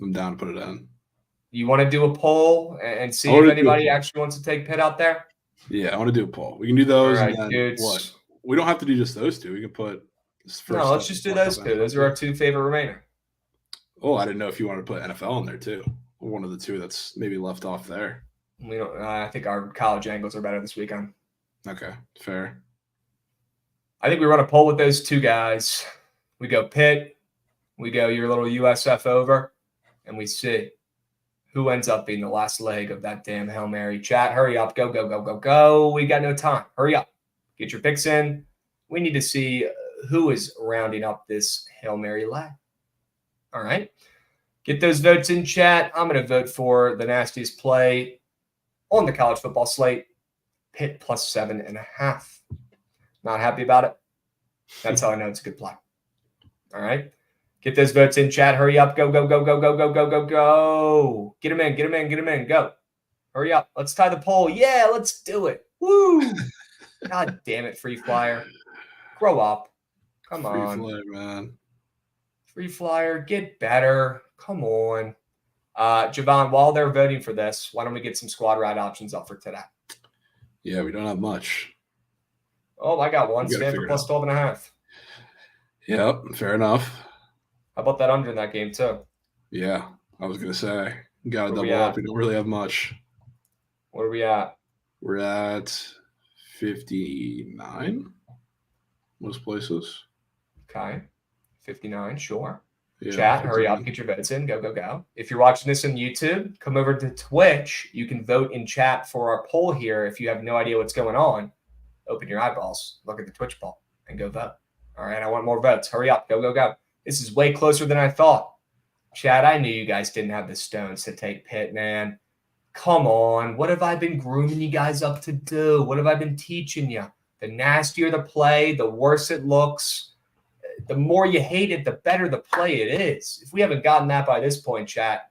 I'm down to put it in. You want to do a poll and see if anybody actually wants to take Pitt out there? Yeah, I want to do a poll. We can do those. All right, and then dudes. what? We don't have to do just those two. We can put this first. No, let's just do those two. Those are our two favorite remaining. Oh, I didn't know if you wanted to put NFL in there too. One of the two that's maybe left off there. We don't. I think our college angles are better this weekend. Okay, fair. I think we run a poll with those two guys. We go Pitt. We go your little USF over, and we see who ends up being the last leg of that damn Hail Mary. Chat, hurry up. Go, go, go, go, go. We got no time. Hurry up. Get your picks in. We need to see who is rounding up this Hail Mary leg. All right. Get those votes in chat. I'm going to vote for the nastiest play on the college football slate. Pitt plus 7.5. Not happy about it. That's how I know it's a good play. All right. Get those votes in chat. Hurry up. Go, go, go, go, go, go, go, go, go. Get them in. Get them in. Get them in. Go. Hurry up. Let's tie the poll. Yeah, let's do it. Woo. God damn it, Free Flyer. Grow up. Come on. Free Flyer, man. Free Flyer, get better. Come on. Javon, while they're voting for this, why don't we get some squad ride options up for today? Yeah, we don't have much. Oh, I got one. Stanford plus 12.5. Yep, fair enough. How about that under in that game, too? Yeah, I was going to say. Got to double up. We don't really have much. What are we at? We're at 59, most places. Okay. 59, sure. Yeah, Chat, hurry up, get your votes in. Go, go, go. If you're watching this on YouTube, come over to Twitch. You can vote in chat for our poll here. If you have no idea what's going on, open your eyeballs, look at the Twitch poll, and go vote. All right, I want more votes. Hurry up. Go, go, go. This is way closer than I thought. Chad, I knew you guys didn't have the stones to take Pitt, man. Come on. What have I been grooming you guys up to do? What have I been teaching you? The nastier the play, the worse it looks. The more you hate it, the better the play it is. If we haven't gotten that by this point, chat,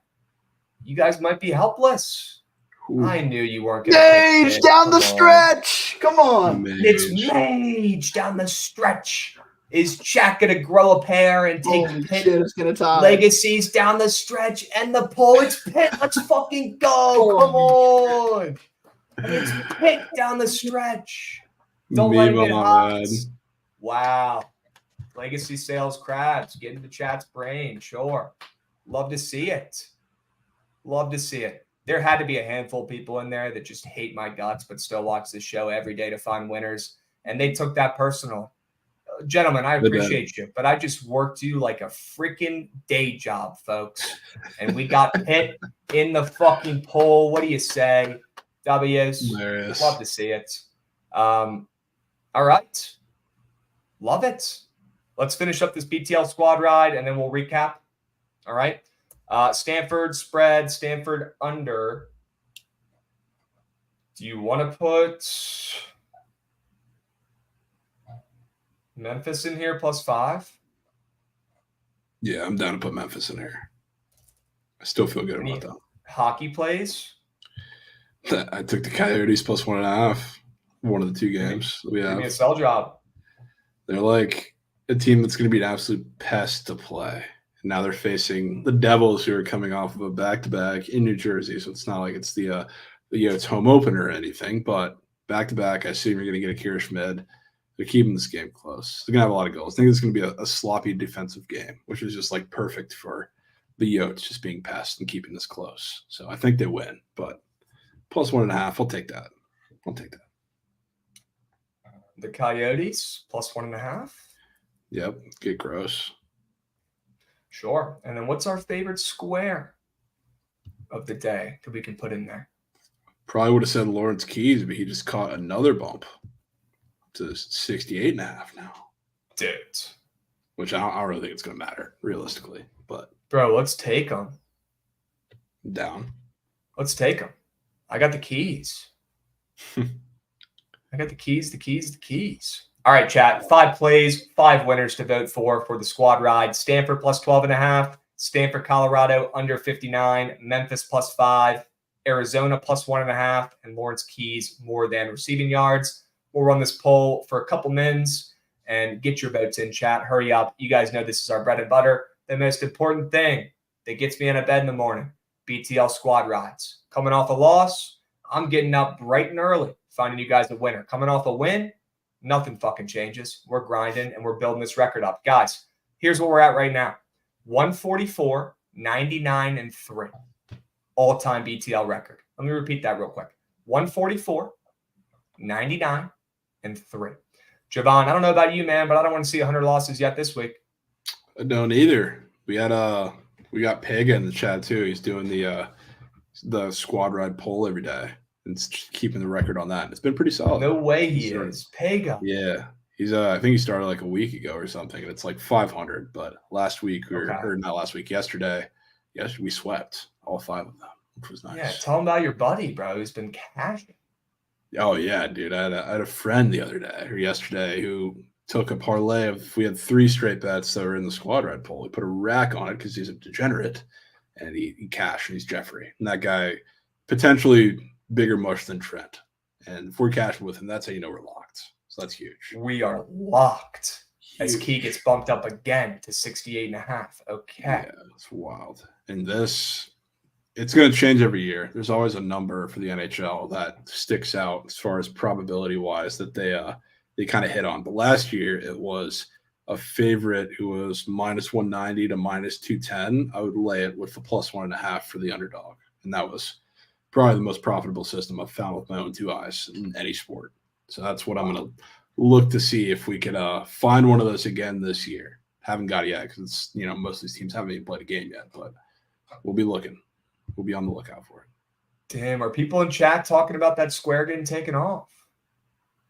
you guys might be helpless. Ooh. I knew you weren't going to Mage down the stretch. Come on. Mage. It's Mage down the stretch. Is chat going to grow a pair and take Pitt it's gonna tie. legacies down the stretch and the pull? It's Pitt. Let's fucking go. Come on. It's Pitt down the stretch. Don't let it get hot. Wow. Legacy sales crabs. Get into chat's brain. Sure. Love to see it. Love to see it. There had to be a handful of people in there that just hate my guts but still watch this show every day to find winners. And they took that personal. Gentlemen, I appreciate you, but I just worked you like a freaking day job, folks. And we got Pitt in the fucking poll. What do you say? W's. Hilarious. Love to see it. All right. Love it. Let's finish up this BTL squad ride, and then we'll recap. All right. Stanford spread, Stanford under. Do you want to put Memphis in here plus 5? Yeah, I'm down to put Memphis in here. I still feel good about that. Hockey plays? I took the Coyotes plus 1.5. One of the two games we have. Give me a sell job. They're like a team that's going to be an absolute pest to play. And now they're facing the Devils, who are coming off of a back-to-back in New Jersey. So it's not like it's it's home opener or anything. But back-to-back, I assume you're going to get a Kirish mid. They're keeping this game close. They're going to have a lot of goals. I think it's going to be a sloppy defensive game, which is just like perfect for the Yotes just being passed and keeping this close. So I think they win. But plus 1.5, I'll take that. I'll take that. The Coyotes plus 1.5. Yep, get gross. Sure. And then what's our favorite square of the day that we can put in there? Probably would have said Lawrence Keys, but he just caught another bump to 68.5 now. Dude. Which I don't really think it's going to matter, realistically. But bro, let's take them. Down. Let's take them. I got the keys. I got the keys. All right, chat. 5 plays, 5 winners to vote for the squad ride. Stanford plus 12.5. Stanford, Colorado under 59. Memphis plus 5. Arizona plus 1.5. And Lawrence Keys more than receiving yards. We'll run this poll for a couple minutes and get your votes in, chat. Hurry up. You guys know this is our bread and butter. The most important thing that gets me out of bed in the morning. BTL squad rides. Coming off a loss, I'm getting up bright and early, finding you guys a winner. Coming off a win, nothing fucking changes. We're grinding and we're building this record up. Guys, here's where we're at right now. 144, 99, and 3. All-time BTL record. Let me repeat that real quick. 144, 99, and 3. Javon, I don't know about you, man, but I don't want to see 100 losses yet this week. I don't either. We got Pega in the chat too. He's doing the squad ride poll every day and just keeping the record on that. It's been pretty solid. No way he is. Pega. Yeah. He's I think he started like a week ago or something, and it's like 500. But last week or not last week, yesterday, we swept all 5 of them, which was nice. Yeah, tell him about your buddy, bro, who's been cashing. Oh yeah, dude. I had a friend the other day or yesterday who took a parlay of, we had 3 straight bets that were in the squad ride poll. He put a rack on it because he's a degenerate, and he cashed, and he's Jeffrey. And that guy, potentially bigger mush than Trent. And if we're cashing with him, that's how you know we're locked. So that's huge. We are locked. As Key gets bumped up again to 68.5. Okay. Yeah, it's wild. And this, it's going to change every year. There's always a number for the NHL that sticks out as far as probability wise that they kind of hit on. But last year it was a favorite who was minus 190 to minus 210. I would lay it with the plus 1.5 for the underdog. And that was probably the most profitable system I've found with my own 2 eyes in any sport. So that's what I'm going to look to see if we can find one of those again this year. Haven't got it yet because most of these teams haven't even played a game yet, but we'll be looking. We'll be on the lookout for it. Damn, are people in chat talking about that square getting taken off?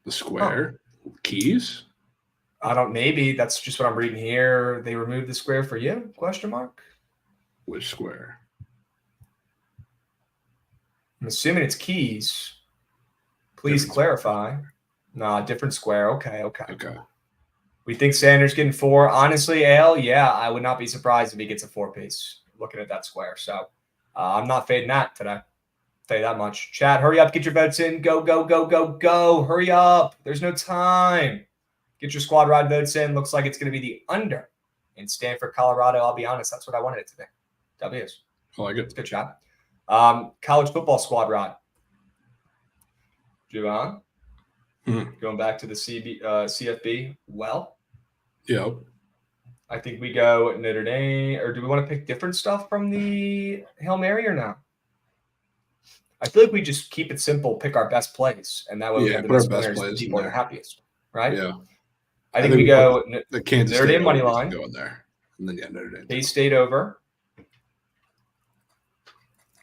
The square? Keys? Maybe that's just what I'm reading here. They removed the square for you? Question mark. Which square? I'm assuming it's keys. Please clarify. Nah, different square. Okay. We think Sanders getting 4. Honestly, Ale, yeah, I would not be surprised if he gets a 4-piece looking at that square. So I'm not fading that today. I'll tell you that much. Chat, hurry up. Get your votes in. Go. Hurry up. There's no time. Get your squad ride votes in. Looks like it's going to be the under in Stanford, Colorado. I'll be honest. That's what I wanted it to be. W's. I like it. It's a good job. College football squad ride. Javon? Going back to the CFB. Well, yeah. I think we go Notre Dame, or do we want to pick different stuff from the Hail Mary or no? I feel like we just keep it simple, pick our best plays, and that way we have the best winners and people are the happiest, right? Yeah. I think we go the Kansas Notre State Dame money line. Go in there, and then Notre Dame. K-State over.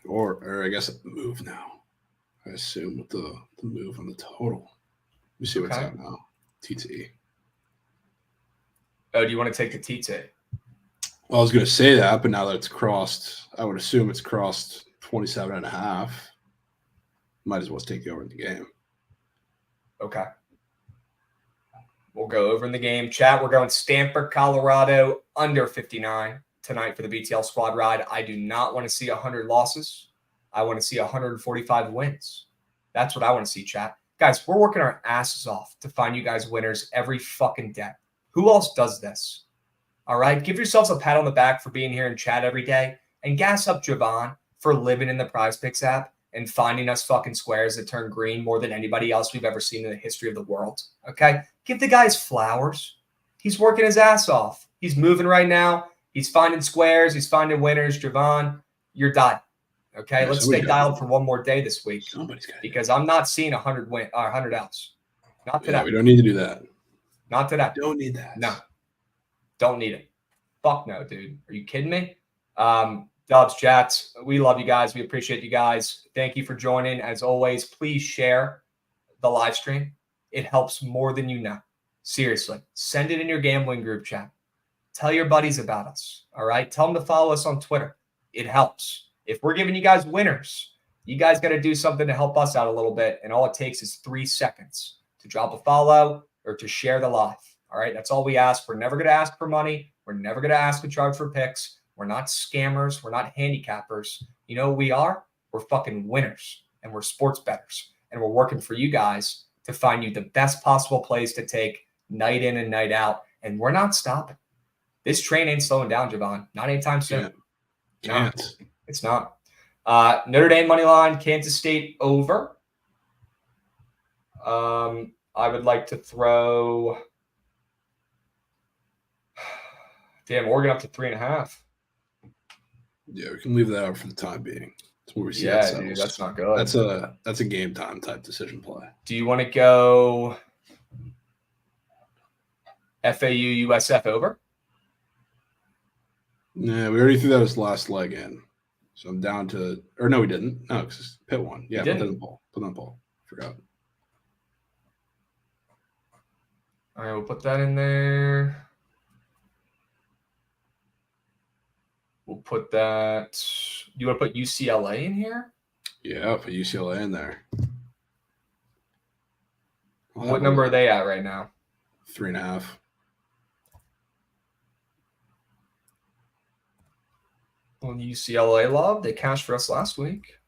Or I guess move now. I assume with the move on the total. Let me see what's out now. TTE. Oh, do you want to take the TT? Well, I was going to say that, but now that it's crossed, I would assume it's crossed 27.5. Might as well take the over in the game. Okay. We'll go over in the game. Chat, we're going Stanford, Colorado, under 59 tonight for the BTL squad ride. I do not want to see 100 losses. I want to see 145 wins. That's what I want to see, chat. Guys, we're working our asses off to find you guys winners every fucking day. Who else does this? All right? Give yourselves a pat on the back for being here in chat every day, and gas up Javon for living in the Prize Picks app and finding us fucking squares that turn green more than anybody else we've ever seen in the history of the world. Okay? Give the guy his flowers. He's working his ass off. He's moving right now. He's finding squares. He's finding winners. Javon, you're done. Okay? Yeah, let's stay dialed for one more day this week because I'm not seeing 100 outs. Not today. Yeah, we don't need to do that. Not today. Don't need that. No. Don't need it. Fuck no, dude. Are you kidding me? Dubs, chats, we love you guys. We appreciate you guys. Thank you for joining. As always, please share the live stream. It helps more than you know. Seriously. Send it in your gambling group chat. Tell your buddies about us. All right? Tell them to follow us on Twitter. It helps. If we're giving you guys winners, you guys got to do something to help us out a little bit. And all it takes is 3 seconds to drop a follow or to share the live. All right? That's all we ask. We're never going to ask for money. We're never going to ask to charge for picks. We're not scammers. We're not handicappers. You know who we are? We're fucking winners. And we're sports bettors. And we're working for you guys to find you the best possible plays to take night in and night out. And we're not stopping. This train ain't slowing down, Javon. Not anytime soon. Can't. It's not. Notre Dame money line, Kansas State over. I would like to throw. Damn, Oregon up to 3.5. Yeah, we can leave that out for the time being. That's where we see Yeah, that settles. dude, that's not good. That's a game time type decision play. Do you want to go FAU USF over? Yeah, we already threw that as last leg in. So I'm down to, or no, we didn't. No, because Pitt won. Yeah, put that in the poll. Put that in the poll. Forgot. All right, we'll put that in there. We'll put that. You want to put UCLA in here? Yeah, put UCLA in there. What number are they at right now? 3.5. Well, UCLA love. They cashed for us last week.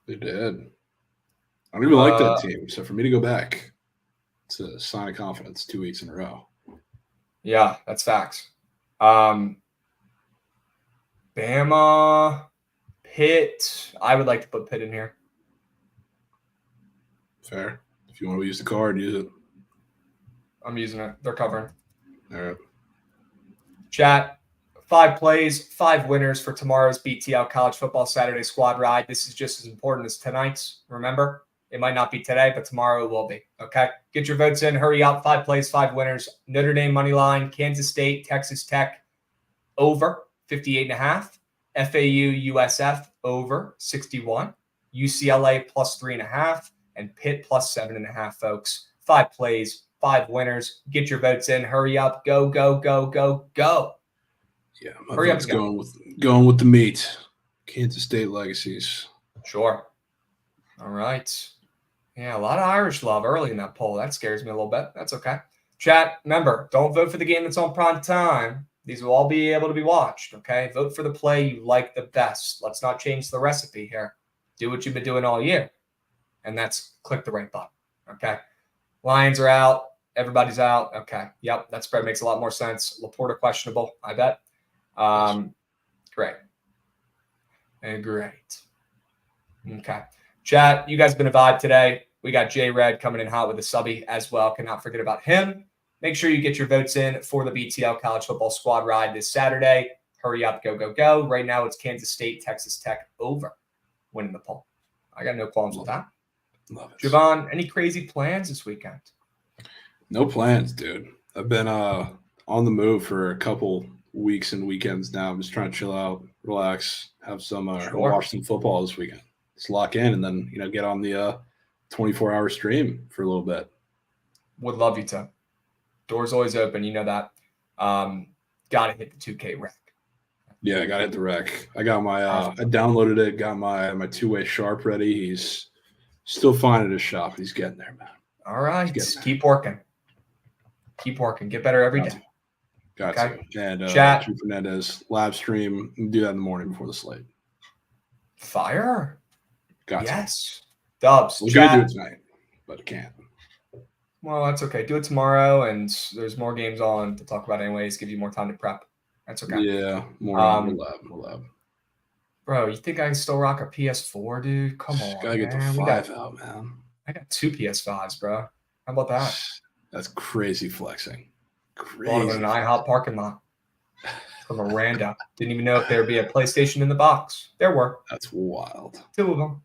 They did. I don't even like that team. So for me to go back, it's a sign of confidence 2 weeks in a row. Yeah, that's facts. Bama, Pitt. I would like to put Pitt in here. Fair. If you want to use the card, use it. I'm using it. They're covering. All right. Chat. 5 plays, 5 winners for tomorrow's BTL College Football Saturday Squad Ride. This is just as important as tonight's. Remember, it might not be today, but tomorrow it will be. Okay? Get your votes in. Hurry up. 5 plays, 5 winners. Notre Dame money line, Kansas State, Texas Tech over 58.5. FAU USF over 61. UCLA plus 3.5. And Pitt plus 7.5, folks. 5 plays, 5 winners. Get your votes in. Hurry up. Go, go, go, go, go. Yeah, my vote's going with the meat. Kansas State legacies. Sure. All right. Yeah, a lot of Irish love early in that poll. That scares me a little bit. That's okay. Chat, remember, don't vote for the game that's on prime time. These will all be able to be watched, okay? Vote for the play you like the best. Let's not change the recipe here. Do what you've been doing all year, and that's click the right button, okay? Lions are out. Everybody's out. Okay. Yep, that spread makes a lot more sense. Laporta questionable, I bet. Great. And great. Okay. Chat, you guys have been a vibe today. We got J Red coming in hot with a subby as well. Cannot forget about him. Make sure you get your votes in for the BTL College Football Squad Ride this Saturday. Hurry up, go, go, go. Right now it's Kansas State, Texas Tech over winning the poll. I got no qualms with that. Love it. Javon, any crazy plans this weekend? No plans, dude. I've been on the move for a couple weeks and weekends now. I'm just trying to chill out, relax, have some watch some football this weekend. Just lock in and then get on the 24-hour stream for a little bit. Would love you to. Doors always open, you know that. Gotta hit the 2K rec. Yeah, I gotta hit the rec. I got my I downloaded it, got my two-way sharp ready. He's still finding his shop. He's getting there, man. All right. Keep working. Keep working. Get better every day. Got to. And Chat. Drew Fernandez live stream. Do that in the morning before the slate. Fire. Got yes. Dubs. We'll do it tonight, but it can't. Well, that's okay. Do it tomorrow, and there's more games on to talk about anyways. Give you more time to prep. That's okay. Yeah, more lab. Bro, you think I can still rock a PS4, dude? Come on, gotta get the 5 out, man. I got 2 PS5s, bro. How about that? That's crazy flexing. Crazy. Bought them in an IHOP parking lot from a rando. Didn't even know if there would be a PlayStation in the box. There were. That's wild. 2 of them.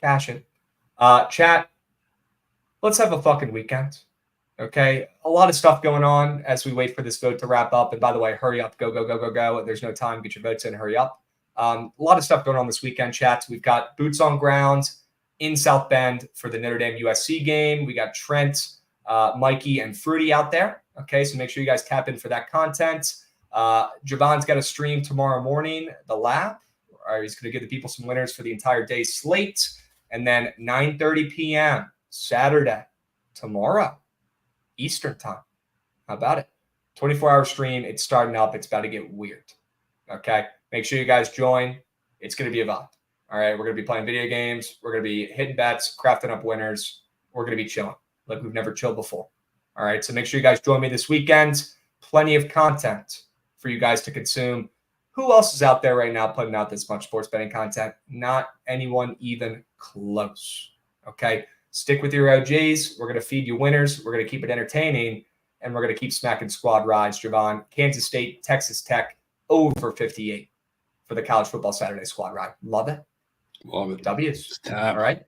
Cash it. Chat, let's have a fucking weekend. Okay? A lot of stuff going on as we wait for this vote to wrap up. And by the way, hurry up. Go, go, go, go, go. There's no time. Get your votes in. Hurry up. A lot of stuff going on this weekend, chat. We've got boots on ground in South Bend for the Notre Dame USC game. We got Trent, Mikey, and Fruity out there. Okay, so make sure you guys tap in for that content. Javon's got a stream tomorrow morning, the lab. He's going to give the people some winners for the entire day slate. And then 9:30 p.m. Saturday, tomorrow, Eastern time. How about it? 24-hour stream. It's starting up. It's about to get weird. Okay, make sure you guys join. It's going to be a vibe. All right, we're going to be playing video games. We're going to be hitting bets, crafting up winners. We're going to be chilling like we've never chilled before. All right, so make sure you guys join me this weekend. Plenty of content for you guys to consume. Who else is out there right now putting out this much sports betting content? Not anyone even close. Okay, stick with your OGs. We're going to feed you winners. We're going to keep it entertaining, and we're going to keep smacking squad rides. Javon, Kansas State, Texas Tech, over 58 for the college football Saturday squad ride. Love it. Love it. W's. All right.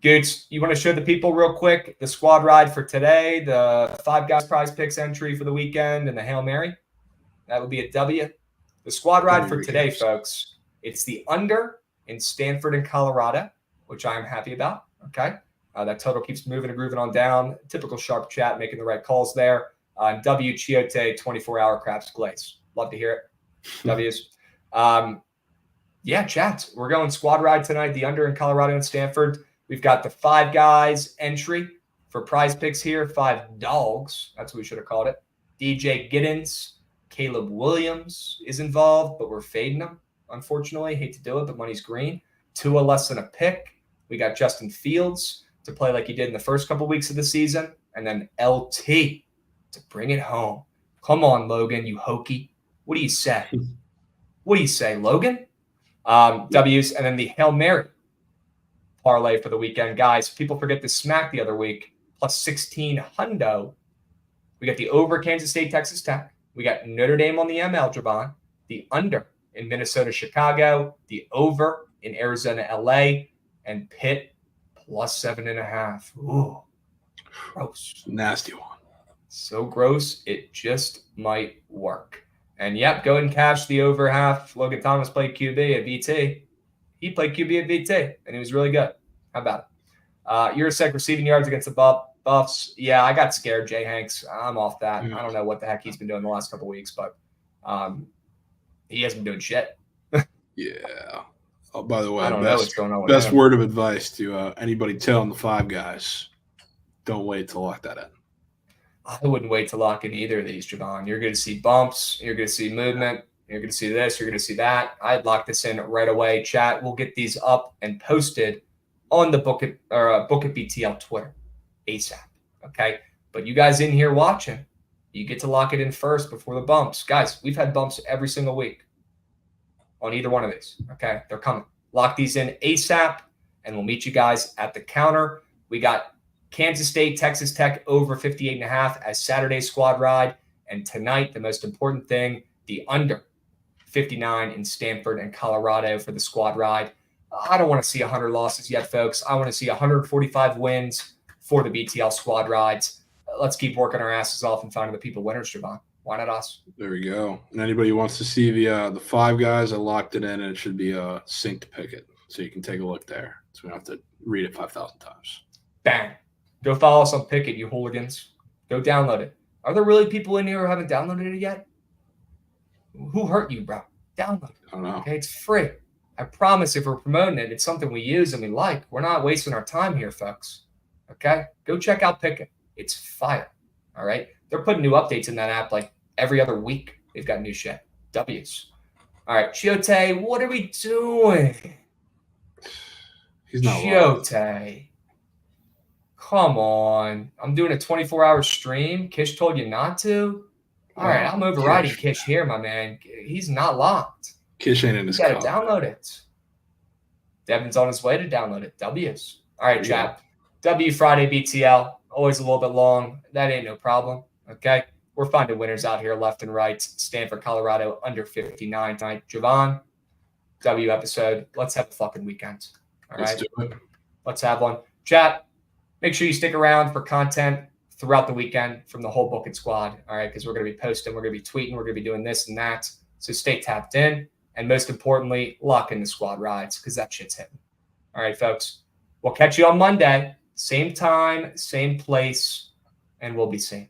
Goots, you want to show the people real quick the squad ride for today, the 5 guys prize picks entry for the weekend, and the Hail Mary? That would be a W. The squad ride for today, folks, it's the under in Stanford and Colorado, which I'm happy about. Okay. That total keeps moving and grooving on down. Typical sharp chat, making the right calls there. W Chiote 24-hour craps glaze. Love to hear it. W's. Yeah, chat. We're going squad ride tonight. The under in Colorado and Stanford. We've got the 5 guys entry for prize picks here. 5 dogs. That's what we should have called it. DJ Giddens, Caleb Williams is involved, but we're fading him. Unfortunately, hate to do it, but money's green. Tua less than a pick. We got Justin Fields to play like he did in the first couple weeks of the season, and then LT to bring it home. Come on, Logan, you hokey. What do you say? What do you say, Logan? W's, and then the Hail Mary parlay for the weekend. Guys, people forget the smack the other week, plus 16 hundo. We got the over Kansas State, Texas Tech. We got Notre Dame on the ML, Javon. The under in Minnesota, Chicago. The over in Arizona, LA. And Pitt plus 7.5. Ooh, gross. Nasty one. So gross, it just might work. And yep, go ahead and cash the over half. Logan Thomas played QB at VT. He played QB at VT, and he was really good. How about it? Urasek receiving yards against the Buffs. Yeah, I got scared, Jay Hanks. I'm off that. I don't know what the heck he's been doing the last couple of weeks, but he hasn't been doing shit. Yeah. Oh, by the way, I don't know what's going on with best him. word of advice to anybody telling the 5 guys, don't wait to lock that in. I wouldn't wait to lock in either of these, Javon. You're going to see bumps. You're going to see movement. You're going to see this. You're going to see that. I'd lock this in right away. Chat, we'll get these up and posted on the Book It BTL Twitter ASAP. Okay? But you guys in here watching, you get to lock it in first before the bumps. Guys, we've had bumps every single week on either one of these. Okay? They're coming. Lock these in ASAP, and we'll meet you guys at the counter. We got Kansas State, Texas Tech over 58.5 as Saturday squad ride. And tonight, the most important thing, the under 59 in Stanford and Colorado for the squad ride. I don't want to see 100 losses yet, folks. I want to see 145 wins for the BTL squad rides. Let's keep working our asses off and finding the people winners, Javon. Why not us? There we go. And anybody who wants to see the 5 guys, I locked it in, and it should be a synced picket, so you can take a look there. So we don't have to read it 5,000 times. Bang. Go follow us on Picket, you hooligans. Go download it. Are there really people in here who haven't downloaded it yet? Who hurt you, bro? Download it. I don't know. Okay, it's free. I promise if we're promoting it, it's something we use and we like. We're not wasting our time here, folks. Okay? Go check out Picket. It's fire. All right? They're putting new updates in that app like every other week. They've got new shit. W's. All right, Chiote, what are we doing? He's not Chiote. Come on. I'm doing a 24-hour stream. Kish told you not to? All right, I'm overriding Kish here, my man. He's not locked. Kish ain't in his You got to download it. Devin's on his way to download it. W's. All right, chat. W Friday BTL. Always a little bit long. That ain't no problem. Okay? We're finding winners out here left and right. Stanford, Colorado, under 59 tonight. Javon, W episode. Let's have a fucking weekend. All right? Let's do it. Let's have one. Chat, make sure you stick around for content throughout the weekend from the whole Book It squad. All right? Because we're going to be posting. We're going to be tweeting. We're going to be doing this and that. So stay tapped in. And most importantly, lock in the squad rides because that shit's hitting. All right, folks. We'll catch you on Monday. Same time, same place, and we'll be seen.